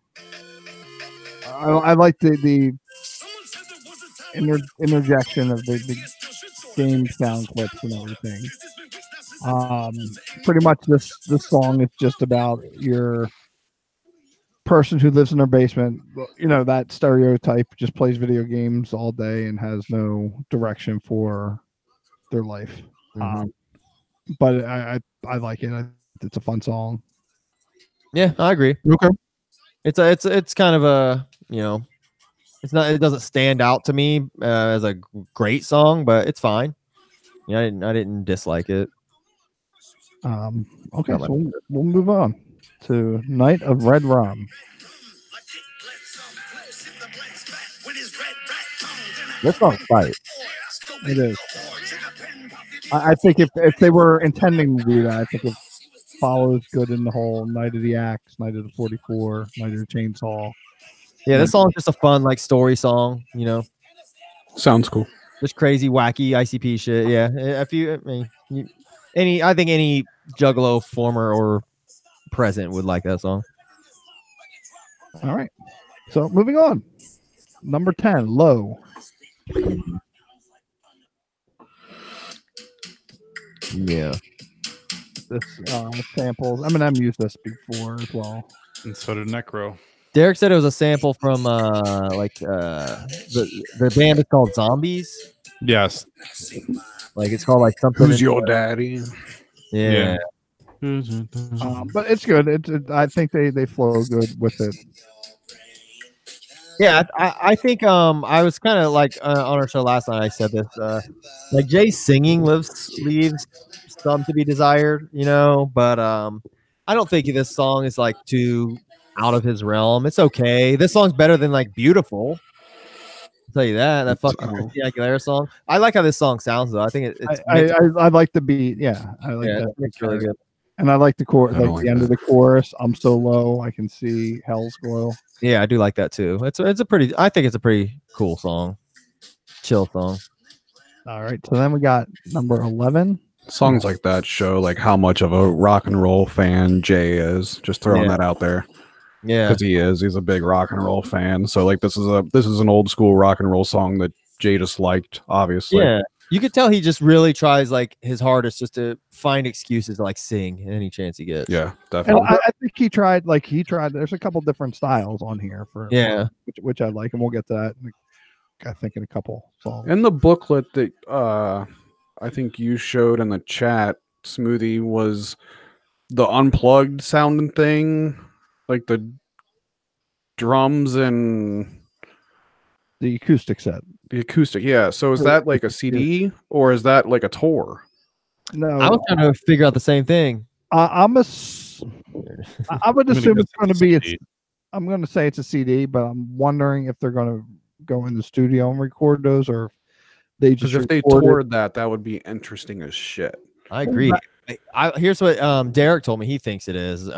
I like the interjection of the game sound clips and everything. Pretty much this song is just about your person who lives in their basement. That stereotype, just plays video games all day and has no direction for their life. But I like it. It's a fun song. yeah, I agree. Okay. It's kind of a it doesn't stand out to me as a great song, but it's fine. Yeah, I didn't dislike it. Okay, so we'll move on to Night of Red Rum. This song's fight. It is. I think if they were intending to do that, I think it follows good in the whole Night of the Axe, Night of the 44, Night of the Chainsaw. Yeah, this song's just a fun story song. Sounds cool. Just crazy, wacky ICP shit. Yeah, I think any Juggalo former or present would like that song. All right. So moving on. Number 10, Low. Yeah. This samples. Eminem used this before as well. And so did Necro. Derek said it was a sample from the band is called Zombies. Yes. It's called something. Who's your daddy? Yeah. But it's good. I think they flow good with it. Yeah, I think I was kind of on our show last night. I said this Jay's singing leaves some to be desired, but I don't think this song is too out of his realm. It's okay. This song's better than Beautiful. I'll tell you that fucking Christina Aguilera song. I like how this song sounds though. I think I like the beat. Yeah, I like that. It's really good. And I like the chorus, like the end of the chorus. I'm so low, I can see hell's glow. Yeah, I do like that too. I think it's a pretty cool song. Chill song. All right, so then we got number 11. Songs like that show how much of a rock and roll fan Jay is. Just throwing that out there. Yeah, because he's a big rock and roll fan. So this is an old school rock and roll song that Jay just liked, obviously. Yeah, you could tell he just really tries his hardest just to find excuses to sing any chance he gets. Yeah, definitely. And I think he tried. There's a couple different styles on here for which I like, and we'll get to that. I think in a couple songs. In the booklet that I think you showed in the chat, Smoothie, was the unplugged sounding thing. The drums and the acoustic set. The acoustic, yeah. So is that a CD or is that a tour? No, I was trying to figure out the same thing. I would assume it's going to be. I'm going to say it's a CD, but I'm wondering if they're going to go in the studio and record those, or if they just. If they toured that would be interesting as shit. I agree. Here's what Derek told me he thinks it is.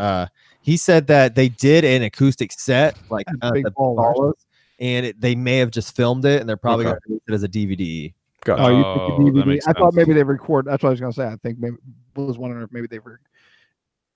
He said that they did an acoustic set Big Ballers, and they may have just filmed it, and they're probably going to release it as a DVD. Gotcha. Oh, you think a DVD? I thought maybe they record. That's what I was going to say. I think maybe I was wondering if maybe they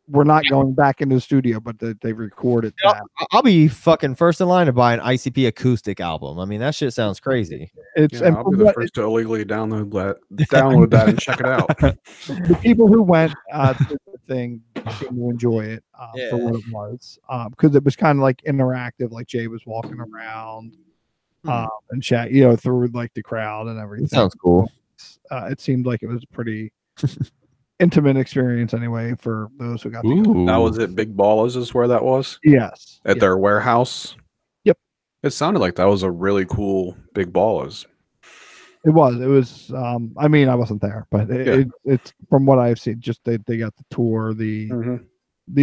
we're not going back into the studio, but they recorded that. I'll be fucking first in line to buy an ICP acoustic album. I mean, that shit sounds crazy. I'll be the first to illegally download that and check it out. The people who went to the thing seemed to enjoy it for what it was, because it was kind of interactive, Jay was walking around and chat, through the crowd and everything. That sounds cool. It seemed like it was a pretty intimate experience anyway for those who got to go. That was it. Big Ballers is where that was. Yes, at their warehouse. Yep, it sounded like that was a really cool Big Ballers. It was. I mean, I wasn't there, but it's from what I've seen. Just they got the tour, the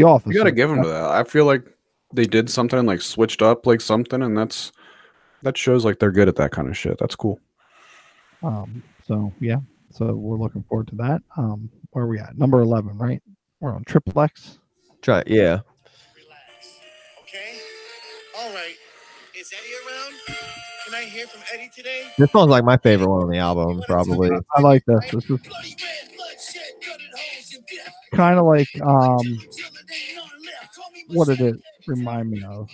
office. You got to give them to that. I feel like they did something switched up something, and that shows they're good at that kind of shit. That's cool. So yeah. So we're looking forward to that. Where are we at? Number 11, right? We're on Triple X. Try it, yeah. Relax. Okay. All right. Is Eddie around? Can I hear from Eddie today? This song's like my favorite one on the album, probably. I like this. This is kind of like what did it remind me of?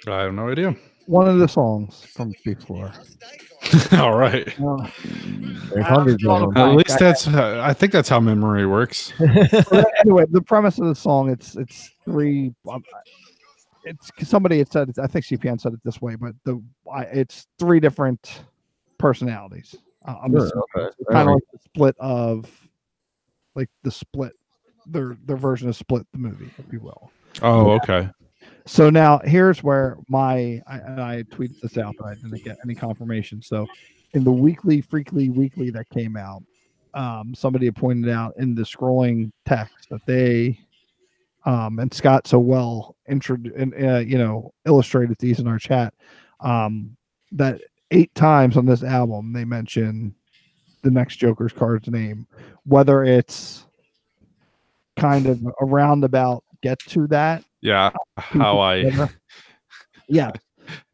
I have no idea. One of the songs from before. All right. There's hundreds of them. At least that's. I think that's how memory works. Anyway, the premise of the song, it's three. It's somebody had said. I think CPN said it this way, but it's three different personalities. Sure, okay. Kind of like the split of, like the split, their version of Split the movie, if you will. Oh, okay. So now here's where I tweeted this out, but I didn't get any confirmation. So in the Freakly Weekly that came out, somebody had pointed out in the scrolling text that they and Scott so well illustrated these in our chat, that 8 times on this album they mention the next Joker's card's name, whether it's kind of a roundabout get to that. Yeah. How I. Yeah.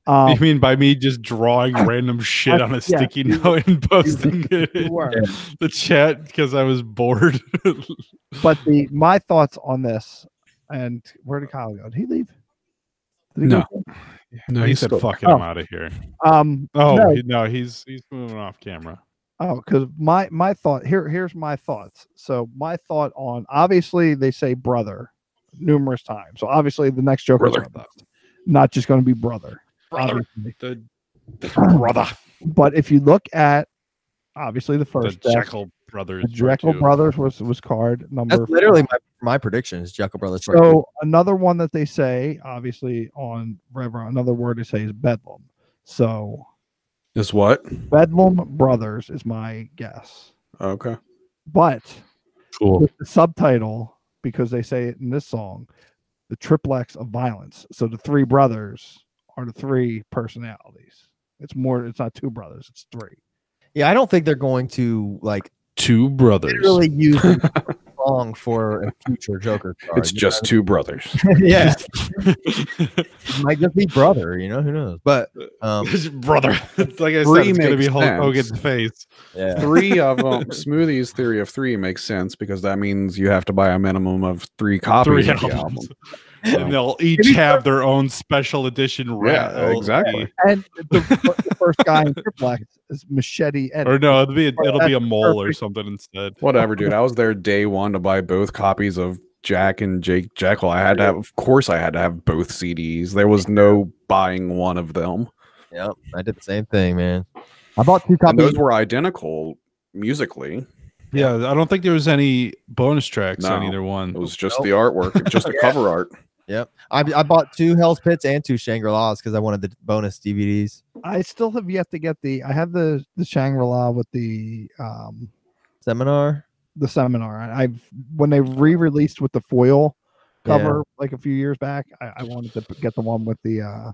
You mean by me just drawing random shit on a sticky note and posting it in the chat because I was bored? But my thoughts on this, and where did Kyle go? Did he leave? Did he No. go? No, he said, "Fucking, I'm out of here." No, he's moving off camera. Oh, because my thought here's my thoughts. So my thought on, obviously they say brother numerous times. So obviously the next Joker is not just going to be brother. The brother. But if you look at obviously the first Jekyll Brothers, Jekyll Brothers was card number. That's literally my prediction is Jekyll Brothers. So another one that they say, obviously on Reverend, another word they say is Bedlam. So is what? Bedlam Brothers is my guess. Okay. But cool. With the subtitle, because they say it in this song, the triplex of violence. So the 3 brothers are the 3 personalities. It's not 2 brothers, it's 3. Yeah, I don't think they're going to like 2 brothers really use the song for a future Joker card. It's just 2 brothers. Yeah. It might just be brother, who knows? But brother. It's like I said, it's gonna be Hulk Hogan's face. Yeah. 3 of them. Smoothie's theory of 3 makes sense because that means you have to buy a minimum of 3 copies of the album. And they'll each have their own special edition wrap. Yeah, exactly. And the first guy in triplex is Machete Eddie. Or no, it'll be a mole or something instead. Whatever, dude. I was there day 1 to buy both copies of Jack and Jake Jekyll. I had to have both CDs. There was no buying one of them. Yep, I did the same thing, man. I bought 2 copies. And those were identical musically. Yeah, I don't think there was any bonus tracks on either one. It was just the artwork, just the cover art. Yep. I bought 2 Hell's Pits and 2 Shangri-Las because I wanted the bonus DVDs. I still have yet to get I have the Shangri-La with the Seminar. The Seminar. When they re-released with the foil cover like a few years back, I wanted to get the one with the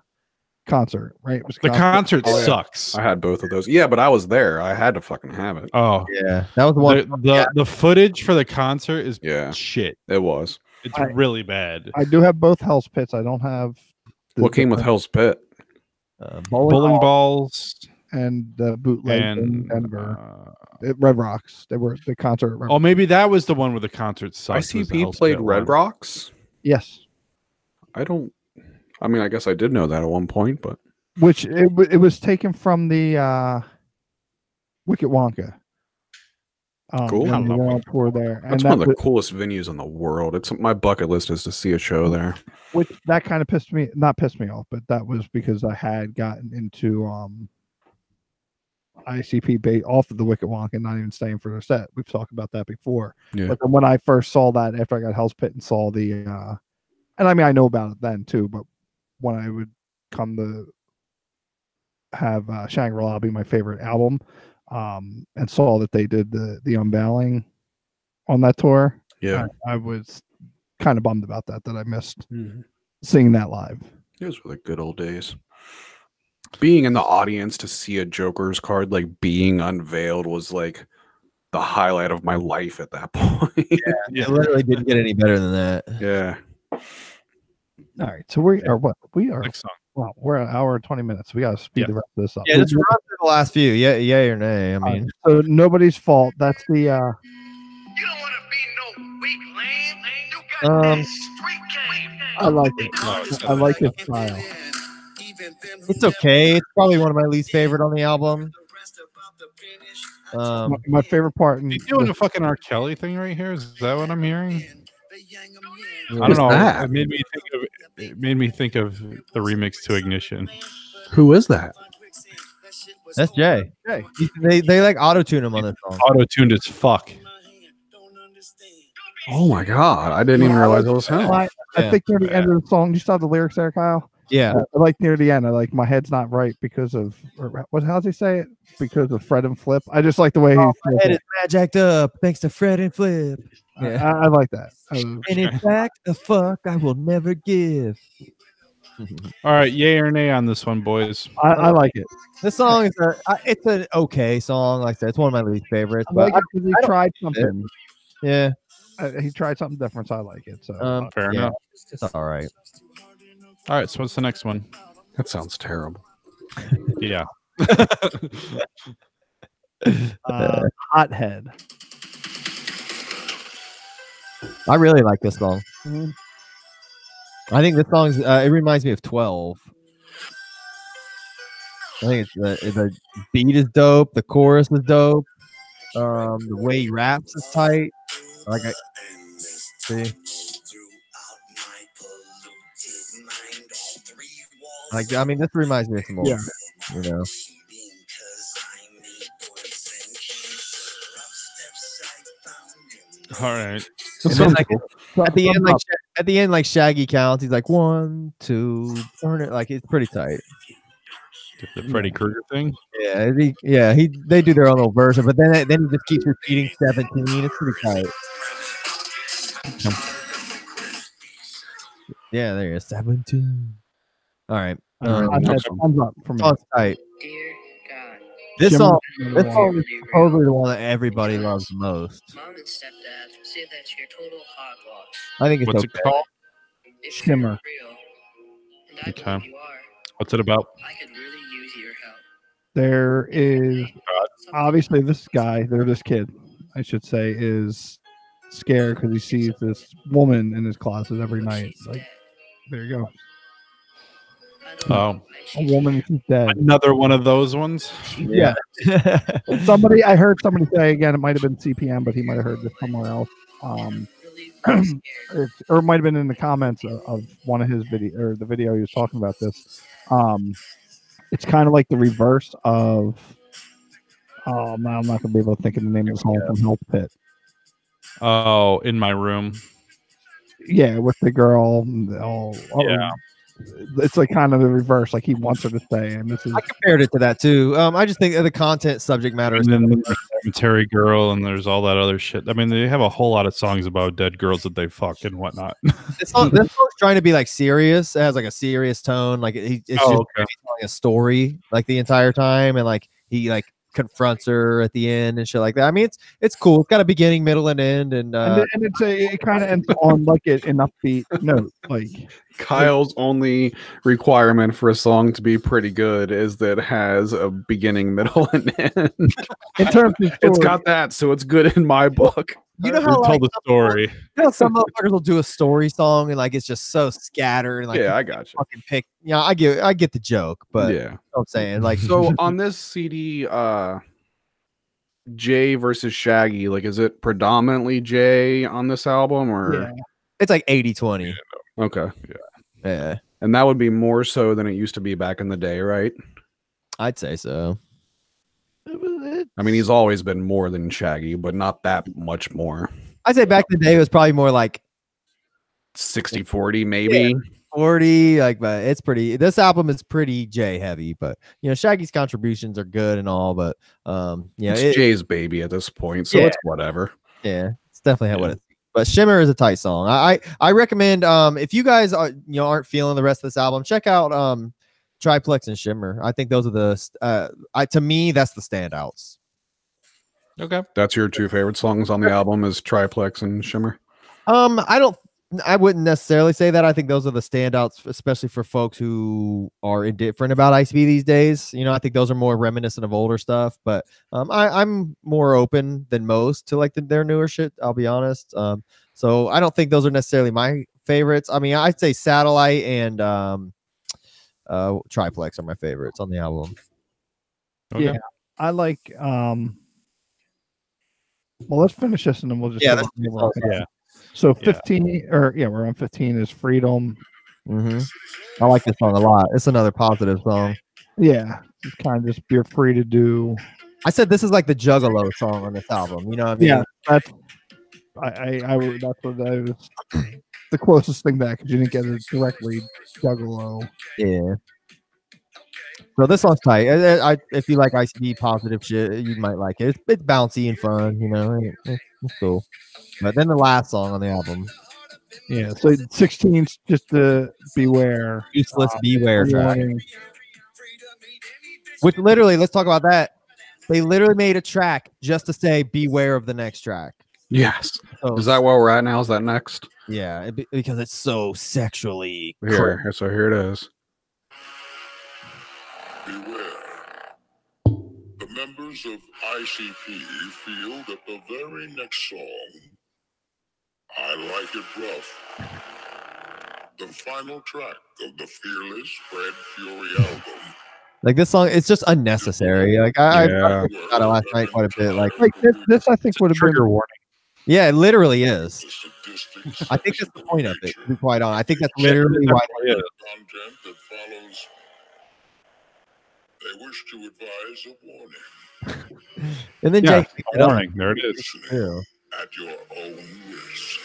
concert, right? It was the concert sucks. I had both of those. Yeah, but I was there. I had to fucking have it. Oh yeah, that was the one. The footage for the concert is shit. It was. It's really bad. I do have both Hell's Pits. I don't have. What came with Hell's Pit? Bowling balls and the bootleg in Denver. Red Rocks. They were the concert. Oh, maybe that was the one where the concert sucked. ICP played Red Rocks. Yes. I guess I did know that at one point, but which it was taken from the Wicked Wonka. Cool. Tour there. That's one of the coolest venues in the world. It's my bucket list is to see a show there. Which that kind of not pissed me off, but that was because I had gotten into ICP off of the Wicked Wonka, not even staying for their set. We've talked about that before. Yeah. But then when I first saw that, after I got Hell's Pit and saw the and I mean I know about it then too, but when I would come to have Shangri-La be my favorite album, and saw that they did the unveiling on that tour. Yeah, I was kind of bummed about that I missed seeing that live. Those were the good old days. Being in the audience to see a Joker's card like being unveiled was like the highlight of my life at that point. Yeah, it literally didn't get any better than that. Yeah. All right, so we are what we are. Next song. Well, we're an hour and 20 minutes. We got to speed Yeah. the rest of this up. Yeah, just run through the last few. Yeah, yay or nay. I mean, So nobody's fault. That's the You don't want to be no weak lame. You got Um, that street game. I like it. it's I like his style. it's okay. It's probably one of my least favorite on the album. My favorite part. In He's doing a fucking R. Kelly thing right here. Is that what I'm hearing? I Who's don't know. that? It made me think of the remix to Ignition. Who is that? That's Jay. Jay. They like auto tune him on this song. Auto tuned as fuck. Oh my god, I didn't even realize it was him. I think near the end of the song, you saw the lyrics there, Kyle. Yeah, I like near the end. I like my head's not right because of how's he say it? Because of Fred and Flip. I just like the way my he. head is mad jacked up thanks to Fred and Flip. Yeah. I like that. And in fact, a fuck I will never give. All right, yay or nay on this one, boys. I like it. This song is it's an okay song. Like I said, it's one of my least favorites. I But like it because he tried something. yeah, He tried something different, so I like it. So Fair yeah, enough. it's all right. All right, so what's the next one? That sounds terrible. Yeah. Hothead. I really like this song. Mhm. I think this song's it reminds me of 12. I think the beat is dope, the chorus is dope, the way he raps is tight. Like I see, like I mean, this reminds me of some old, Yeah. you know. All right. And then, like, at the end, like Shaggy counts. He's like 1, 2, turn it. Like it's pretty tight. The Freddy Krueger thing. Yeah, they do their own little version, but then he just keeps repeating 17. It's pretty tight. Yeah, there you go. 17. All right. Hothead, thumbs up for me. Song's tight. Dear God, This Jimmy- song, Number this one. song is supposedly the one that everybody loves the most. Mom and stepdad say that you're total hogwash. I think it's What's okay. it called? If Shimmer. you're real, and I Okay. believe you are, What's it about? I could really use your help. There is obviously this guy, this kid, I should say, is scared because he sees this woman in his closet every night. Like, there you go. Oh, A woman who's dead. another one of those ones. Yeah. I heard somebody say again, it might have been CPM, but he might have heard this somewhere else. Or it might have been in the comments of one of his video or the video he was talking about this. It's kind of like the reverse of. Oh man, I'm not gonna be able to think of the name of the song from Health Pit. Oh, in my room. Yeah, with the girl. Yeah. It's like kind of the reverse. Like he wants her to stay, and this is. I compared it to that too. I just think the content subject matter is And then there's Cemetery Girl, and there's all that other shit. I mean, they have a whole lot of songs about dead girls that they fuck and whatnot. this song's trying to be like serious. It has like a serious tone. Like it's just okay. telling a story like the entire time, and like he like confronts her at the end and shit like that. I mean, it's cool. It's got a beginning, middle, and end, and it kind of ends on like an upbeat note. Like Kyle's only requirement for a song to be pretty good is that it has a beginning, middle, and end. in terms of It's story, got that, so it's good in my book. you know They how told like, the story. some motherfuckers will do a story song and like it's just so scattered and like Yeah, you I got you. fucking pick. Yeah, I get the joke, but you know Yeah. what I'm saying like So on this CD, Jay versus Shaggy, like, is it predominantly Jay on this album, or yeah. it's like 80-20. okay? Yeah, And that would be more so than it used to be back in the day, right? I'd say so. I mean, he's always been more than Shaggy, but not that much more. I'd say back in the day it was probably more like 60-40, maybe. 40, like, but it's pretty. This album is pretty Jay heavy, but you know, Shaggy's contributions are good and all, but yeah, It's Jay's baby at this point, so Yeah. it's whatever. yeah, it's definitely what it's. But Shimmer is a tight song. I recommend if you guys are aren't feeling the rest of this album, check out Triplex and Shimmer. I think those are the to me that's the standouts. Okay. That's your two favorite songs on the album is Triplex and Shimmer. I don't I wouldn't necessarily say that. I think those are the standouts, especially for folks who are indifferent about ICB these days. You know, I think those are more reminiscent of older stuff. But I'm more open than most to like their newer shit. I'll be honest. So I don't think those are necessarily my favorites. I mean, I'd say Satellite and Triplex are my favorites on the album. Okay. Yeah, I like. Well, let's finish this and then we'll just Yeah, go that's on to all. Yeah. So Yeah. 15 or yeah, we're on 15 is Freedom. I like this song a lot. It's another positive song. Yeah, it's kind of just you're free to do. I said this is like the Juggalo song on this album. You know what I mean? Yeah, that's that's what I was the closest thing to that because you didn't get it directly Juggalo. Yeah. So this song's tight. If you like ICD positive shit, you might like it. It's bouncy and fun, you know. It's cool. But then the last song on the album, Yeah, so 16 's just the Beware. Useless Beware track, Warning. which literally, let's talk about that. They literally made a track just to say beware of the next track. Yes. So, Is that where we're at now? Is that next? yeah, because it's so sexually Here. So here it is. Beware. The members of ICP feel that the very next song, I Like It Rough, the final track of the Fearless Fred Fury album. like this song. It's just unnecessary. Like I Yeah. talked about it last night quite a bit. Like This I think would have been Trigger warning. yeah, it literally is. The sadistic I think that's the point of it. sexual To be quite honest, I think that's Yeah, literally it why. definitely is. content that follows. They wish to advise a warning. And then Yeah, Jake picked it up. warning. There it is. Listening at your own risk.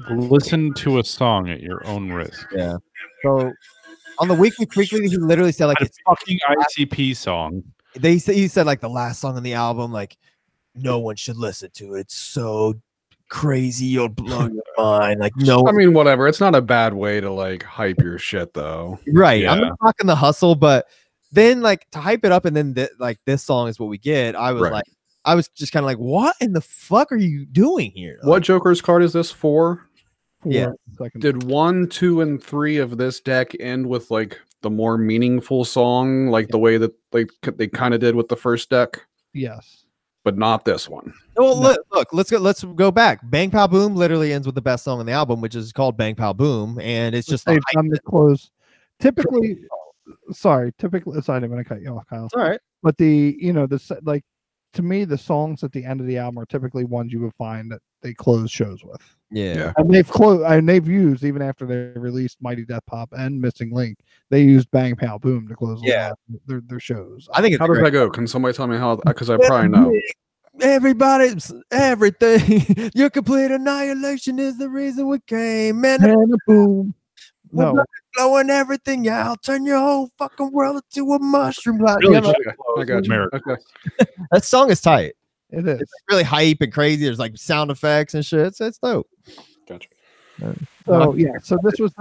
Listen to a song at your own risk. Yeah. So on the Weekly Freakly, he literally said like A it's fucking ICP song. he said like the last song on the album, like no one should listen to it. It's so crazy, you'll blow your mind. Like no, I mean, whatever. It's not a bad way to like hype your shit, though. right. I'm Yeah. not talking the hustle, but then like to hype it up and then like this song is what we get. I was Right. like, I was just kind of like, what in the fuck are you doing here? What Joker's card is this for? Yeah. second. Did 1, 2, and 3 of this deck end with like the more meaningful song, like the way that they kind of did with the first deck, Yes. but not this one? Well, look, let's go back. Bang Pow Boom literally ends with the best song on the album, which is called Bang Pow Boom, and it's just They've like, done the close. Typically, sorry, I'm going to cut you off, Kyle. it's all right. But like to me, the songs at the end of the album are typically ones you would find that they close shows with. Yeah. And they've used even after they released Mighty Death Pop and Missing Link, they used Bang Pow Boom to close their shows. I think it's How does that go? Can somebody tell me how? Because I probably know. everybody's everything. Your complete annihilation is the reason we came, man. And a boom. No, Blowing everything out, turn your whole fucking world into a mushroom cloud. Really You know, should I got you. Miracle. Okay. that song is tight. it is. It's really hype and crazy. There's like sound effects and shit. It's dope. Gotcha. So yeah, so this was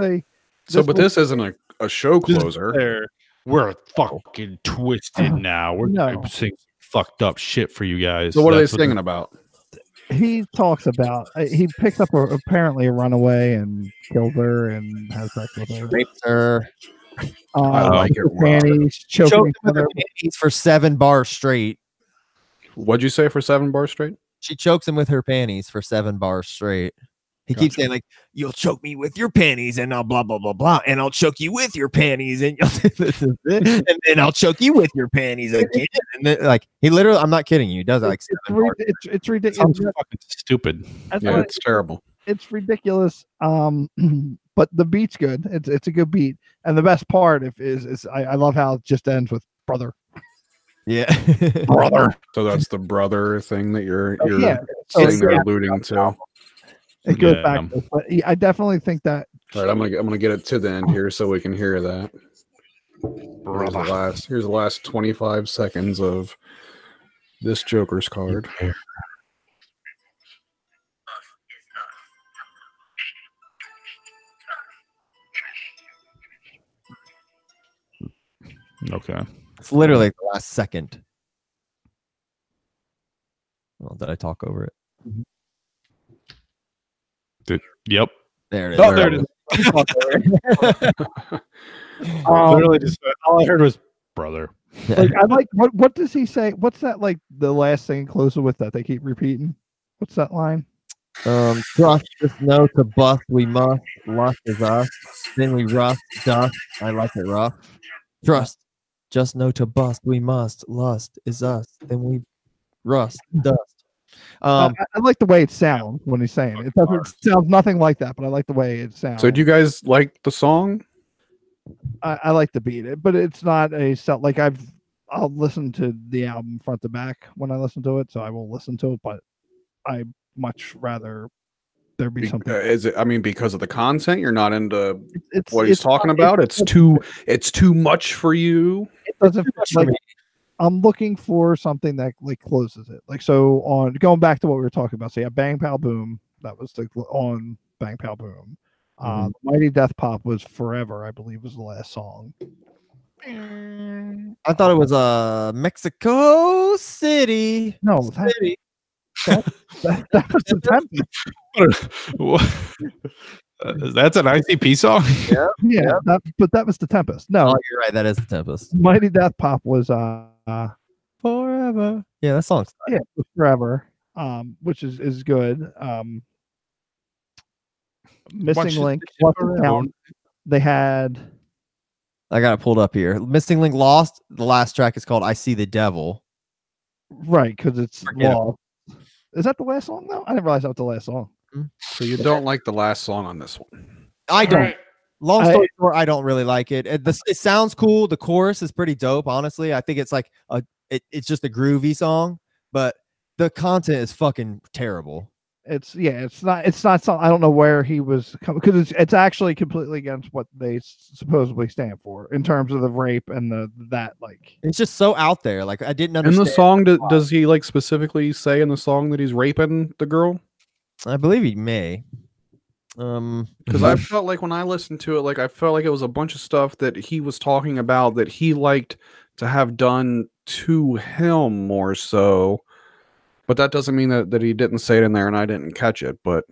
This isn't a show closer. There. We're fucking twisted now. We're No. gonna sing fucked up shit for you guys. So what are they That's singing about? he talks about he picks up apparently a runaway and kills her and has sex with her. Rapes her. I like it her raw. panties, choking Choked each him with her other. panties for 7 bars straight. What'd you say for 7 bars straight? She chokes him with her panties for 7 bars straight. He keeps saying like, "You'll choke me with your panties, and I'll blah blah blah blah, and I'll choke you with your panties, and and then I'll choke you with your panties again." And then, like he literally, I'm not kidding you, he does it like It's 7 bars. it's ridiculous. sounds fucking stupid. That's Yeah, why it's terrible. it's ridiculous. But the beat's good. It's a good beat, and the best part is I love how it just ends with brother. Yeah, Brother. So that's the brother thing that you're Yeah, saying they're yeah. alluding to. All It goes Yeah. back, to this, but I definitely think that right, I'm gonna get it to the end here so we can hear that. Here's the last 25 seconds of this Joker's card. Okay. it's literally the last second. Well, did I talk over it? Yep. There it is. Oh, there it is. Literally, just all I heard was brother. Like I like what does he say? What's that like the last thing closer with that they keep repeating? What's that line? Trust just know to bust we must. Lust is us. Then we rust, dust. I like it rough. Trust just know to bust we must. Lust is us. Then we rust, dust. I like the way it sounds when he's saying it. It doesn't sounds nothing like that, but I like the way it sounds. So do you guys like the song? I like the beat it, but it's not a like I'll listen to the album front to back when I listen to it, so I will listen to it, but I much rather there be something. Is it? I mean, because of the content, you're not into It's what he's talking about. It's too much for you. It doesn't like. I'm looking for something that like closes it. Like so on going back to what we were talking about. So yeah, Bang Pow Boom. That was the on Bang Pow Boom. Mighty Death Pop was Forever, I believe, was the last song. I thought it was Mexico City. No, City. That was the Tempest. That's an ICP song. Yeah. But that was the Tempest. No, Oh, you're right. That is the Tempest. Mighty Death Pop was Forever. Yeah, that song's yeah, it was Forever. Which is good. Missing Link. They had. I got it pulled up here. Missing Link Lost. The last track is called I See the Devil. Right, because it's lost. Is that the last song though? I didn't realize that was the last song. So you don't like the last song on this one? I don't. Long story short, I don't really like it. It sounds cool. The chorus is pretty dope. Honestly, I think it's like it's just a groovy song, but the content is fucking terrible. It's not something. I don't know where he was coming because it's actually completely against what they supposedly stand for in terms of the rape and that like it's just so out there. Like I didn't understand. In the song, does he like specifically say in the song that he's raping the girl? I believe he may. Because I felt like when I listened to it, like I felt like it was a bunch of stuff that he was talking about that he liked to have done to him more so. But that doesn't mean that he didn't say it in there and I didn't catch it. But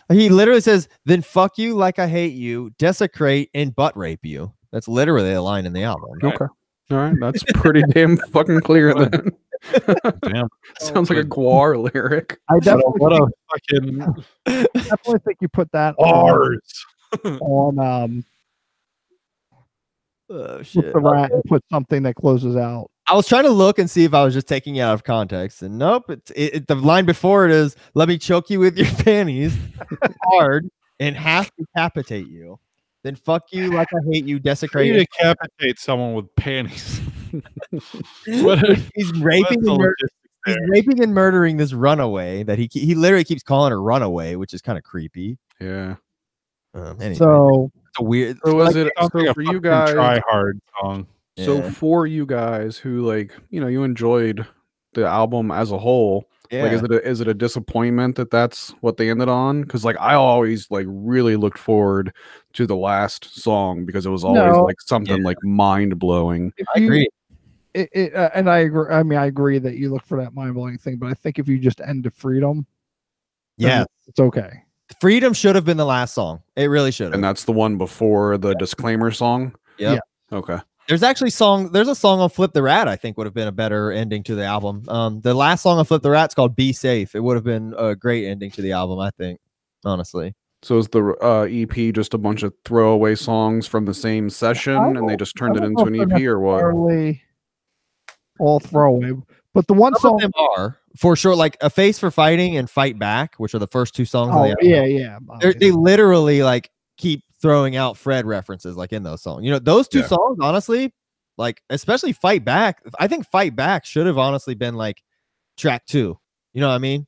he literally says, "Then fuck you like I hate you, desecrate and butt rape you." That's literally a line in the album. Okay, all right, that's pretty damn fucking clear then. Damn, sounds like a Guar lyric. I definitely fucking think you put that ours on shit. the rat and put something that closes out. I was trying to look and see if I was just taking it out of context, and nope. The line before it is, "Let me choke you with your panties hard and half decapitate you. Then fuck you like I hate you, desecrate." You decapitate someone with panties. He's raping and murdering this runaway that he literally keeps calling her runaway, which is kind of creepy. Yeah. Anyway, So it's a weird. So Like, is it sounds like so a for you fucking guys? try hard song. So Yeah. for you guys who like, you enjoyed the album as a whole, like is it a disappointment that that's what they ended on? Because like I always like really looked forward to the last song because it was always like something like mind blowing. I agree. And I agree. I mean, I agree that you look for that mind blowing thing, but I think if you just end to Freedom, Yeah, it's okay. Freedom should have been the last song. It really should have. And that's the one before the disclaimer song. Yep. Yeah. Okay. There's actually there's a song on Flip the Rat I think would have been a better ending to the album. The last song on Flip the Rat's called Be Safe. It would have been a great ending to the album, I think, honestly. So is the EP just a bunch of throwaway songs from the same session and they just turned it into an EP or what? All throwaway. But the one Some song of them are for sure, like A Face for Fighting and Fight Back, which are the first two songs on the album. yeah. They literally like keep throwing out Fred references like in those songs. Those two songs, honestly, like especially Fight Back. I think Fight Back should have honestly been like track 2. You know what I mean?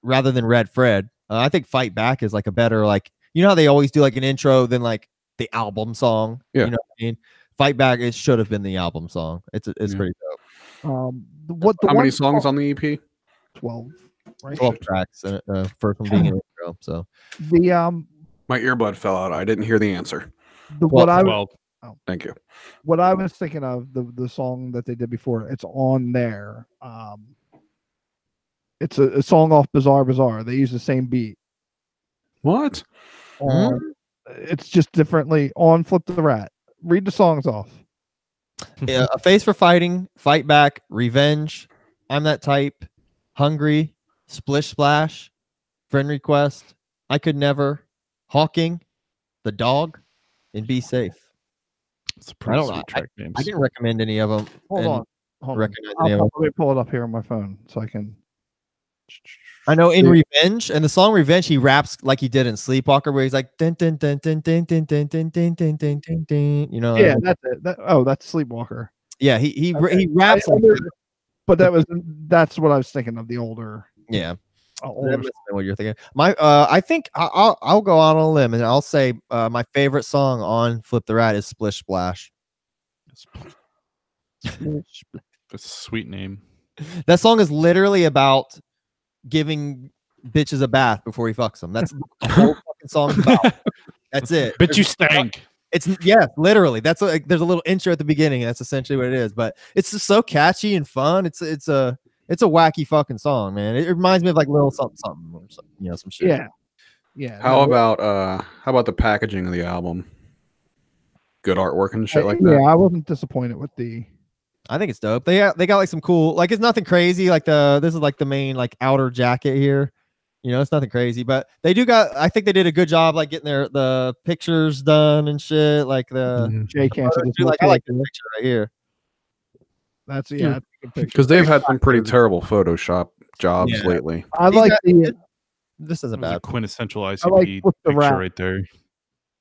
Rather than Red Fred. I think Fight Back is like a better like how they always do like an intro than like the album song. Yeah. You know what I mean? Fight Back, it should have been the album song. It's pretty dope. How many songs on the EP? 12. Right? 12 tracks, and first one being an intro. So the my earbud fell out. I didn't hear the answer. Thank you. What I was thinking of the song that they did before, it's on there. It's a song off Bizarre Bizarre. They use the same beat. What? on. It's just differently on Flip the Rat. Read the songs off. Yeah, A Face for Fighting, Fight Back, Revenge, I'm That Type, Hungry, Splish Splash, Friend Request, I Could Never, Hawking, The Dog, and Be Safe. It's a I pretty don't know. sweet track names. I didn't recommend any of them. Hold on. recognize any of them. Let me pull it up here on my phone so I can. I know in Revenge, and the song Revenge, he raps like he did in Sleepwalker, where he's like, dun, dun, dun, dun, dun, dun, dun, dun, dun, dun, dun, dun, dun, you know? Yeah, that's it. That's Sleepwalker. Yeah, he Okay. raps like that. But that's what I was thinking of, the older. Yeah. older That must have been what you're thinking. I think I'll go out on a limb and I'll say my favorite song on Flip the Rat is Splish Splash. That's a sweet name. That song is literally about giving bitches a bath before he fucks them. That's the whole fucking song's about. That's it. But you stank. It's yeah, literally. That's there's a little intro at the beginning. And that's essentially what it is. But it's just so catchy and fun. It's a wacky fucking song, man. It reminds me of like little something, or something, you know, some shit. Yeah. Yeah. How about the packaging of the album? Good artwork and shit like that. Yeah, I wasn't disappointed with the. I think it's dope. They got like some cool, like it's nothing crazy. Like this is like the main like outer jacket here. You know, it's nothing crazy, but they do got. I think they did a good job like getting the pictures done and shit. Like the Jay canceled. like I like this picture right here. That's a good picture. Because they've had some pretty terrible Photoshop jobs lately. I like this isn't That was bad. a quintessential like ICP Flip the picture Rat. right there.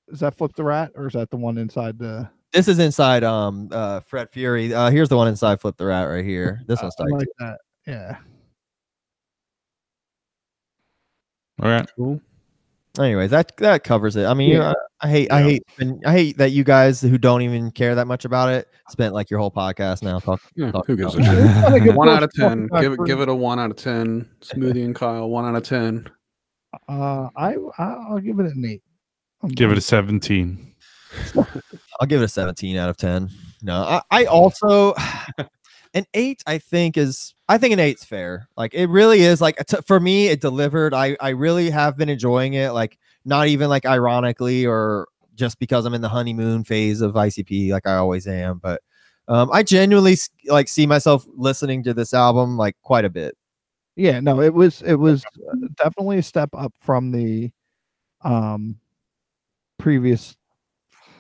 Is that Flip the Rat or is that the one inside the? This is inside Fred Fury. Here's the one inside Flip the Rat right here. This one's I tight. like that. Yeah. All right. Cool. Anyways, that covers it. I mean, Yeah. I hate that you guys who don't even care that much about it spent like your whole podcast now talking. Yeah, talk who gives a about it. shit? It's not a good 1 out first of 10. fucking Give it a 1 out of 10. Smoothie and Kyle, 1 out of 10. I'll give it an 8. Give it a 17. I'll give it a 17 out of 10. No, I also an 8. I think an 8's fair. Like it really is. Like for me, it delivered. I really have been enjoying it. Like not even like ironically or just because I'm in the honeymoon phase of ICP, like I always am. But I genuinely like see myself listening to this album like quite a bit. Yeah, no, it was definitely a step up from the previous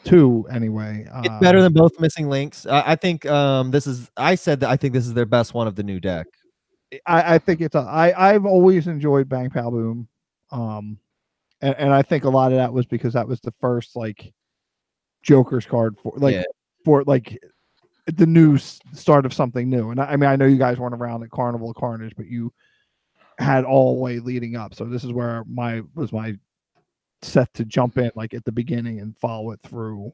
2 anyway. It's better than both Missing Links. I think I said that I think this is their best one of the new deck. I think I've always enjoyed Bang Pow Boom. And I think a lot of that was because that was the first like Joker's card for the new start of something new. And I mean, I know you guys weren't around at Carnival of Carnage, but you had all the way leading up. So this is where my set to jump in like at the beginning and follow it through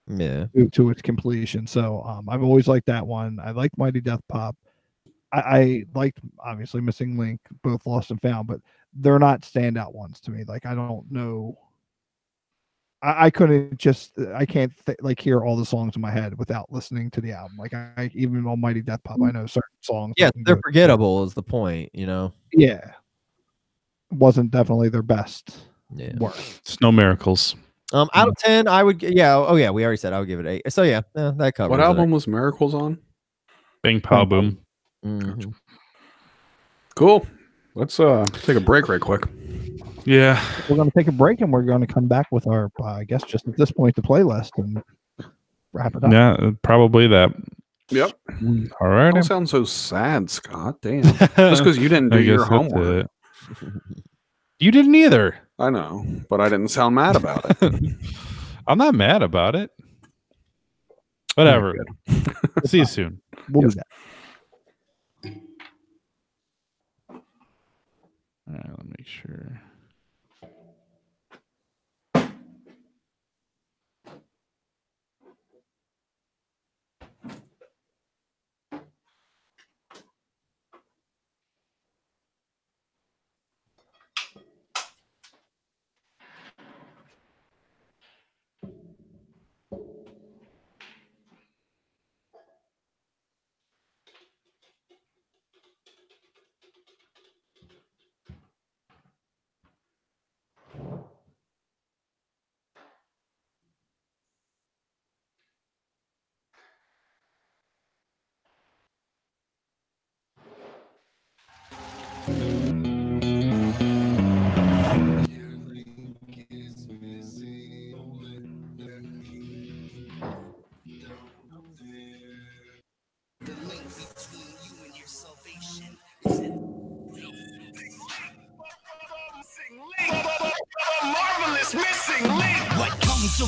to its completion. So I've always liked that one. I liked Mighty Death Pop. I liked obviously Missing Link, both Lost and Found, but they're not standout ones to me. Like I don't know. I couldn't I can't like hear all the songs in my head without listening to the album. Like I even on Mighty Death Pop, I know certain songs. Yeah, they're forgettable is the point, you know. Yeah, wasn't definitely their best work. It's no miracles. Out of 10, I would we already said I would give it 8. So yeah, that covers. What album was Miracles on? Bang Pow Boom. Mm-hmm. Cool. Let's take a break right quick. Yeah. We're going to take a break and we're going to come back with our, I guess, just at this point, the playlist and wrap it up. Yeah, probably that. Yep. All right. Don't sound so sad, Scott. Damn. Just because you didn't do your homework. You didn't either. I know, but I didn't sound mad about it. I'm not mad about it. Whatever. See you soon. We'll do that. All right, let me make sure.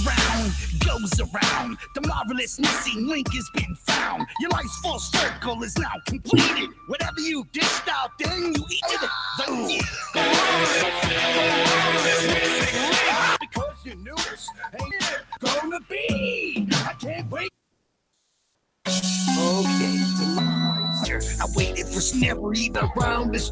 around, goes around. The marvelous missing link has been found. Your life's full circle is now completed. Whatever you dished out, then you eat it. Because you knew this ain't gonna be. I can't wait. Okay, I waited for never even around this.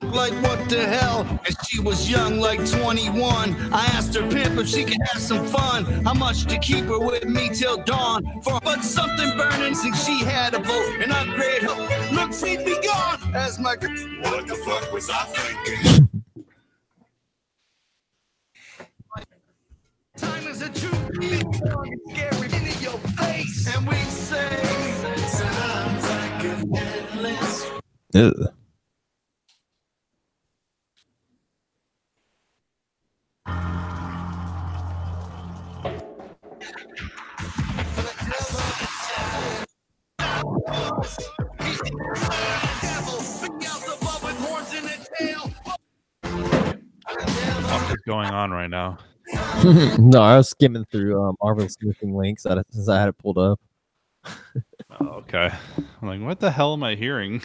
Like what the hell? And she was young, like 21. I asked her pimp if she could have some fun. How much to keep her with me till dawn? But something burning, since she had a vote and upgrade her. Look, she'd be gone as my. What the fuck was I thinking? Time is a true big song, it's scary in your face, and we say sounds like an endless. Ugh. What is going on right now? No, I was skimming through Marvel's missing links since I had it pulled up. Oh, okay. I'm like, what the hell am I hearing?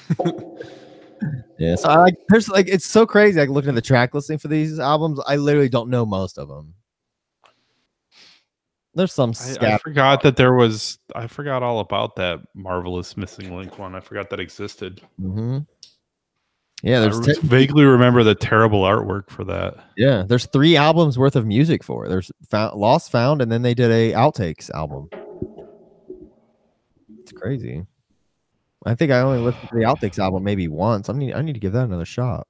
Yeah, so I there's like it's so crazy. Like looking at the track listing for these albums, I literally don't know most of them. There's some. I forgot that there was. I forgot all about that Marvelous Missing Link one. I forgot that existed. Mm-hmm. Yeah, there's I vaguely remember the terrible artwork for that. Yeah, there's 3 albums worth of music for it. There's Lost Found, and then they did a outtakes album. It's crazy. I think I only listened to the outtakes album maybe once. I need to give that another shot.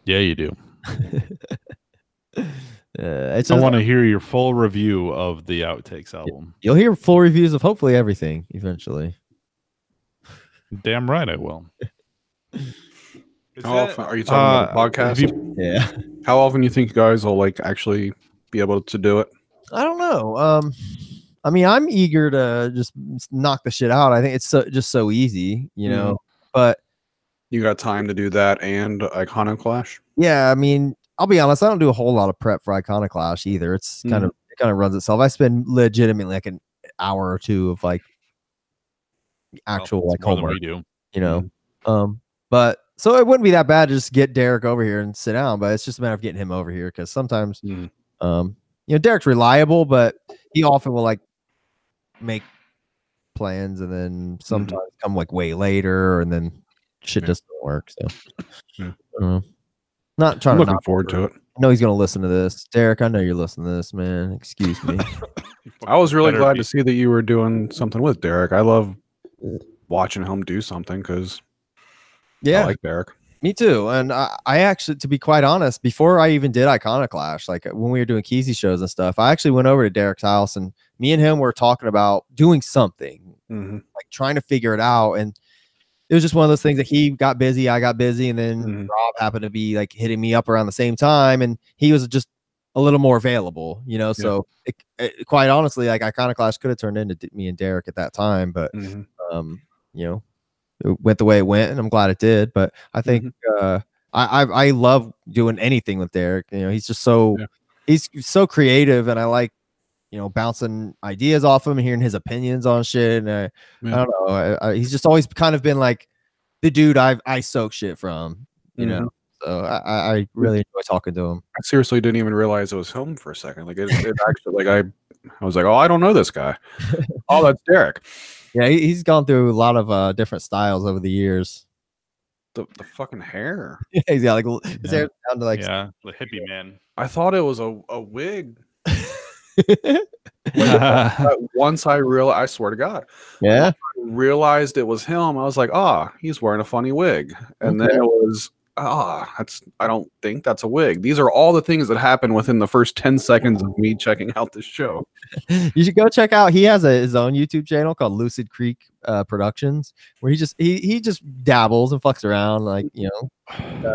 Yeah, you do. It's I want to hear your full review of the outtakes album. You'll hear full reviews of hopefully everything eventually. Damn right I will. How often are you talking about a podcast? Yeah. How often do you think you guys will like actually be able to do it? I don't know. I mean, I'm eager to just knock the shit out. I think it's just so easy, you know. But you got time to do that and Iconoclash? Yeah, I mean, I'll be honest. I don't do a whole lot of prep for Iconoclash either. It's kind of runs itself. I spend legitimately like an hour or 2 of like actual like homework. We do. You know, but so it wouldn't be that bad to just get Derek over here and sit down. But it's just a matter of getting him over here because sometimes, you know, Derek's reliable, but he often will like make plans and then sometimes come like way later and then shit doesn't work. So not trying I'm to looking forward to it. I know he's gonna listen to this. Derek, I know you're listening to this, man. Excuse me. I was really glad to see that you were doing something with Derek. I love watching him do something because I like Derek. Me too. And I actually, to be quite honest, before I even did Iconoclash, like when we were doing Keezy shows and stuff, I actually went over to Derek's house and me and him were talking about doing something, like trying to figure it out. And it was just one of those things that he got busy, I got busy, and then Rob happened to be like hitting me up around the same time, and he was just a little more available, you know. So it, quite honestly, like Iconoclash could have turned into me and Derek at that time, but you know, it went the way it went, and I'm glad it did. But I think I love doing anything with Derek. You know, he's just so he's so creative, and I like, you know, bouncing ideas off him and hearing his opinions on shit. And I don't know, he's just always kind of been like the dude I soak shit from, you know. So I really enjoy talking to him. I seriously didn't even realize it was him for a second. Like it actually, like I was like, oh, I don't know this guy. Oh, that's Derek. Yeah, he's gone through a lot of different styles over the years. The fucking hair. Yeah, he's got like his hair down to like the hippie man. I thought it was a wig. Once I realized, I swear to God, I realized it was him. I was like, he's wearing a funny wig, and then it was, I don't think that's a wig. These are all the things that happen within the first 10 seconds of me checking out this show. You should go check out. He has his own YouTube channel called Lucid Creek Productions, where he just dabbles and fucks around, like, you know.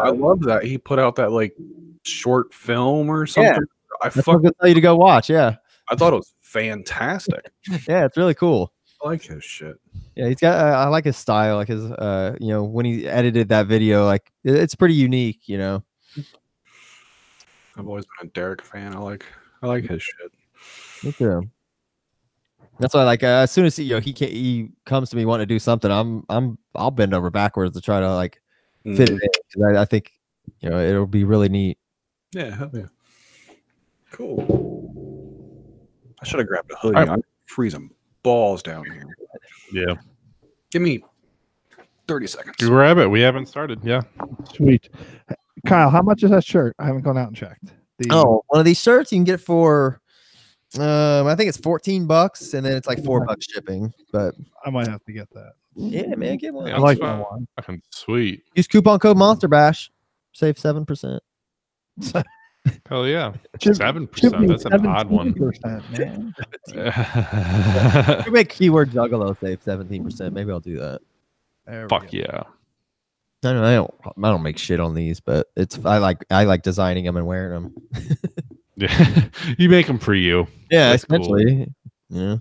I love that he put out that like short film or something. That's what I'm gonna tell you to go watch. Yeah, I thought it was fantastic. Yeah, it's really cool. I like his shit. Yeah, he's got. I like his style, like his. When he edited that video, like it's pretty unique. I've always been a Derek fan. I like his shit. Me too. That's why, like, as soon as he comes to me wanting to do something, I'll bend over backwards to try to like fit it in, 'cause I think it'll be really neat. Yeah, hell yeah. Cool. I should have grabbed a hoodie. All right. I'm freezing balls down here. Yeah. Give me 30 seconds. You grab it. We haven't started. Yeah. Sweet. Kyle, how much is that shirt? I haven't gone out and checked. One of these shirts you can get for I think it's $14, and then it's like $4 shipping. But I might have to get that. yeah, man, get one. Yeah, I like that's that one. fucking sweet. Use coupon code Monster Bash, save 7%. Hell yeah. Should- 7%. should be That's an odd one. 17%, man. You make keyword Juggalo save 17%. Maybe I'll do that. There we Fuck go. yeah. I don't make shit on these, but I like designing them and wearing them. Yeah. You make them for you. Yeah, That's cool. essentially. Yeah.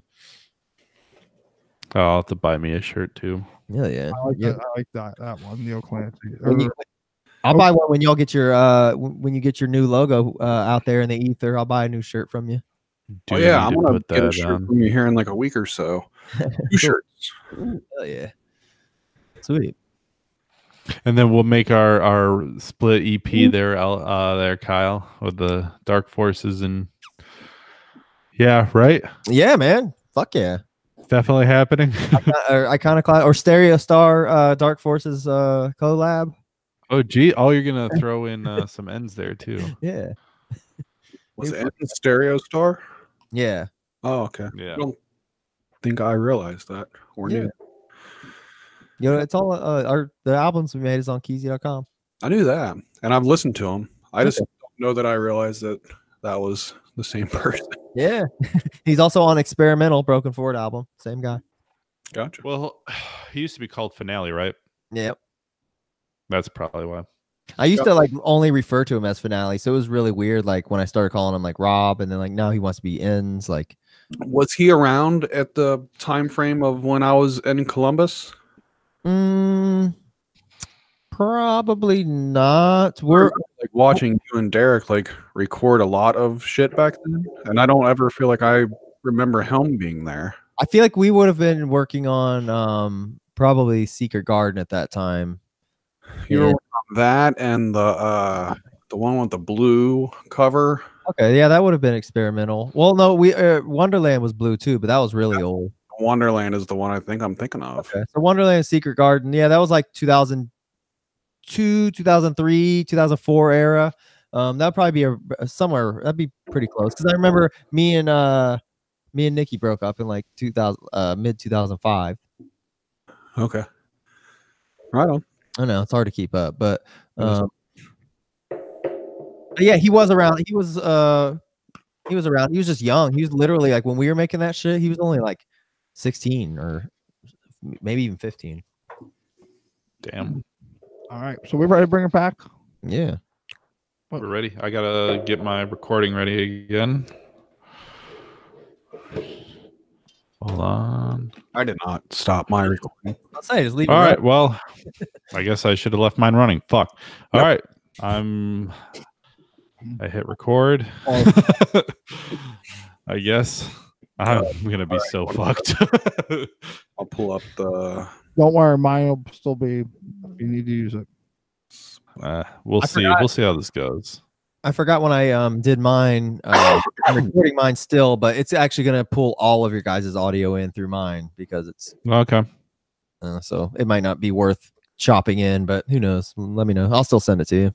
Oh, I'll have to buy me a shirt too. Yeah, yeah. I like Yeah. that. I like that one, Neil Clancy. I'll buy one when y'all get your when you get your new logo out there in the ether. I'll buy a new shirt from you. Do Oh you yeah, need I'm to gonna put get a that shirt on? from you here in like a week or so. 2 shirts. Hell yeah. Sweet. And then we'll make our split EP there, Kyle, with the Dark Forces and yeah, right? Yeah, man. Fuck yeah. Definitely happening. Iconoclast or Stereo Star Dark Forces collab. Oh, gee. Oh, you're going to throw in some ends there too. Yeah. Was it in Stereo Star? Yeah. Oh, okay. Yeah. I don't think I realized that or Yeah. knew. It's all the albums we made is on Keezy.com. I knew that, and I've listened to them. I just don't know that I realized that was the same person. Yeah. He's also on Experimental Broken Forward album. Same guy. Gotcha. Well, he used to be called Finale, right? Yep. That's probably why. I used to like only refer to him as Finale, so it was really weird. Like when I started calling him like Rob, and then like now he wants to be Ends. Like, Was he around at the time frame of when I was in Columbus? Probably not. We're like watching you and Derek like record a lot of shit back then, and I don't ever feel like I remember him being there. I feel like we would have been working on probably Secret Garden at that time. You were on that and the one with the blue cover. Okay, yeah, that would have been Experimental. Well, no, we Wonderland was blue too, but that was really old. Wonderland is the one I think I'm thinking of. Okay, so Wonderland, Secret Garden, yeah, that was like 2002, 2003, 2004 era. That'd probably be somewhere. That'd be pretty close because I remember me and Nikki broke up in like mid 2005. Okay, right on. I know it's hard to keep up, but yeah, he was around. He was around. He was just young. He was literally like when we were making that shit. He was only like 16 or maybe even 15. Damn. All right, so we're ready to bring it back. Yeah. We're ready. I gotta get my recording ready again. Hold on. I did not stop my recording. I'll say just leave. All right. Well, I guess I should have left mine running. Fuck. All right. I hit record. I guess I'm gonna be so fucked. I'll pull up the. Don't worry, mine will still be. If you need to use it. We'll see. forgot. We'll see how this goes. I forgot when I did mine. I'm recording mine still, but it's actually gonna pull all of your guys' audio in through mine because it's Okay. so it might not be worth chopping in, but who knows? Let me know. I'll still send it to you.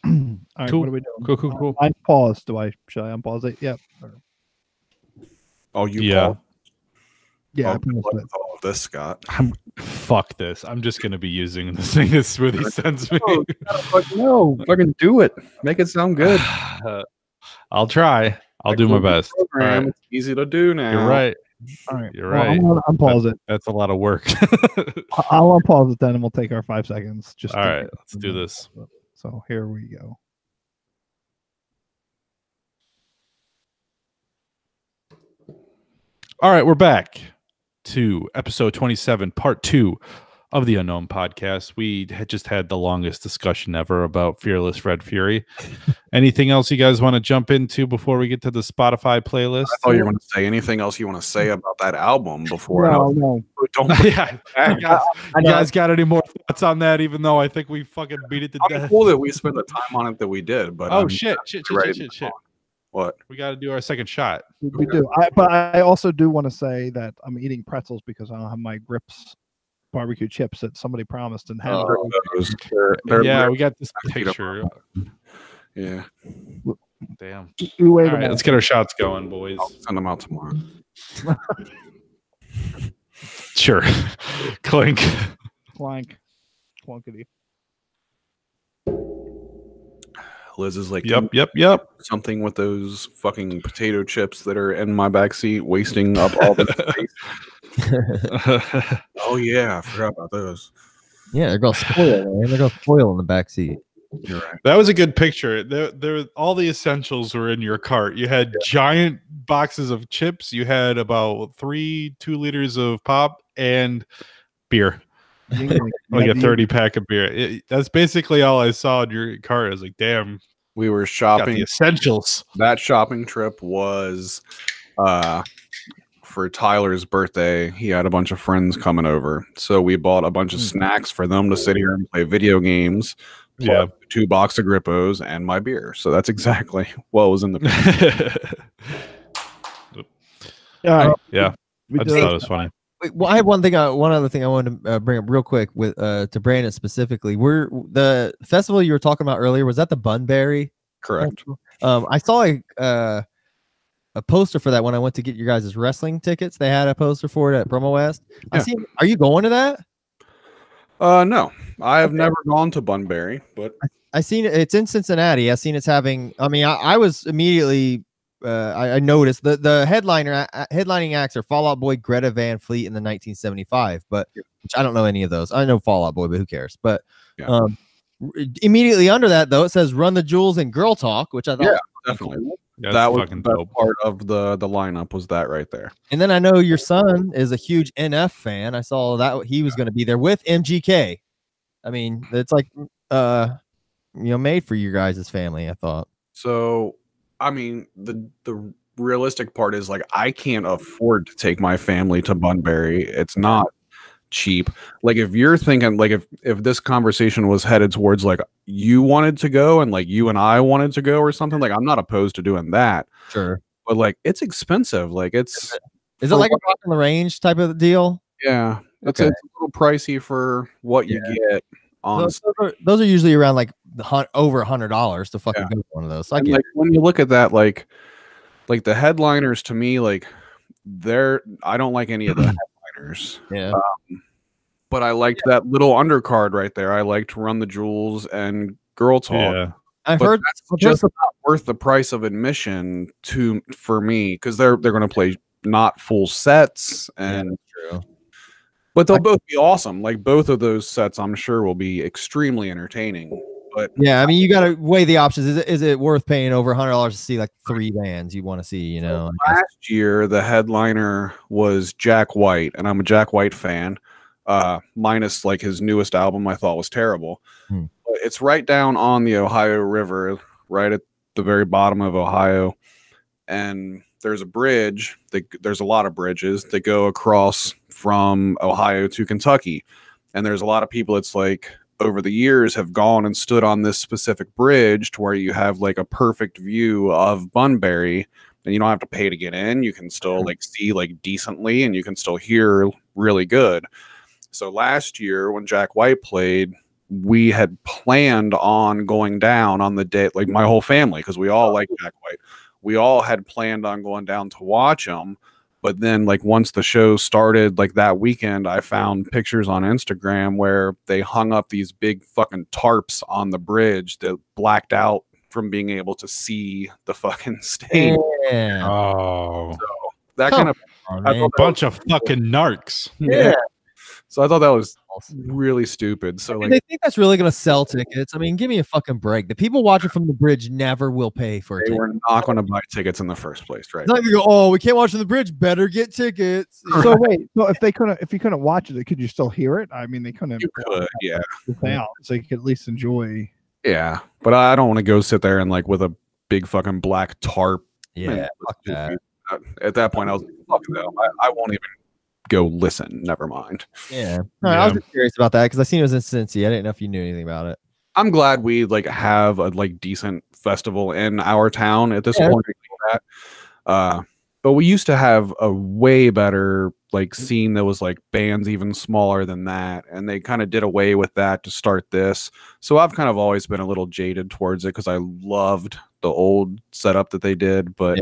All right, Cool. what are we doing? Cool. I'm paused. Should I unpause it? Yep. Oh, you Yeah. called? Yeah. I Oh, paused what it. with all of this, Scott? Fuck this. I'm just gonna be using the thing that Smoothie sends me. No, fucking do it. Make it sound good. I'll try. I'll do my best. All Program. right. It's easy to do now. You're right. All right. You're well, right. I'm gonna unpause it. That's a lot of work. I'll unpause it then, and we'll take our 5 seconds. Just All to right. get Let's do this. So here we go. All right, we're back to episode 27, part 2 of the Unknown Podcast. We had just had the longest discussion ever about Fearless Fred Fury. Anything else you guys want to jump into before we get to the Spotify playlist? I thought you were going to say anything else you want to say about that album before. No. Don't. Yeah, you guys got any more thoughts on that? Even though I think we fucking beat it to I'm death. cool that we spent the time on it that we did, but Oh shit! What? We got to do our second shot. We do. But I also do want to say that I'm eating pretzels because I don't have my Grips barbecue chips that somebody promised and had. Yeah, we got this picture. Yeah. Damn. All right, let's get our shots going, boys. I'll send them out tomorrow. Sure. Clink. Clank. Clunkety. Liz is like, yep. Something with those fucking potato chips that are in my backseat, wasting up all the space. Oh yeah, I forgot about those. Yeah, they're gonna spoil, man. They're gonna spoil in the back seat. You're right. That was a good picture. There, all the essentials were in your cart. You had giant boxes of chips. You had about 2 liters of pop and beer. Like a 30-pack of beer. That's basically all I saw in your cart. I was like, damn. We were Got shopping. the essentials. That shopping trip was for Tyler's birthday. He had a bunch of friends coming over. So we bought a bunch of snacks for them to sit here and play video games. Yeah. 2 box of Grippos and my beer. So that's exactly what was in the Yeah. Yeah. I just thought it was funny. Wait, well, I have one other thing I wanted to bring up real quick with to Brandon specifically. The festival you were talking about earlier, was that the Bunbury? Correct. I saw a poster for that when I went to get your guys' wrestling tickets. They had a poster for it at Promo West. Yeah. Are you going to that? No, I have never gone to Bunbury, but I seen it. It's in Cincinnati. I seen it's having. I mean, I was immediately. I noticed the headlining acts are Fall Out Boy, Greta Van Fleet in the 1975, but which I don't know any of those. I know Fall Out Boy, but who cares? But immediately under that though, it says Run the Jewels and Girl Talk, which I thought definitely. Yeah, That was fucking the dope. part of the lineup was that right there. And then I know your son is a huge NF fan. I saw that he was going to be there with MGK. I mean, it's like made for your guys' family, I thought. So, I mean, the realistic part is like I can't afford to take my family to Bunbury. It's not cheap. Like if you're thinking like if this conversation was headed towards like you wanted to go and like you and I wanted to go or something, like I'm not opposed to doing that. Sure. But like it's expensive. Like it's is it like a Rock on the Range type of deal? Yeah. It's a little pricey for what you get. Honestly. Those are usually around like over $100 to fucking go to one of those. So I get like when you look at that, like the headliners to me, like I don't like any of the headliners. Yeah. But I liked that little undercard right there. I liked Run the Jewels and Girl Talk. Yeah. I've But heard that's just not worth the price of admission for me because they're going to play not full sets and true. But they'll both be awesome. Like both of those sets, I'm sure will be extremely entertaining. But yeah, I mean, you got to weigh the options. Is it worth paying over $100 to see like 3 bands you want to see? You know, last year the headliner was Jack White, and I'm a Jack White fan. Minus like his newest album, I thought was terrible. But it's right down on the Ohio River, right at the very bottom of Ohio, and there's a bridge. There's a lot of bridges that go across from Ohio to Kentucky, and there's a lot of people. It's like over the years have gone and stood on this specific bridge to where you have like a perfect view of Bunbury, and you don't have to pay to get in. You can still like see like decently, and you can still hear really good. So last year when Jack White played, we had planned on going down on the day, like my whole family, because we all like Jack White. We all had planned on going down to watch him. But then like once the show started, like that weekend, I found pictures on Instagram where they hung up these big fucking tarps on the bridge that blacked out from being able to see the fucking stage. Yeah. Oh, So that kind of a bunch of fucking narcs. Yeah. So I thought that was really stupid. So And like they think that's really gonna sell tickets. I mean, give me a fucking break. The people watching from the bridge never will pay for a they ticket. were not going to buy tickets in the first place, right? It's not gonna go, oh, we can't watch from the bridge. Better get tickets. So wait, so if you couldn't watch it, could you still hear it? I mean, they couldn't You could, yeah, out, so you could at least enjoy. yeah. But I don't want to go sit there and like with a big fucking black tarp. Yeah, fuck that. At that point, I was like, fuck no, I won't even go listen. Never mind. Yeah. All right, I was just curious about that because I seen it was in Cincy. I didn't know if you knew anything about it. I'm glad we like have a like decent festival in our town at this point. Like that. But we used to have a way better like scene that was like bands even smaller than that, and they kind of did away with that to start this. So I've kind of always been a little jaded towards it because I loved the old setup that they did, but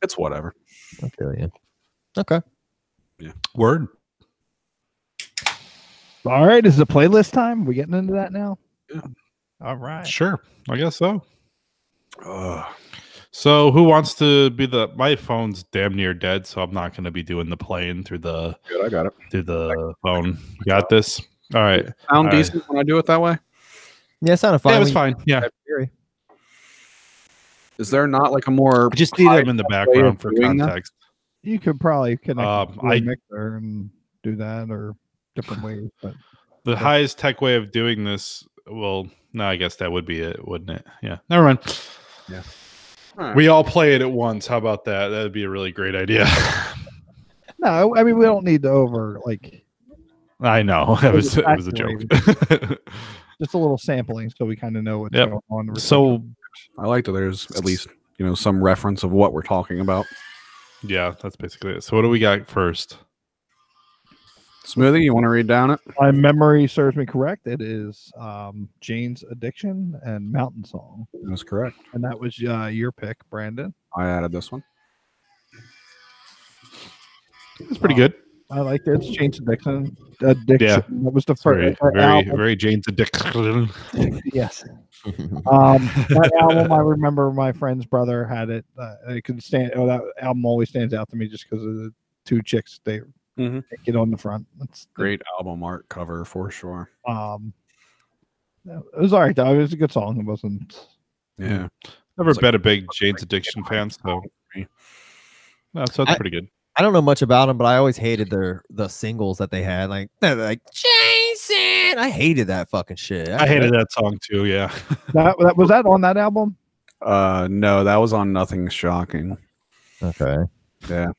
it's whatever. I feel you. Okay. Yeah. Word. All right, is the playlist time? We getting into that now? Yeah. All right. Sure. I guess so. So who wants to be my phone's damn near dead, so I'm not going to be doing the playing through the Good, I got it. through the phone. You got this? All right. Sound All decent when I do it that way? Yeah, it sounded fine. Yeah, it was fine. Yeah. Is there not like a more I just need them in the background for doing that? Uh, context. You could probably connect to a I- mixer and do that, or different ways. But The highest tech way of doing this, well, no, I guess that would be it, wouldn't it? Yeah. Never mind. Yeah. All right. We all play it at once. How about that? That'd be a really great idea. no, I mean we don't need to over like I know. It was a joke. just a little sampling, so we kind of know what's Yep. going on. So I like that there's at least, you know, some reference of what we're talking about. yeah, that's basically it. So what do we got first? Smoothie, you want to read down it? my memory serves me correct. It is Jane's Addiction and Mountain Song, That's correct. and that was your pick, Brandon. I added this one. It's pretty good. I liked it. It's Jane's Addiction. Addiction. That was the Very, first very, album. very Jane's addiction. Yes. That album, I remember my friend's brother had it. I could stand. Oh, that album always stands out to me just because of the two chicks they get on the front. That's Great album art cover for sure. it was all right though. It was a good song. It wasn't. Yeah. Never It's like- been a big Jane's Addiction fan, so no, so that's pretty good. I don't know much about them, but I always hated the singles that they had. Like they're like Jason. I hated that fucking shit. I hated that song too. Yeah. That was that on that album? No, that was on Nothing Shocking. Okay. Yeah.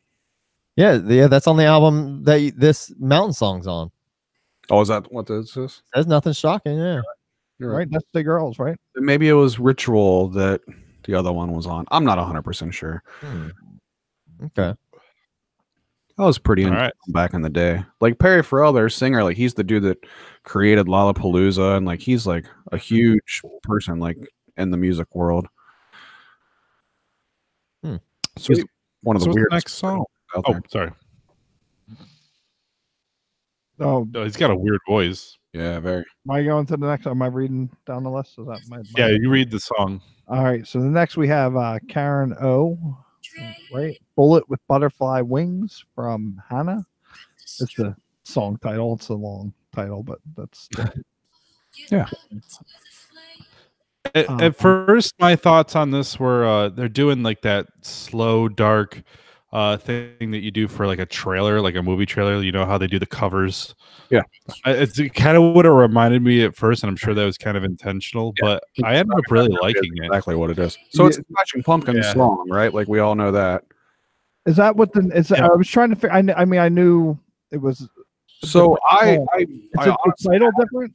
Yeah. That's on the album that this Mountain Song's on. Oh, is that what this is? There's nothing shocking. Yeah. You're Right. That's the girls, right? Maybe it was Ritual that the other one was on. I'm not 100% sure. Okay. I was pretty All into right. them back in the day. Like Perry Farrell, their singer, like he's the dude that created Lollapalooza, and like he's like a huge person like in the music world. Hmm. He's one of the So what's the weirdest next song? out Oh, there. sorry. Oh, No, he's got a weird voice. Yeah, very. am I going to the next? Am I reading down the list? Is that my Yeah, you read the song. All right. So the next we have Karen O. Right. Bullet with Butterfly Wings from Hannah. It's the song title. It's a long title, but that's Yeah. At first, my thoughts on this were they're doing like that slow, dark thing that you do for like a trailer, like a movie trailer. You know how they do the covers. Yeah. It's kind of what it reminded me at first, and I'm sure that was kind of intentional. But I ended up really liking it. Exactly what it is. So it's a Smashing Pumpkins Yeah. song, right? Like we all know that. is that what the is Yeah. I was trying to figure I mean I knew it was So I is the honestly title different?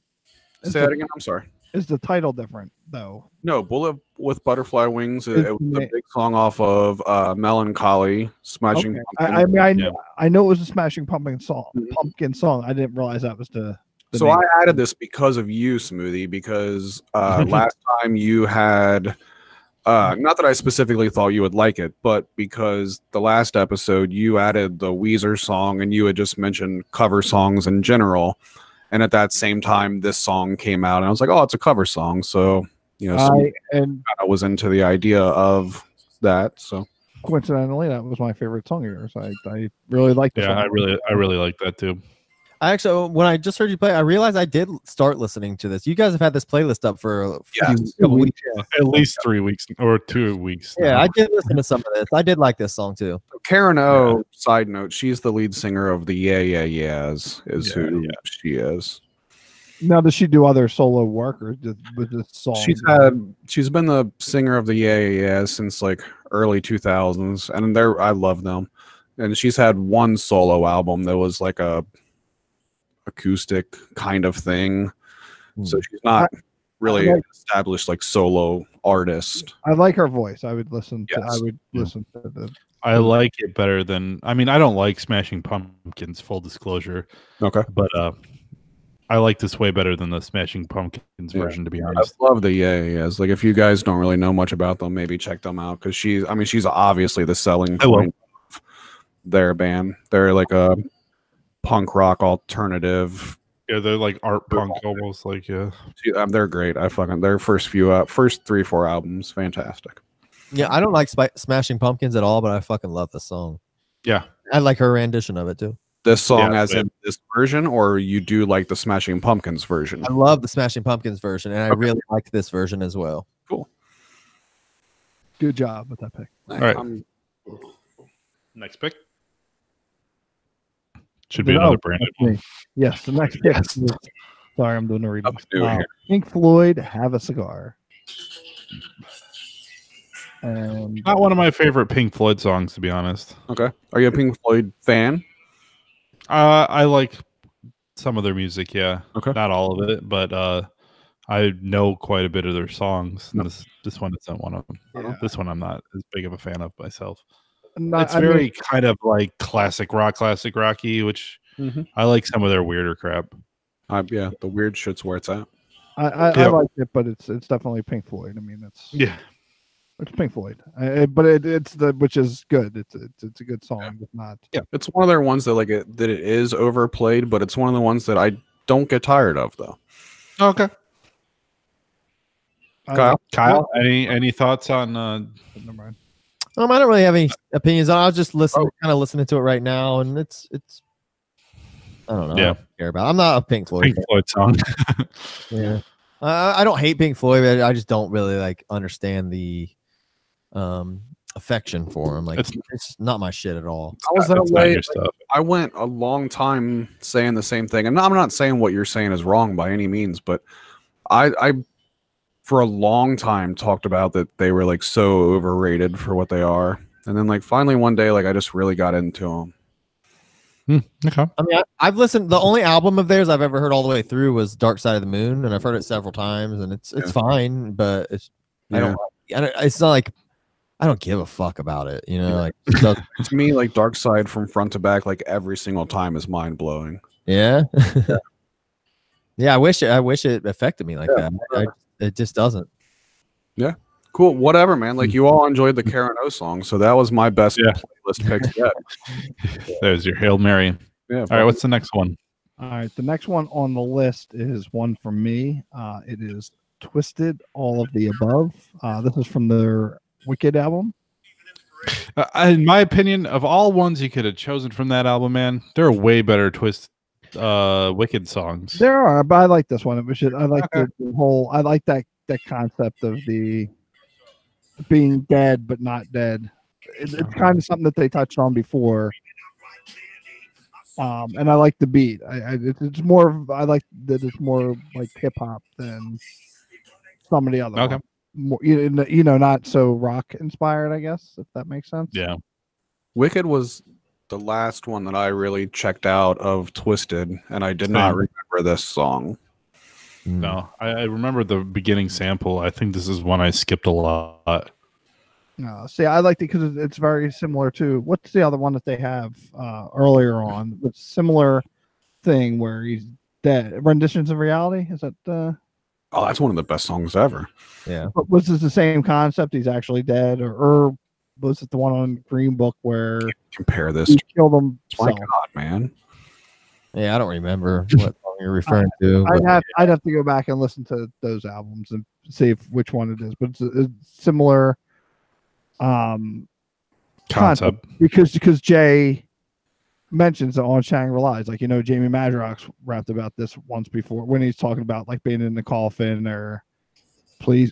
say that again. I'm sorry. Is the title different though? No, Bullet with Butterfly Wings. It's It was the- a big song off of Melancholy, Smashing Okay. Pumpkins. I mean Yeah. I know it was a Smashing Pumpkin song. Mhm. Pumpkin song. I didn't realize that was the So name. I added this because of you, Smoothie, because last time you had not that I specifically thought you would like it, but because the last episode you added the Weezer song and you had just mentioned cover songs in general. And at that same time this song came out and I was like, oh, it's a cover song. So, you know, I was into the idea of that. So coincidentally that was my favorite song of yours. I really liked the Yeah, song. I really like that too. I actually, when I just heard you play, I realized I did start listening to this. You guys have had this playlist up for a couple weeks. At least 3 weeks or 2 weeks. Yeah, now. I did listen to some of this. I did like this song too. Karen O, side note, she's the lead singer of the Yeah Yeah Yeahs, is Yeah, who yeah. she is. Now, does she do other solo work or just with this song? She's been the singer of the Yeah Yeah Yeahs since like early 2000s, and I love them. And she's had one solo album that was like a acoustic kind of thing. So she's not really established like solo artist. I like her voice. I would listen to. Yes. I would listen to the. I like it better than. I mean, I don't like Smashing Pumpkins. Full disclosure. Okay. But I like this way better than the Smashing Pumpkins version. To be honest, I love the Yeah Yeah Yeahs. Like if you guys don't really know much about them, maybe check them out because she's obviously the selling point of their band. They're like a punk rock alternative. Yeah, they're like art punk almost. Like they're great. Their first 3-4 albums, fantastic. Yeah, I don't like Smashing Pumpkins at all, but I fucking love this song. Yeah, I like her rendition of it too. This song, as in this version, or you do like the Smashing Pumpkins version? I love the Smashing Pumpkins version, and I really like this version as well. Cool. Good job with that pick. All right. Next pick should be another Brandon one. Yes, the next pick. Sorry, I'm doing the reading. Here. Pink Floyd, Have a Cigar. And Not one of my favorite Pink Floyd songs, to be honest. Okay. Are you a Pink Floyd fan? I like some of their music, yeah. Okay. Not all of it, but I know quite a bit of their songs. And this one isn't one of them. Yeah. This one I'm not as big of a fan of myself. not, It's very kind of like classic rocky, which I like some of their weirder crap. Yeah, the weird shit's where it's at. I like it, but it's definitely Pink Floyd. I mean, it's Pink Floyd, but it's which is good. It's a good song. It's not. Yeah, it's one of their ones that that it is overplayed, but it's one of the ones that I don't get tired of though. Okay. Kyle, any thoughts on? Never mind. I don't really have any opinions on it. I was just kind of listening to it right now, and it's. I don't know. Yeah. I don't care about. I'm not a Pink Floyd. Song. Yeah. I don't hate Pink Floyd, but I just don't really understand the affection for him. Like it's not my shit at all. I was that way. I went a long time saying the same thing, and I'm not saying what you're saying is wrong by any means, but I for a long time talked about that they were so overrated for what they are, and then finally one day I just really got into them. Okay. I mean, I've listened. The only album of theirs I've ever heard all the way through was Dark Side of the Moon, and I've heard it several times, and it's fine, but it's not like I don't give a fuck about it, you know. To me, Dark Side from front to back, every single time is mind blowing. Yeah. Yeah, I wish it affected me like that. It just doesn't. Yeah. Cool. Whatever, man. You all enjoyed the Karen O song, so that was my best playlist pick yet. There's your Hail Mary. Yeah. All right. What's the next one? All right. The next one on the list is one from me. It is Twisted, All of the Above. This is from their Wicked album. In my opinion, of all ones you could have chosen from that album, man, there are way better Wicked songs. There are, but I like this one. I like the whole. I like that concept of the being dead but not dead. It's kind of something that they touched on before. And I like the beat. It's more. I like that it's more like hip hop than some of the other. Okay. Ones. More, not so rock inspired. I guess if that makes sense. Yeah. Wicked was the last one that I really checked out of Twisted, and I did not remember this song. No, I remember the beginning sample. I think this is one I skipped a lot. No, see, I liked it because it's very similar to what's the other one that they have earlier on? It's similar thing where he's dead. Renditions of Reality, is that? Oh, that's one of the best songs ever. Yeah. But was this the same concept? He's actually dead, or was it the one on Green Book where compare this? He killed him. My God, man. Yeah, I don't remember what song you're referring to. I'd have to go back and listen to those albums and see which one it is. But it's a similar concept because Jay mentions on Shangri-La. It's like, Jamie Madrox rapped about this once before when he's talking about like being in the coffin or please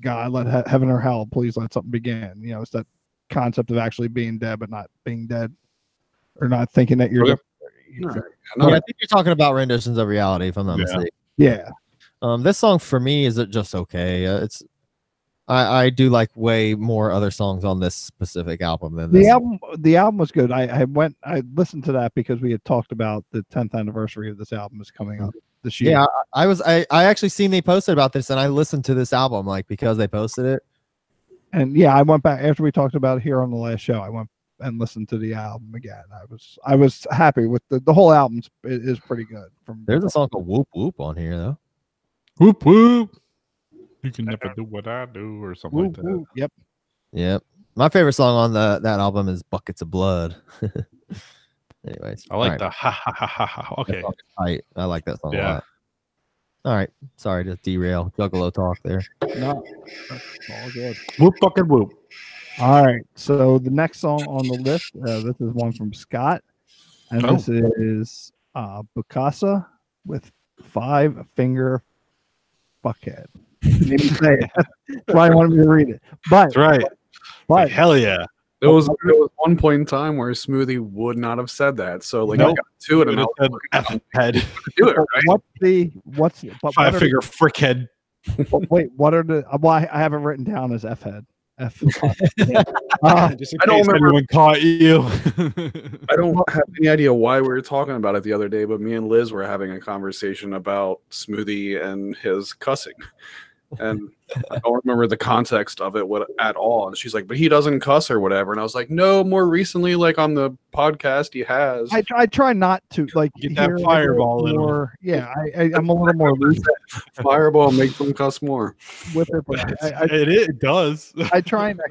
God, let heaven or hell, please let something begin. It's that concept of actually being dead but not being dead, or not thinking that you're Okay. All right. Yeah, I think you're talking about renditions of reality, if I'm not Yeah. mistaken. yeah. This song for me is just okay. I do like way more other songs on this specific album than this. The album was good. I listened to that because we had talked about the 10th anniversary of this album is coming up this year. Yeah, I actually seen they posted about this, and I listened to this album like because they posted it. And yeah, I went back after we talked about it here on the last show. I went and listened to the album again. I was happy with the whole album is pretty good. There's a song called Whoop Whoop on here though. Whoop whoop. You can never do what I do, or something like that. Yep. Yep. My favorite song on that album is Buckets of Blood. Anyways, I like all the ha ha ha ha ha. Okay. I like that song a Yeah. lot. All right. Sorry to derail Juggalo talk there. No, that's all good. Whoop fucking whoop. All right. So the next song on the list, this is one from Scott, and this is Bukasa with 5 Finger Fuckhead. Didn't even say it. That's why I wanted me to read it. But That's right. but Hell yeah. There was one point in time where Smoothie would not have said that. So like I Nope. got to it and I was Said looking F at him head. to do it, right? what's but 5 finger frickhead. wait, what are the well, I have it written down as F head. F. Just in I don't case remember- anyone caught you. I don't have any idea why we were talking about it the other day, but me and Liz were having a conversation about Smoothie and his cussing. And I don't remember the context of it at all. And she's like, but he doesn't cuss or whatever. And I was like, no, more recently, like on the podcast, he has. I try not to like Get that hear fireball in 'em. more. Yeah, I'm a little more loose Fireball makes them cuss more. with it, but It does. I try and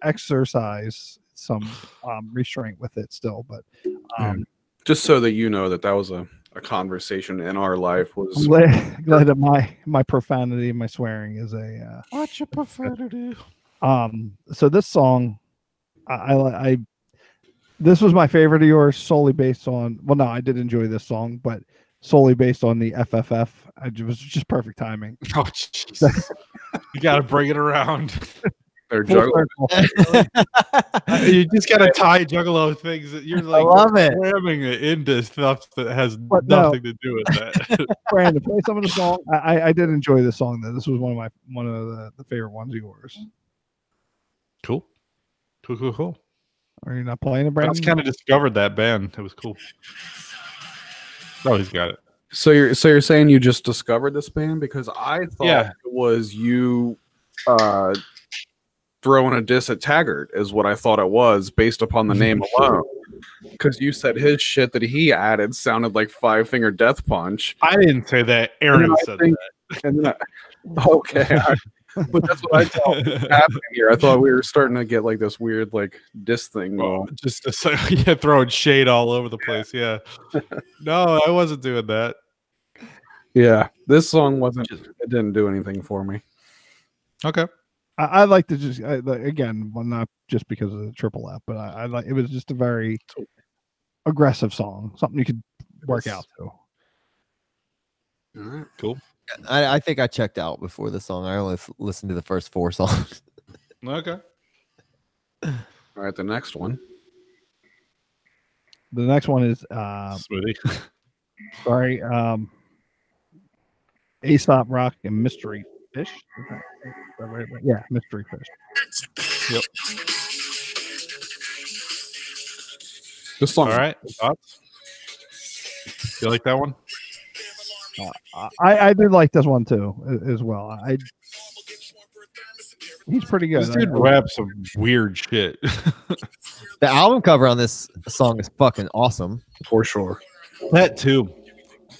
exercise some restraint with it still. But Just so that you know that was a conversation in our life I'm was glad that my profanity and my swearing is a Watch your profanity. so this song I this was my favorite of yours solely based on, well, no, I did enjoy this song, but solely based on the FFF. It was just perfect timing. Oh, jeez. You got to bring it around. their Full juggler. circle. You just got to tie Juggalo things. You're like love it. ramming it into stuff that has But no. nothing to do with that. Brandon, play some of the song. I did enjoy this song though. This was one of the favorite ones of yours. Cool. Are you not playing it, I Brandon? just kind of discovered that band. It was cool. Oh, he's got it. So you're saying you just discovered this band? Because I thought Yeah. it was you throwing a diss at Taggart is what I thought it was based upon the name alone. Because you said his shit that he added sounded like 5 Finger Death Punch. I didn't say that. Aaron And I said think- And then okay, but that's what I thought was happening here. I thought we were starting to get like this weird like diss thing Well, going. just to say, yeah, throwing shade all over the place. Yeah. No, I wasn't doing that. Yeah, this song wasn't. It didn't do anything for me. Okay. I like to just again, well, not just because of the triple F, but I like it was just a very aggressive song, something you could work out to. All right. Cool. I think I checked out before the song. I only listened to the first 4 songs. Okay. All right, the next one. The next one is Smoothie. sorry, Aesop Rock and Mystery Fish. Is that right? Yeah, Mystery Fish. Yep. This song. All right. Thoughts? You like that one? I did like this one too as well. He's pretty good. This dude raps some weird shit. The album cover on this song is fucking awesome. For sure. That too.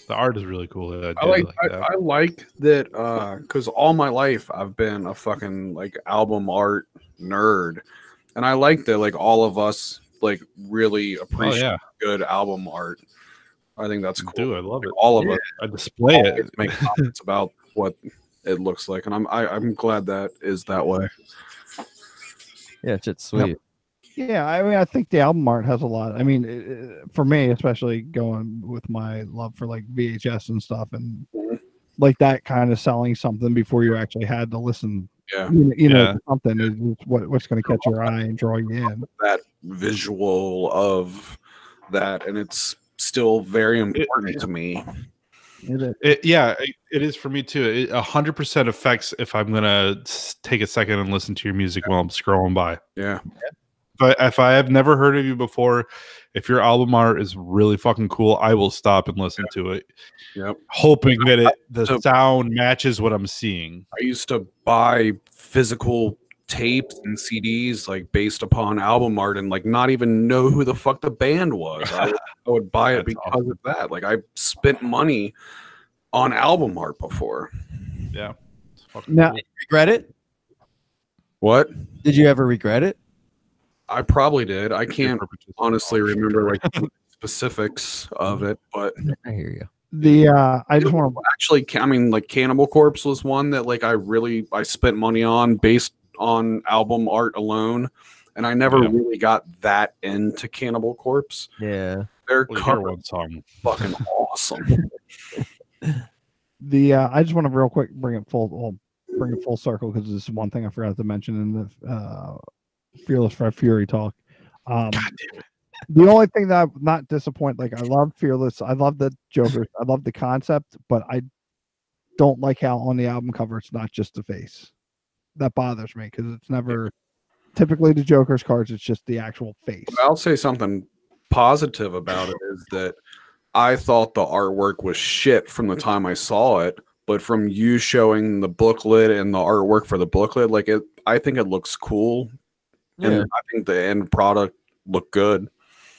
The art is really cool. I like that because all my life I've been a fucking like album art nerd, and I like that like all of us like really appreciate good album art. I think that's cool. Dude, I love it. All of us I display it. make comments about what it looks like, and I'm glad that is that way. Yeah, shit's sweet. Yeah, I mean, I think the album art has a lot. I mean, for me, especially going with my love for like VHS and stuff, and like that kind of selling something before you actually had to listen. Yeah. You know, Yeah. something is what's going to catch your eye and draw you in. That visual of that, and it's still very important to me. It is for me too. It 100% affects if I'm gonna take a second and listen to your music while I'm scrolling by. Yeah. If I have never heard of you before, if your album art is really fucking cool, I will stop and listen to it. Yep. Hoping that the sound matches what I'm seeing. I used to buy physical tapes and CDs like based upon album art and like not even know who the fuck the band was. I would buy it because of that. Like I spent money on album art before. Yeah. Now, Did you regret it? What? Did you ever regret it? I probably did. I can't honestly remember like the specifics of it, but I hear you. I just want to actually, I mean, like Cannibal Corpse was one that like I spent money on based on album art alone, and I never really got that into Cannibal Corpse. Yeah, their cover one song fucking awesome. I just want to real quick bring it full circle because this is one thing I forgot to mention in the Fearless Fred Fury talk. God damn it. The only thing that I'm not disappointed, like I love Fearless, I love the Joker, I love the concept, but I don't like how on the album cover it's not just the face. That bothers me because it's never typically the Joker's cards, it's just the actual face. I'll say something positive about it is that I thought the artwork was shit from the time I saw it, but from you showing the booklet and the artwork for the booklet, like I think it looks cool. Yeah. And I think the end product looked good.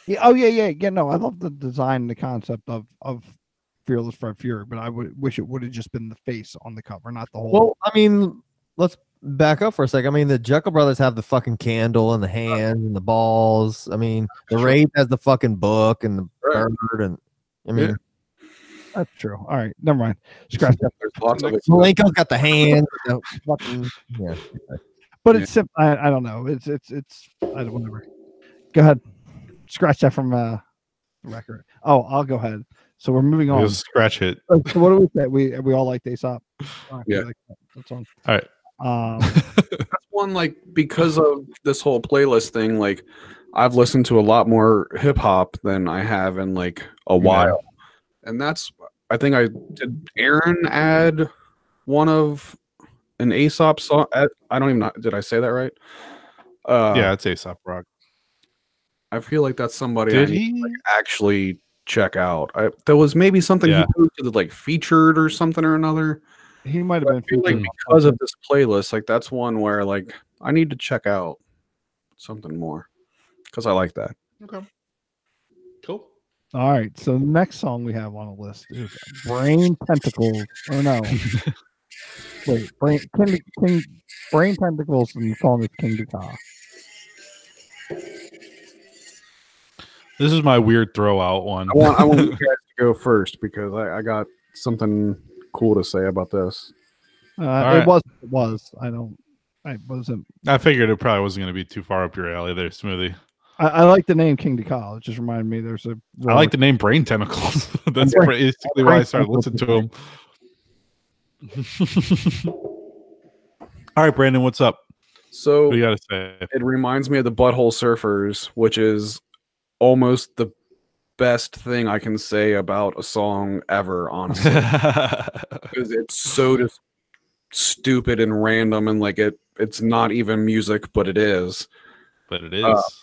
Yeah, oh yeah. No, I love the design and the concept of Fearless Fred Fury, but I wish it would have just been the face on the cover, not the whole. Well, I mean, let's back up for a second. I mean, the Jekyll Brothers have the fucking candle and the hands and the balls. I mean, the Rape has the fucking book and the bird, and I mean, that's true. All right, never mind. Scratch that. There's lots of it. Malenko's got the hands. The fucking, yeah. But it's simple. I don't know. It's I don't whatever. Go ahead. Scratch that from the record. Oh, I'll go ahead. So we're moving on. We'll scratch it. So what do we say? We all like Aesop. Yeah. That's on. All right. That's one like because of this whole playlist thing. Like I've listened to a lot more hip hop than I have in like a while, and that's I think I did. Aaron add one of an Aesop song. I don't even know. Did I say that right? Yeah, it's Aesop Rock. I feel like that's somebody Did I need he to, like, actually check out. There was maybe something he posted like featured or something or another. He might have been like because of this playlist. Like that's one where like I need to check out something more because I like that. Okay. Cool. All right. So the next song we have on the list is Brain Tentacles. Oh no. Wait, Brain Tentacles, and the song is King Guitar. This is my weird throw out one. I want you guys to go first because I got something cool to say about this. It was. I wasn't. I figured it probably wasn't going to be too far up your alley there, Smoothie. I like the name King Decal. It just reminded me there's a. I like the name Brain Tentacles. That's basically why I started listening to him. All right, Brandon, what's up? So what do you got to say? It reminds me of the Butthole Surfers, which is almost the best thing I can say about a song ever, honestly. Because it's so just stupid and random, and like it's not even music, but it is. But it is.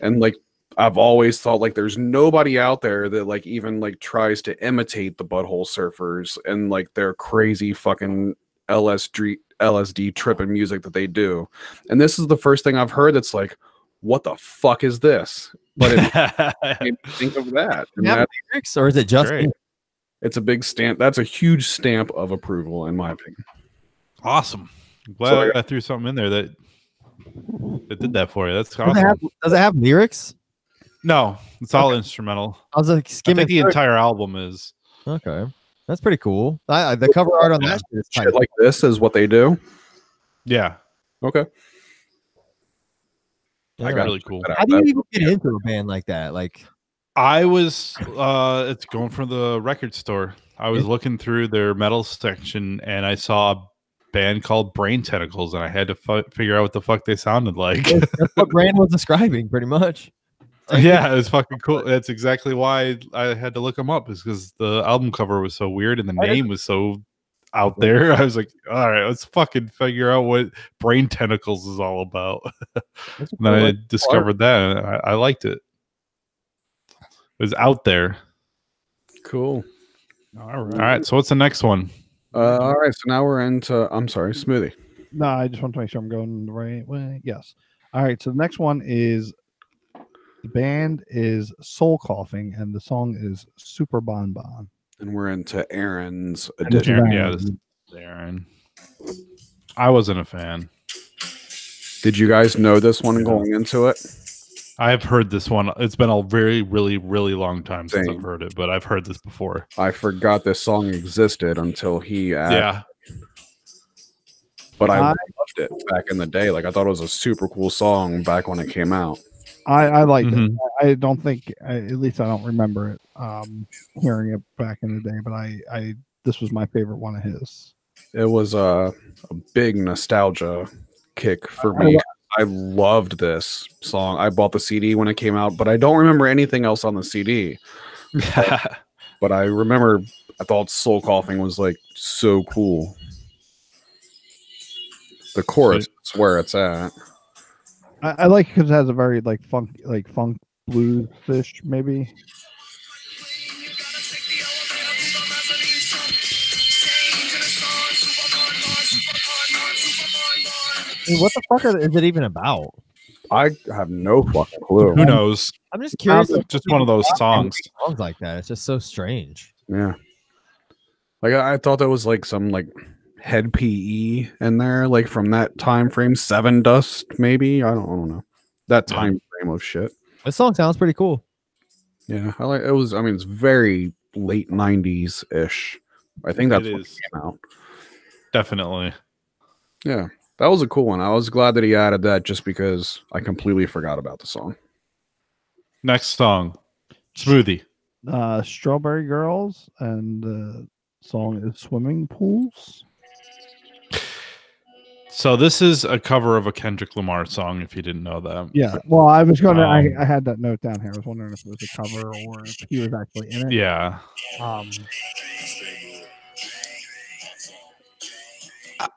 And like I've always thought like there's nobody out there that like even like tries to imitate the Butthole Surfers and like their crazy fucking LSD tripping music that they do. And this is the first thing I've heard that's like, what the fuck is this? But it made me think of that. And lyrics, or is it just it's a big stamp. That's a huge stamp of approval, in my opinion. Awesome. I'm glad I threw something in there that did that for you. That's awesome. Does it have lyrics? No, it's all instrumental. I was like skimming. I think the entire album is. Okay, that's pretty cool. The cover art on that shit like this is what they do. Yeah. Okay. I got really cool. How do you even get into a band like that? Like, I was it's going from the record store. I was looking through their metal section and I saw a band called Brain Tentacles, and I had to figure out what the fuck they sounded like. that's what Brandon was describing, pretty much. Yeah, it was fucking cool. That's exactly why I had to look them up, is because the album cover was so weird and the name was so out there. I was like, all right, let's fucking figure out what Brain Tentacles is all about. And then I discovered that, and I liked it. It was out there. Cool. All right. So what's the next one? All right. So now we're into. I'm sorry, Smoothie. No, I just want to make sure I'm going the right way. Yes. All right. So the next one is the band is Soul Coughing, and the song is Super Bon Bon. And we're into Aaron's And this is edition. Aaron. This is Aaron. I wasn't a fan. Did you guys know this one going into it? I've heard this one. It's been a very, really, really long time since Same. I've heard it, but I've heard this before. I forgot this song existed until he added. Yeah. But I loved it back in the day. Like, I thought it was a super cool song back when it came out. I liked it. I don't think, at least I don't remember it hearing it back in the day, but I this was my favorite one of his. It was a big nostalgia kick for me. I loved this song. I bought the CD when it came out, but I don't remember anything else on the CD. But I remember I thought Soul Coughing was like so cool. The chorus is where it's at. I like it because it has a very like funk blues fish maybe. What the fuck is it even about? I have no fucking clue. Who knows? I'm just curious. Just one of those songs. Songs like that. It's just so strange. Yeah. Like I thought that was like some like head PE in there, like from that time frame, Seven Dust, maybe. I don't know. That time frame of shit. This song sounds pretty cool. Yeah, I like it was. I mean, it's very late '90s ish. I think that's what came out. Definitely. Yeah, that was a cool one. I was glad that he added that just because I completely forgot about the song. Next song, Smoothie. Strawberry Girls, and the song is Swimming Pools. So this is a cover of a Kendrick Lamar song, if you didn't know that. Yeah, well, I was gonna. I had that note down here. I was wondering if it was a cover or if he was actually in it. Yeah.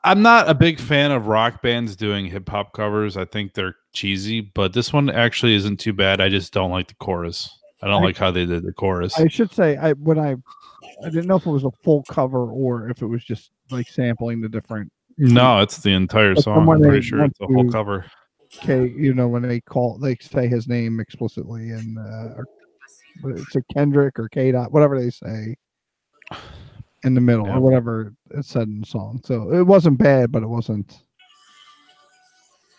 I'm not a big fan of rock bands doing hip hop covers. I think they're cheesy, but this one actually isn't too bad. I just don't like the chorus. I don't like how they did the chorus. I should say I didn't know if it was a full cover or if it was just like sampling the different. No, it's the entire song. I'm pretty sure it's a whole cover. Okay, when they say his name explicitly, and it's a Kendrick or K dot, whatever they say in the middle or whatever it's said in the song. So it wasn't bad, but it wasn't.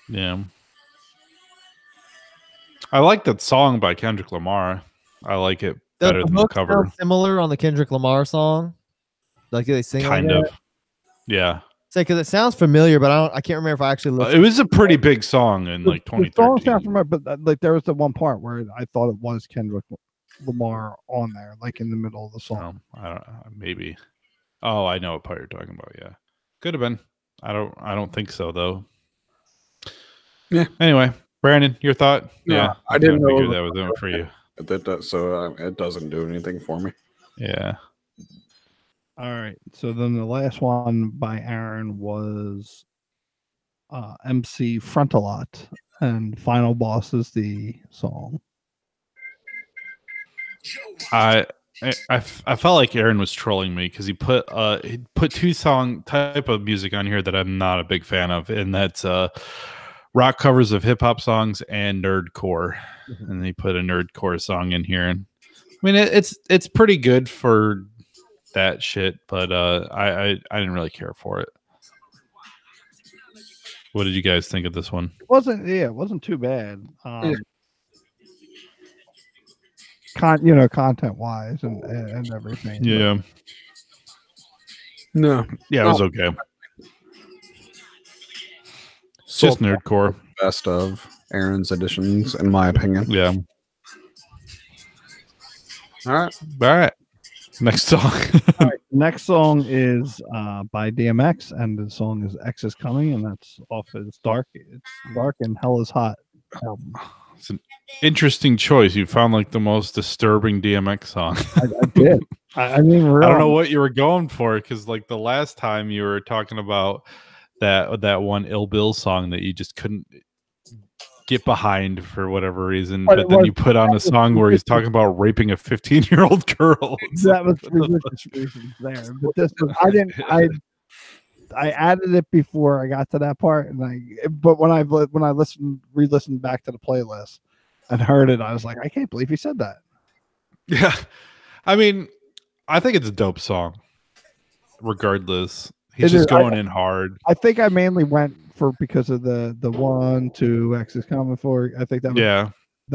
Yeah. I like that song by Kendrick Lamar. I like it better than the cover. Similar on the Kendrick Lamar song, like they sing kind like of. that? Yeah. Because it sounds familiar, but I can't remember if I actually listened. It was a pretty big song in like 2013. The song sounds familiar, but like there was the one part where I thought it was Kendrick Lamar on there, like in the middle of the song. I don't maybe. Oh, I know what part you're talking about. Yeah, could have been. I don't think so though. Yeah. Anyway, Brandon, your thought? No, Yeah, I didn't know figure that was it for you. So it doesn't do anything for me. Yeah. All right. So then the last one by Aaron was MC Frontalot, and Final Boss is the song. I felt like Aaron was trolling me because he put two song type of music on here that I'm not a big fan of, and that's rock covers of hip hop songs and nerdcore. And he put a nerdcore song in here, and I mean it's pretty good for that shit, but I didn't really care for it. What did you guys think of this one? It wasn't too bad. Content wise and everything. Yeah. No. Yeah, it was okay. It's just nerdcore. Best of, Aaron's editions, in my opinion. Yeah. All right. All right. Next song. Next song is by DMX, and the song is X is Coming, and that's off his Dark. It's Dark and Hell is Hot album. It's an interesting choice. You found like the most disturbing DMX song. I did. I mean, I don't know what you were going for, because like the last time you were talking about that one Ill Bill song that you just couldn't get behind for whatever reason, but then you put on a song where he's talking about raping a 15-year-old girl. That was religious reasons there, but this was, I added it before I got to that part, but when I re-listened back to the playlist and heard it, I was like, I can't believe he said that. Yeah, I mean, I think it's a dope song. Regardless, he's just going in hard. I think I mainly went for because of the 1, 2 X is Coming for. I think that was,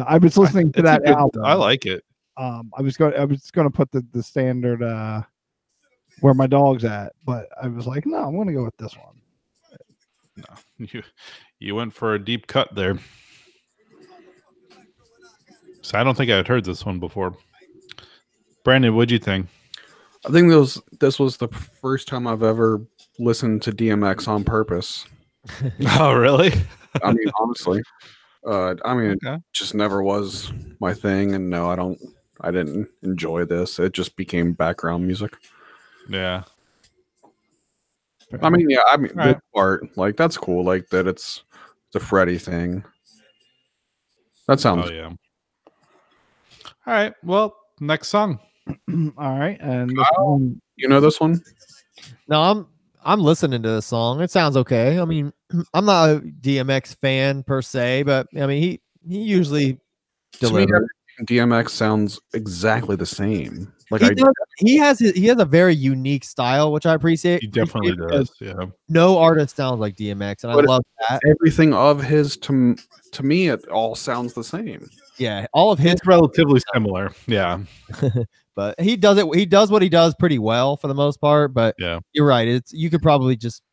I was listening to that album. I like it. I was going to put the standard Where My Dog's At, but I was like, no, I'm going to go with this one. No, you went for a deep cut there. So I don't think I had heard this one before. Brandon, what'd you think? I think this was the first time I've ever listened to DMX on purpose. Oh, really? I mean, honestly, it just never was my thing, and no, I didn't enjoy this. It just became background music. Yeah. I mean, this part, like, that's cool. Like that, it's the Freddy thing. That sounds. Oh yeah. All right. Well, next song. All right, and you know this one? No, I'm listening to the song. It sounds okay. I mean, I'm not a DMX fan per se, but I mean, he usually delivers. DMX sounds exactly the same. Like he has a very unique style, which I appreciate. He definitely does. Yeah. No artist sounds like DMX, and I love that. Everything of his to me, it all sounds the same. Yeah, all of his relatively similar. Yeah. But he does it. He does what he does pretty well for the most part. But yeah, you're right. You could probably just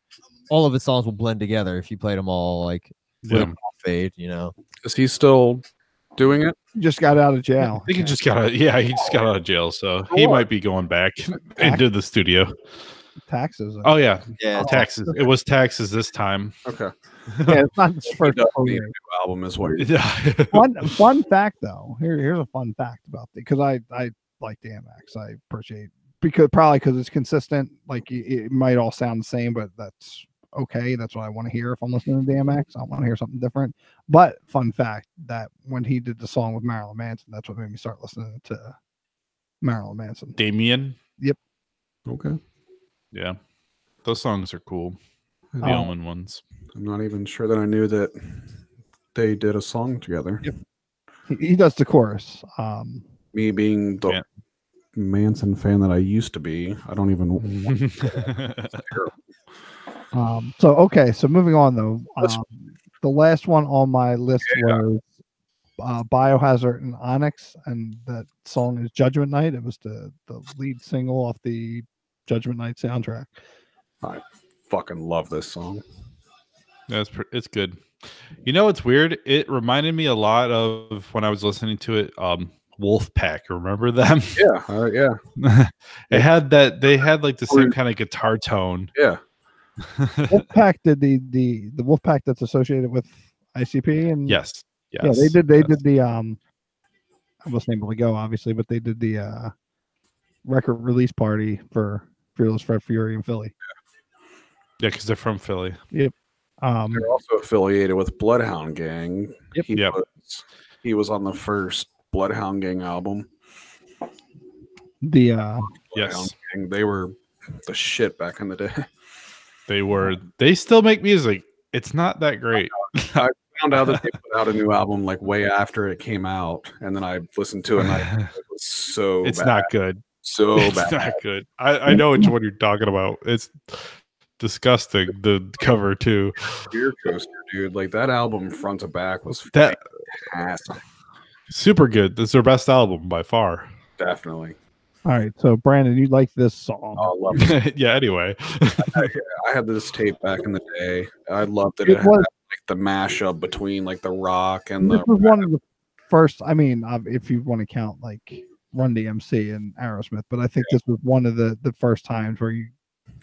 all of his songs will blend together if you played them all like with a fade. You know, is he still doing it? He just got out of jail. I think he just got out of jail, so he might be going back into the studio. Taxes. Oh yeah, taxes. It was taxes this time. Okay. Yeah, it's not his first new album is what. Fun fact though. Here's a fun fact about it, because I like DMX. I appreciate because it's consistent. Like it might all sound the same, but that's okay. That's what I want to hear if I'm listening to DMX. I want to hear something different. But fun fact that when he did the song with Marilyn Manson, that's what made me start listening to Marilyn Manson. Damien. Yep. Okay. Yeah, those songs are cool. The Omen ones. I'm not even sure that I knew that they did a song together. Yep. He does the chorus. Me being the Manson fan that I used to be, I don't even. So moving on though, the last one on my list was Biohazard and Onyx, and that song is Judgment Night. It was the lead single off the Judgment Night soundtrack. I fucking love this song. It's good. You know, it's weird. It reminded me a lot of when I was listening to it. Wolfpack, remember them? Yeah, yeah. They had like the same kind of guitar tone. Yeah. Wolfpack did the Wolfpack that's associated with ICP, and yes. Yeah, they did the I wasn't able to go obviously, but they did the record release party for Fearless Fred Fury in Philly. Yeah, because they're from Philly. Yep. They're also affiliated with Bloodhound Gang. Yep. He was on the first Bloodhound Gang album. Yes. Gang, they were the shit back in the day. They were. They still make music. It's not that great. I found out that they put out a new album like way after it came out, and then I listened to it and it was so it's bad. Not good. It's bad. Not good. I know which one you're talking about. It's disgusting. The cover too. Beer Coaster, dude. Like that album front to back was fantastic. Super good. This is their best album by far. Definitely. All right, so Brandon, you like this song? Oh, I love it. Yeah. Anyway, I had this tape back in the day. I loved it. It was the mashup between like the rock and This the was one of the first. I mean, if you want to count like Run DMC and Aerosmith, but I think this was one of the first times where you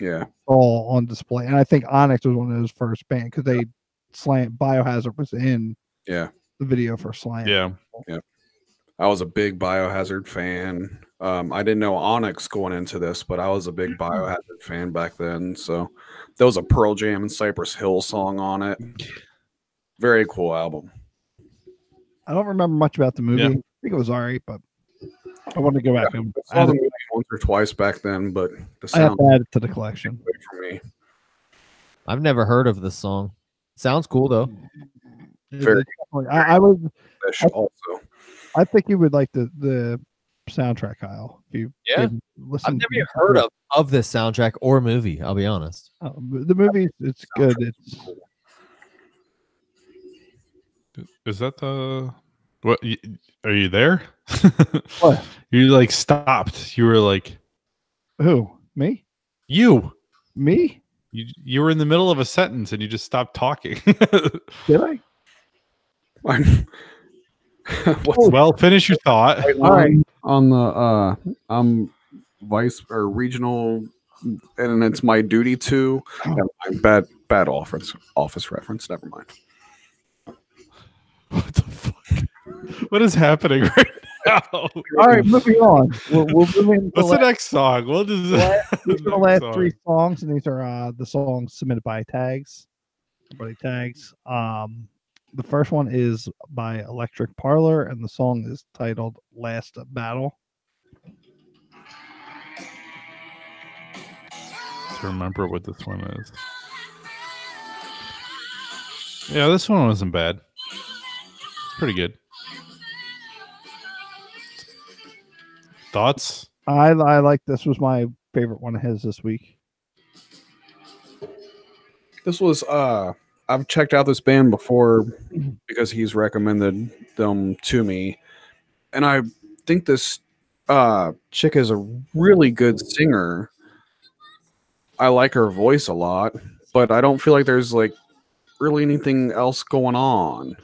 yeah. all on display. And I think Onyx was one of those first bands because they Biohazard was in Yeah. the video for Slam. Yeah. I was a big Biohazard fan. I didn't know Onyx going into this, but I was a big Biohazard fan back then. So there was a Pearl Jam and Cypress Hill song on it. Very cool album. I don't remember much about the movie. Yeah. I think it was alright, but I want to go back and I saw the movie once or twice back then, but the I have sound to add it to the collection. for me. I've never heard of this song. Sounds cool though. Very I would. fish also. I think you would like the soundtrack, Kyle. If you Yeah. listen, I've never even heard of this soundtrack or movie. I'll be honest. The movie. It's good. It's Is that the what? Are you there? What? You like stopped. You were like who me me. You were in the middle of a sentence and you just stopped talking. Did I? Well, finish your thought. All right. On the I'm vice or regional, and it's my duty to. Never mind, bad office reference. Never mind. What the fuck? What is happening right now? All right, moving on. We'll move into What's the next song? What is these are the last three songs, and these are the songs submitted by tags. Everybody tags. The first one is by Electric Parlor, and the song is titled "Last Battle." To remember what this one is. Yeah, this one wasn't bad. It's pretty good. Thoughts? I like this. Was my favorite one of his this week. This was I've checked out this band before because he's recommended them to me, and I think this chick is a really good singer. I like her voice a lot, but I don't feel like there's like really anything else going on.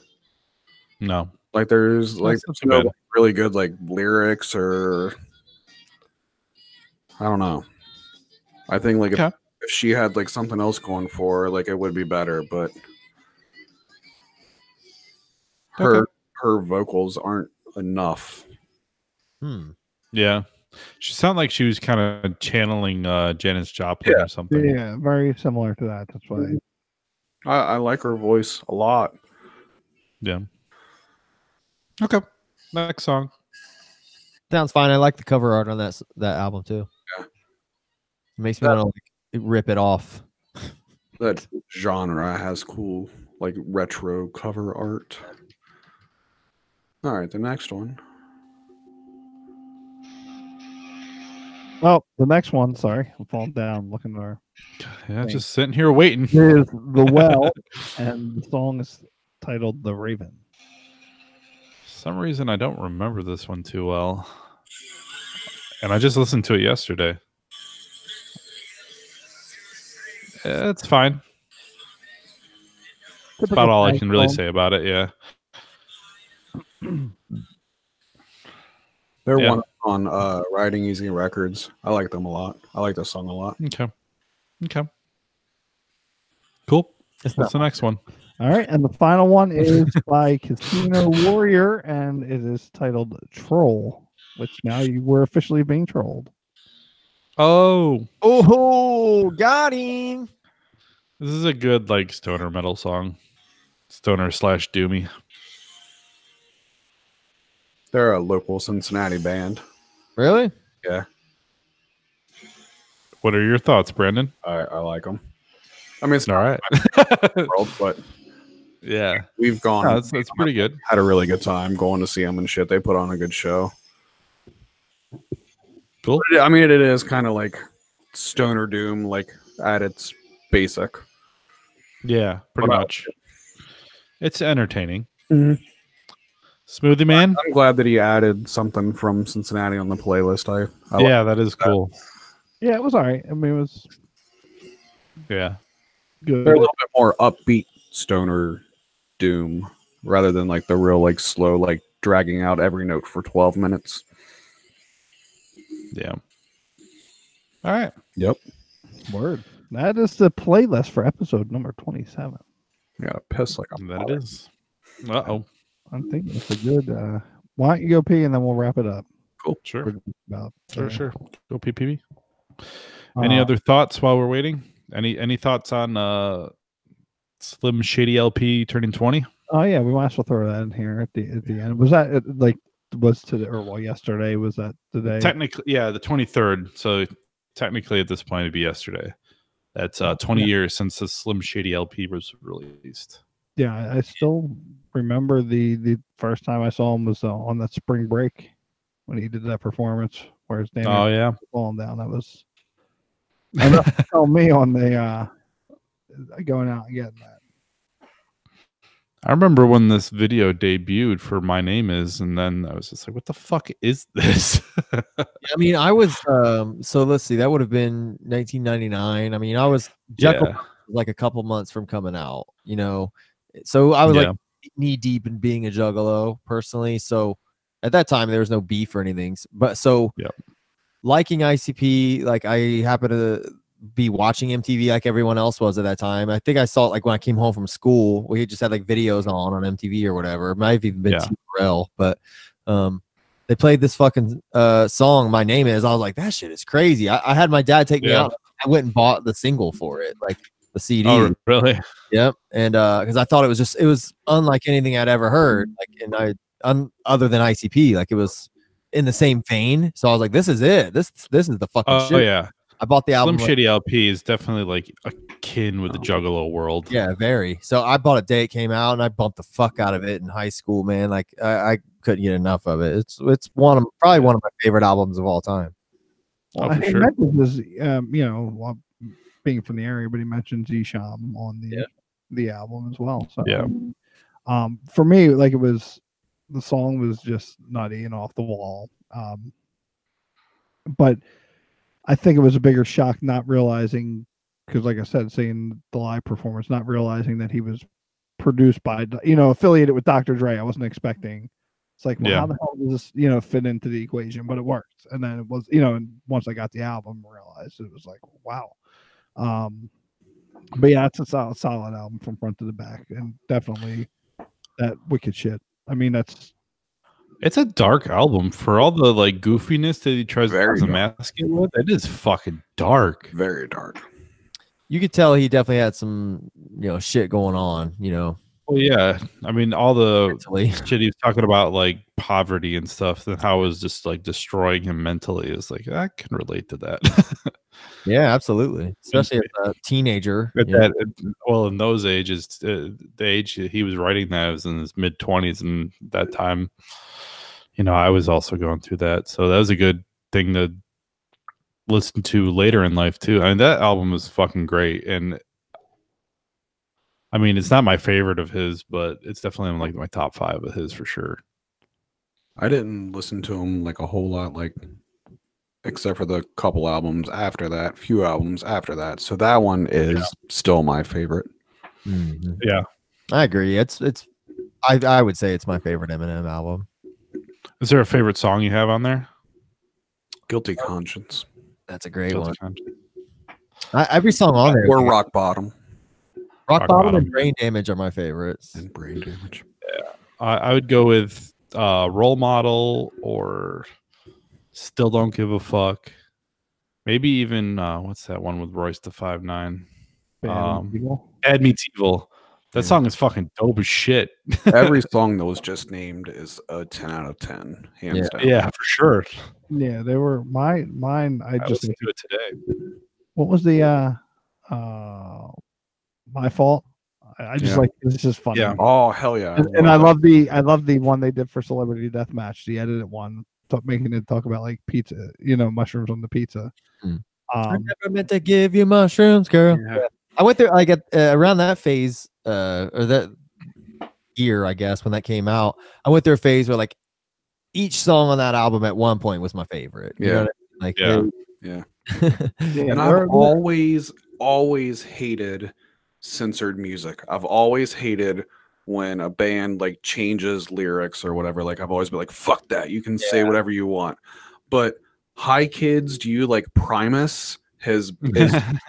No. Like there's like That's no bad. really good like lyrics or I don't know. I think like Okay. if she had like something else going for her, like it would be better, but her vocals aren't enough. Yeah. She sounded like she was kind of channeling Janis Joplin or something. Yeah, very similar to that. That's why. I like her voice a lot. Yeah. Okay. Next song. Sounds fine. I like the cover art on that album too. Yeah. It makes me want to like, rip it off. That genre has cool like retro cover art. All right, the next one. Well, the next one. Sorry, I'm falling down looking at her. Yeah, just sitting here waiting. Is The Well, and the song is titled "The Raven." For some reason I don't remember this one too well. And I just listened to it yesterday. It's fine. That's about all I can really say about it, yeah. They're Yeah. one on Riding Easy Records. I like them a lot. I like this song a lot. Okay. Cool. It's What's the next one? All right, and the final one is by Casino Warrior, and it is titled "Troll," which now we're officially being trolled. Oh, Got him. this is a good like stoner metal song. Stoner / doomy. They're a local Cincinnati band. Really? Yeah, What are your thoughts, Brandon? I like them. I mean, it's All right. not the world, but Yeah. we've gone. No, it's pretty good. Had a really good time going to see them and shit. They put on a good show. Cool. I mean, it is kind of like stoner doom, like at its basic. Yeah, pretty What much. It's entertaining. Mhm. Smoothie Man? I'm glad that he added something from Cincinnati on the playlist. I like Yeah, that is cool. Yeah, it was all right. I mean, it was Yeah. good. They're a little bit more upbeat stoner doom rather than like the real like slow like dragging out every note for 12 minutes. Yeah. All right. Yep. Word. That is the playlist for episode number 27. I gotta piss like a That it is. Uh-oh. I'm thinking it's a good. Why don't you go pee and then we'll wrap it up. Sure. About Sure. Go PPV. Any Uh, other thoughts while we're waiting? Any thoughts on Slim Shady LP turning 20? Oh yeah, we might as well throw that in here at the end. Was that like was today or well yesterday? Was that today? Technically, yeah, the 23rd. So technically, at this point, it'd be yesterday. That's 20 yeah. years since the Slim Shady LP was released. Yeah, I still remember the first time I saw him was on that spring break when he did that performance where his name Oh yeah, falling down. That was enough to tell me on the going out and getting that. I remember when this video debuted for My Name Is, and then I was just like, "What the fuck is this?" I mean, I was so let's see, that would have been 1999. I mean, I was Jekyll Yeah. was like a couple months from coming out, you know. So I was like knee deep in being a juggalo personally. So at that time there was no beef or anything. But so liking ICP, like I happened to be watching MTV like everyone else was at that time. I think I saw it like when I came home from school. We just had like videos on MTV or whatever. It might have even been TRL, but they played this fucking song, My Name Is. I was like, that shit is crazy. I had my dad take me out. I went and bought the single for it, like the CD. Oh, really? Yep. And because I thought it was unlike anything I'd ever heard, like, and other than ICP, like it was in the same vein. So I was like, this is it. This is the fucking shit. Oh yeah. I bought the album. Slim Shady LP is definitely like akin with the Juggalo world. Yeah, very. So I bought it day it came out, and I bumped the fuck out of it in high school, man. Like I couldn't get enough of it. It's probably one of my favorite albums of all time. Well, he mentions this, you know, well, being from the area, but he mentions Esham on the album as well. So for me, like the song was just nutty and off the wall. But I think it was a bigger shock not realizing, because like I said, seeing the live performance, not realizing that he was produced by, you know, affiliated with Dr. Dre. I wasn't expecting. It's like, well, how the hell does this, you know, fit into the equation? But it worked. And then it was, you know, and once I got the album, I realized it was like, wow. But yeah, it's a solid album from front to the back, and definitely that wicked shit. I mean, it's a dark album for all the like goofiness that he tries to mask it with. It is fucking dark. Very dark. You could tell he definitely had some, you know, shit going on, you know. Well, yeah. I mean, all the shit he was talking about, like poverty and stuff, and how it was just like destroying him mentally. Is like, I can relate to that. Yeah, absolutely. Especially as a teenager. Well, in those ages, the age he was writing that was in his mid-20s, and that time, you know, I was also going through that. So that was a good thing to listen to later in life too. I mean, that album was fucking great, and I mean, it's not my favorite of his, but it's definitely in like my top 5 of his for sure. I didn't listen to him like a whole lot, like except for the couple albums after that, few albums after that. So that one is still my favorite. Mm-hmm. Yeah, I agree. I would say it's my favorite Eminem album. Is there a favorite song you have on there? Guilty Conscience. That's a great one. Every song on there. Or Rock Bottom. Rock Bottom and Brain Damage are my favorites. And Brain Damage. Yeah, I would go with Role Model or Still Don't Give a Fuck. Maybe even what's that one with Royce the 5'9"? Add Me Evil. That song is fucking dope as shit. Every song that was just named is a 10 out of 10, hands down. Yeah, for sure. Yeah, they were mine. I just listened to it today. What was the My Fault? I just like it's just funny. Yeah. Oh hell yeah! And I love the one they did for Celebrity Deathmatch, the edited one, making it talk about like pizza, you know, mushrooms on the pizza. I never meant to give you mushrooms, girl. Yeah. I went there like at around that phase, or that year, I guess, when that came out. I went through a phase where like each song on that album at one point was my favorite. You know what I mean? Like, yeah. And I've always hated censored music. I've always hated when a band like changes lyrics or whatever. Like I've always been like, fuck that. You can say whatever you want. But Hi Kids, Do You Like Primus has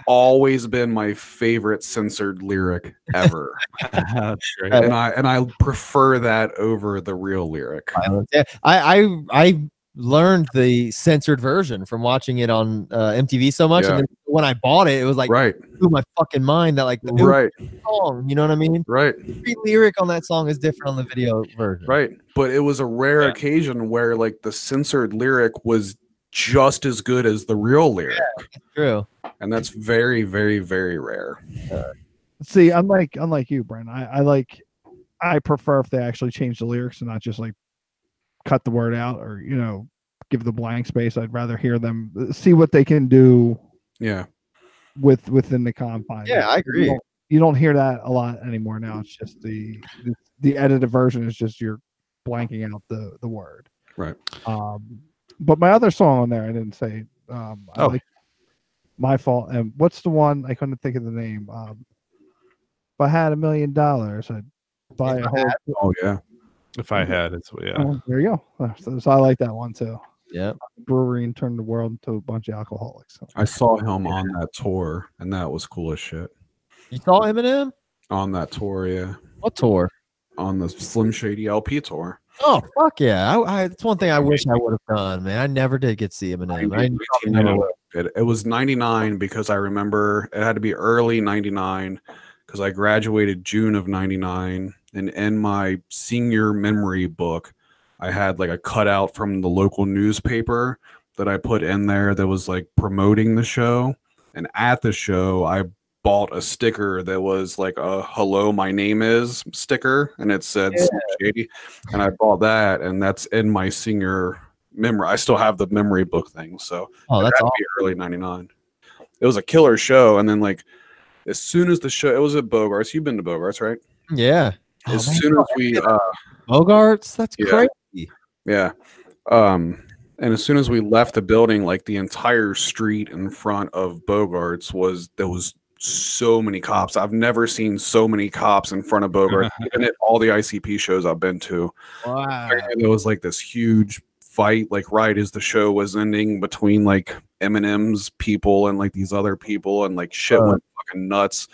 always been my favorite censored lyric ever. That's great. and I prefer that over the real lyric. Yeah, I learned the censored version from watching it on MTV so much, Yeah. and then when I bought it, it was like Right. blew my fucking mind that like the Right. song, you know what I mean? Right. Every lyric on that song is different on the video version. Right. But it was a rare occasion where like the censored lyric was just as good as the real lyric. Yeah, that's true. And that's very, very, very rare. See, unlike you, Brent, I prefer if they actually change the lyrics and not just like cut the word out or give the blank space. I'd rather hear them see what they can do. Yeah. Within the confines. Yeah, I agree. You don't hear that a lot anymore now. It's just the edited version is just you're blanking out the word. Right. But my other song on there I didn't say. I like My Fault. And what's the one I couldn't think of the name? If I had $1 million, I'd buy a whole. Oh yeah. If I had, it's Oh, there you go. So I like that one too. Yeah. Brewery and turned the world into a bunch of alcoholics. So. I saw him on that tour, and that was cool as shit. You saw Eminem On that tour, yeah. what tour? On the Slim Shady LP tour. Oh fuck yeah! That's one thing I wish I would have done, man. I never did get to see Eminem. I probably never will. It was 99 because I remember it had to be early 99 because I graduated June of 99, and in my senior memory book I had like a cutout from the local newspaper that I put in there that was like promoting the show, and at the show I bought a sticker that was like a "Hello, my name is" sticker, and it said Slim Shady, and I bought that, and that's in my senior memory. I still have the memory book thing, so that's awesome. Early 99. It was a killer show, and then like as soon as the show, it was at Bogarts. You've been to Bogarts, right? Yeah. As soon as we Bogarts, that's crazy. Yeah. And as soon as we left the building, like the entire street in front of Bogarts there was so many cops. I've never seen so many cops in front of Bogarts, even at all the ICP shows I've been to. Wow. There was like this huge fight, like right as the show was ending, between like Eminem's people and like these other people, and like shit went fucking nuts.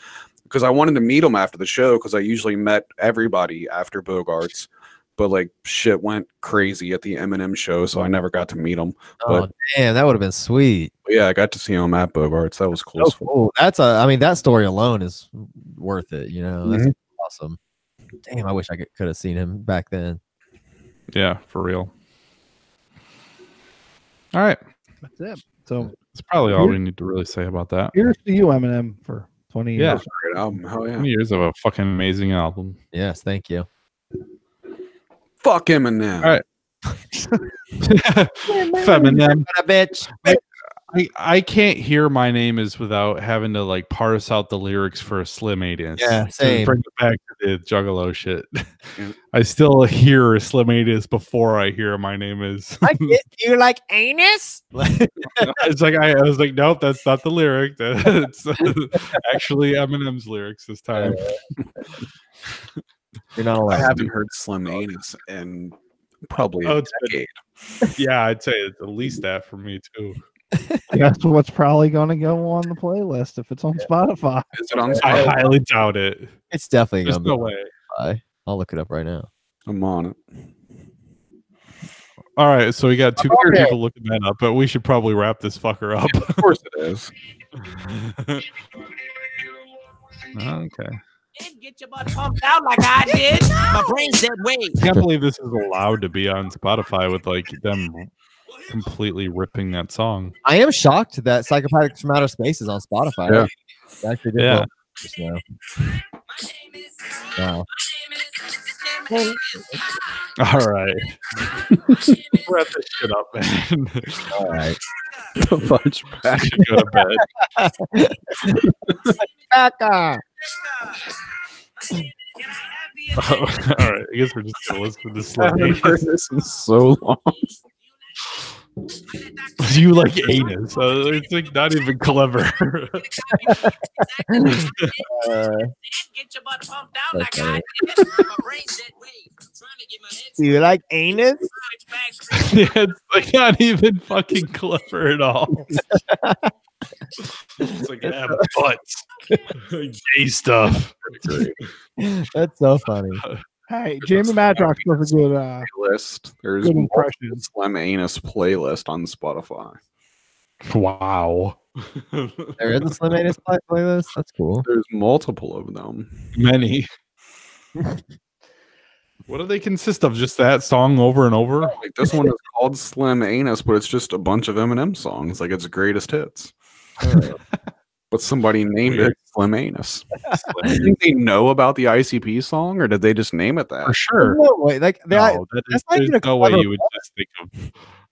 Because I wanted to meet them after the show, because I usually met everybody after Bogarts. But like shit went crazy at the Eminem show, so I never got to meet him. Oh damn, that would have been sweet. Yeah, I got to see him at Bogarts. That was cool. Oh, cool. I mean, that story alone is worth it. You know, that's awesome. Damn, I wish I could have seen him back then. Yeah, for real. All right, that's it. So that's probably all we need to really say about that. Here's to you, Eminem, for 20 years. Yeah, great album. Hell yeah. 20 years of a fucking amazing album. Yes, thank you. Fuck Eminem. All right. Feminem. Bitch. I can't hear My Name Is without having to like parse out the lyrics for a Slim Adius. Yeah, same. Bring it back to the Juggalo shit. I still hear a Slim Adius before I hear My Name Is. I get you like anus. It's like I was like, nope, that's not the lyric. That's actually Eminem's lyrics this time. You're not allowed. I haven't heard Slim Anus in probably a decade. Yeah, I'd say it's at least that for me too. That's what's probably going to go on the playlist if it's on Spotify. Is it on Spotify? I highly doubt it. It's definitely There's gonna no be way. Spotify. I'll look it up right now. I'm on it. All right, so we got two people looking that up, but we should probably wrap this fucker up. Of course it is. Okay. Get your butt pumped out like I did. My brain's dead weight. I can't believe this is allowed to be on Spotify with like them completely ripping that song. I am shocked that Psychopathics from Outer Space is on Spotify. Yeah. I actually did Yeah. just now. Wow. All right. Wrap this shit up, man. All right. The fudge I should go to bed. Becca. All right. I guess we're just gonna listen to this. I haven't heard this in so long. You like anus. It's like not even clever. Get your butt pumped out like I did. My brain's dead weight. Trying to get my head. Do you like anus? Yeah, it's like not even fucking clever at all. It's like have butts. Gay stuff. That's so funny. Hey, Jamie Madrox does a good Playlist. There's good multiple impression. Slim Anus playlist on Spotify. Wow. There is a Slim Anus playlist. That's cool. There's multiple of them. Many. What do they consist of? Just that song over and over? Like this one is called Slim Anus, but it's just a bunch of Eminem songs. Like it's greatest hits. But somebody named Weird. it Slim Anus. Do you think they know about the ICP song, or did they just name it that? For sure. No way. Like that. No, that's not there's even a no way clever you would just think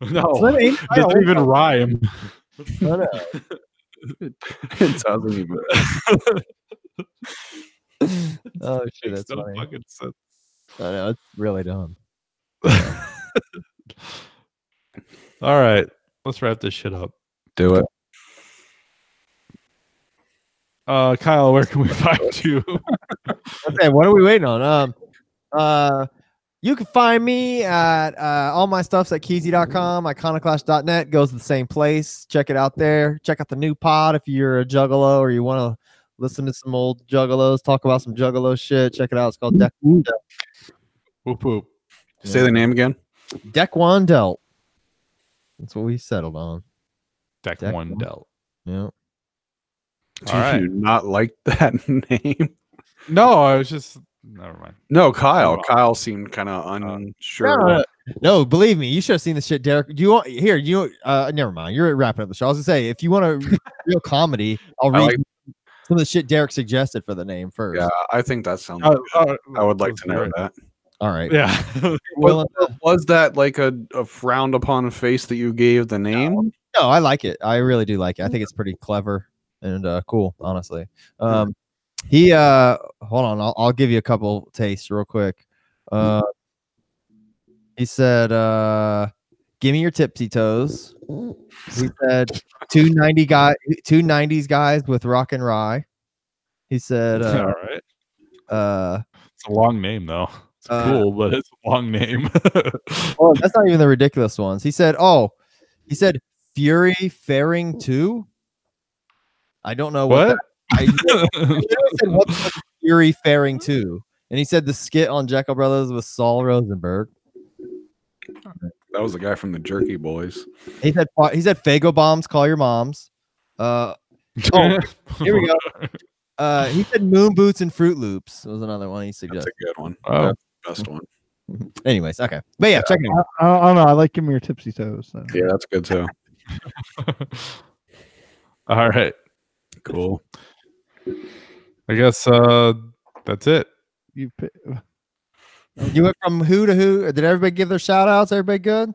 of. No, Slim Anus, it doesn't even rhyme. No. It doesn't even. Oh shit, Makes that's no funny. fucking sense. I know it's really dumb. All right, let's wrap this shit up. Do it. Kyle, where can we find you? Okay, what are we waiting on? You can find me at all my stuff's at keezy.com. Iconoclash.net goes to the same place. Check it out there. Check out the new pod if you're a juggalo or you want to listen to some old juggalos, talk about some juggalo shit. Check it out. It's called Deck Whoop whoop. Say the name again. One Delt. That's what we settled on. Deck Deck one one. Delt. Yeah. Do All right. you not like that name? No, I was just. Never mind. No, Kyle. Oh. Kyle seemed kind of unsure. No, believe me, you should have seen the shit, Derek. Do you want here? You never mind. You're wrapping up the show. I was gonna say, if you want a real comedy, I'll I read like- some of the shit Derek suggested for the name first. Yeah, I think that sounds. good. I would like to know great. that. All right. Yeah. Willing to- Was that like a frowned upon face that you gave the name? No, I like it. I really do like it. I think it's pretty clever and cool, honestly. He hold on, I'll give you a couple tastes real quick. He said, give me your tipsy toes. He said 290s guys with rock and rye. He said All right. It's a long name though. It's cool, but it's a long name. Oh, that's not even the ridiculous ones. He said Fury Faring 2. I don't know what. What? I said, what's the Fury Faring 2? And he said the skit on Jekyll Brothers with Saul Rosenberg. That was the guy from the Jerky Boys. He said Fago bombs, call your moms. Oh, here we go. He said moon boots and Fruit Loops was another one he That's suggested. a good one. Oh. That's the best one. Anyways, okay. But yeah, check it out. I don't know. I like give me your tipsy toes. So. Yeah, that's good too. All right. Cool. I guess that's it. You You went from who to who? Did everybody give their shout outs? Everybody good?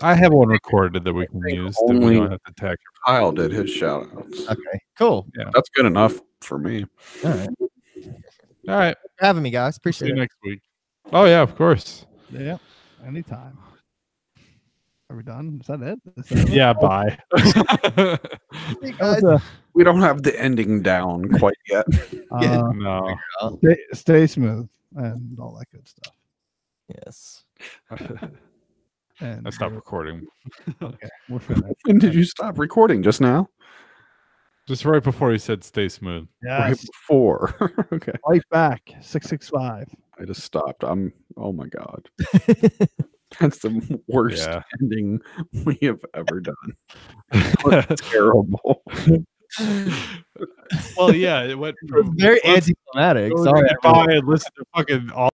I have one recorded that we can use that we only- don't have to tag. Kyle did his shout outs. Okay, cool. That's good enough for me. All right. All right. Thanks for having me, guys. See Appreciate you it. next week. Oh yeah, of course. Yeah. Anytime. Are we done? Is that it? Is that it? Yeah, bye. Hey, guys. That was We don't have the ending down quite yet. No. stay smooth and all that good stuff. Yes. And I stopped recording. Okay, we're finished. When did you stop recording? Just now? Just right before he said stay smooth. Right Yes. before. Okay. Right back. 665. I just stopped. Oh my God. That's the worst Yeah. ending we have ever done. Terrible. Well, yeah, it went from Very anticlimactic. go Sorry. goodbye and listen to fucking all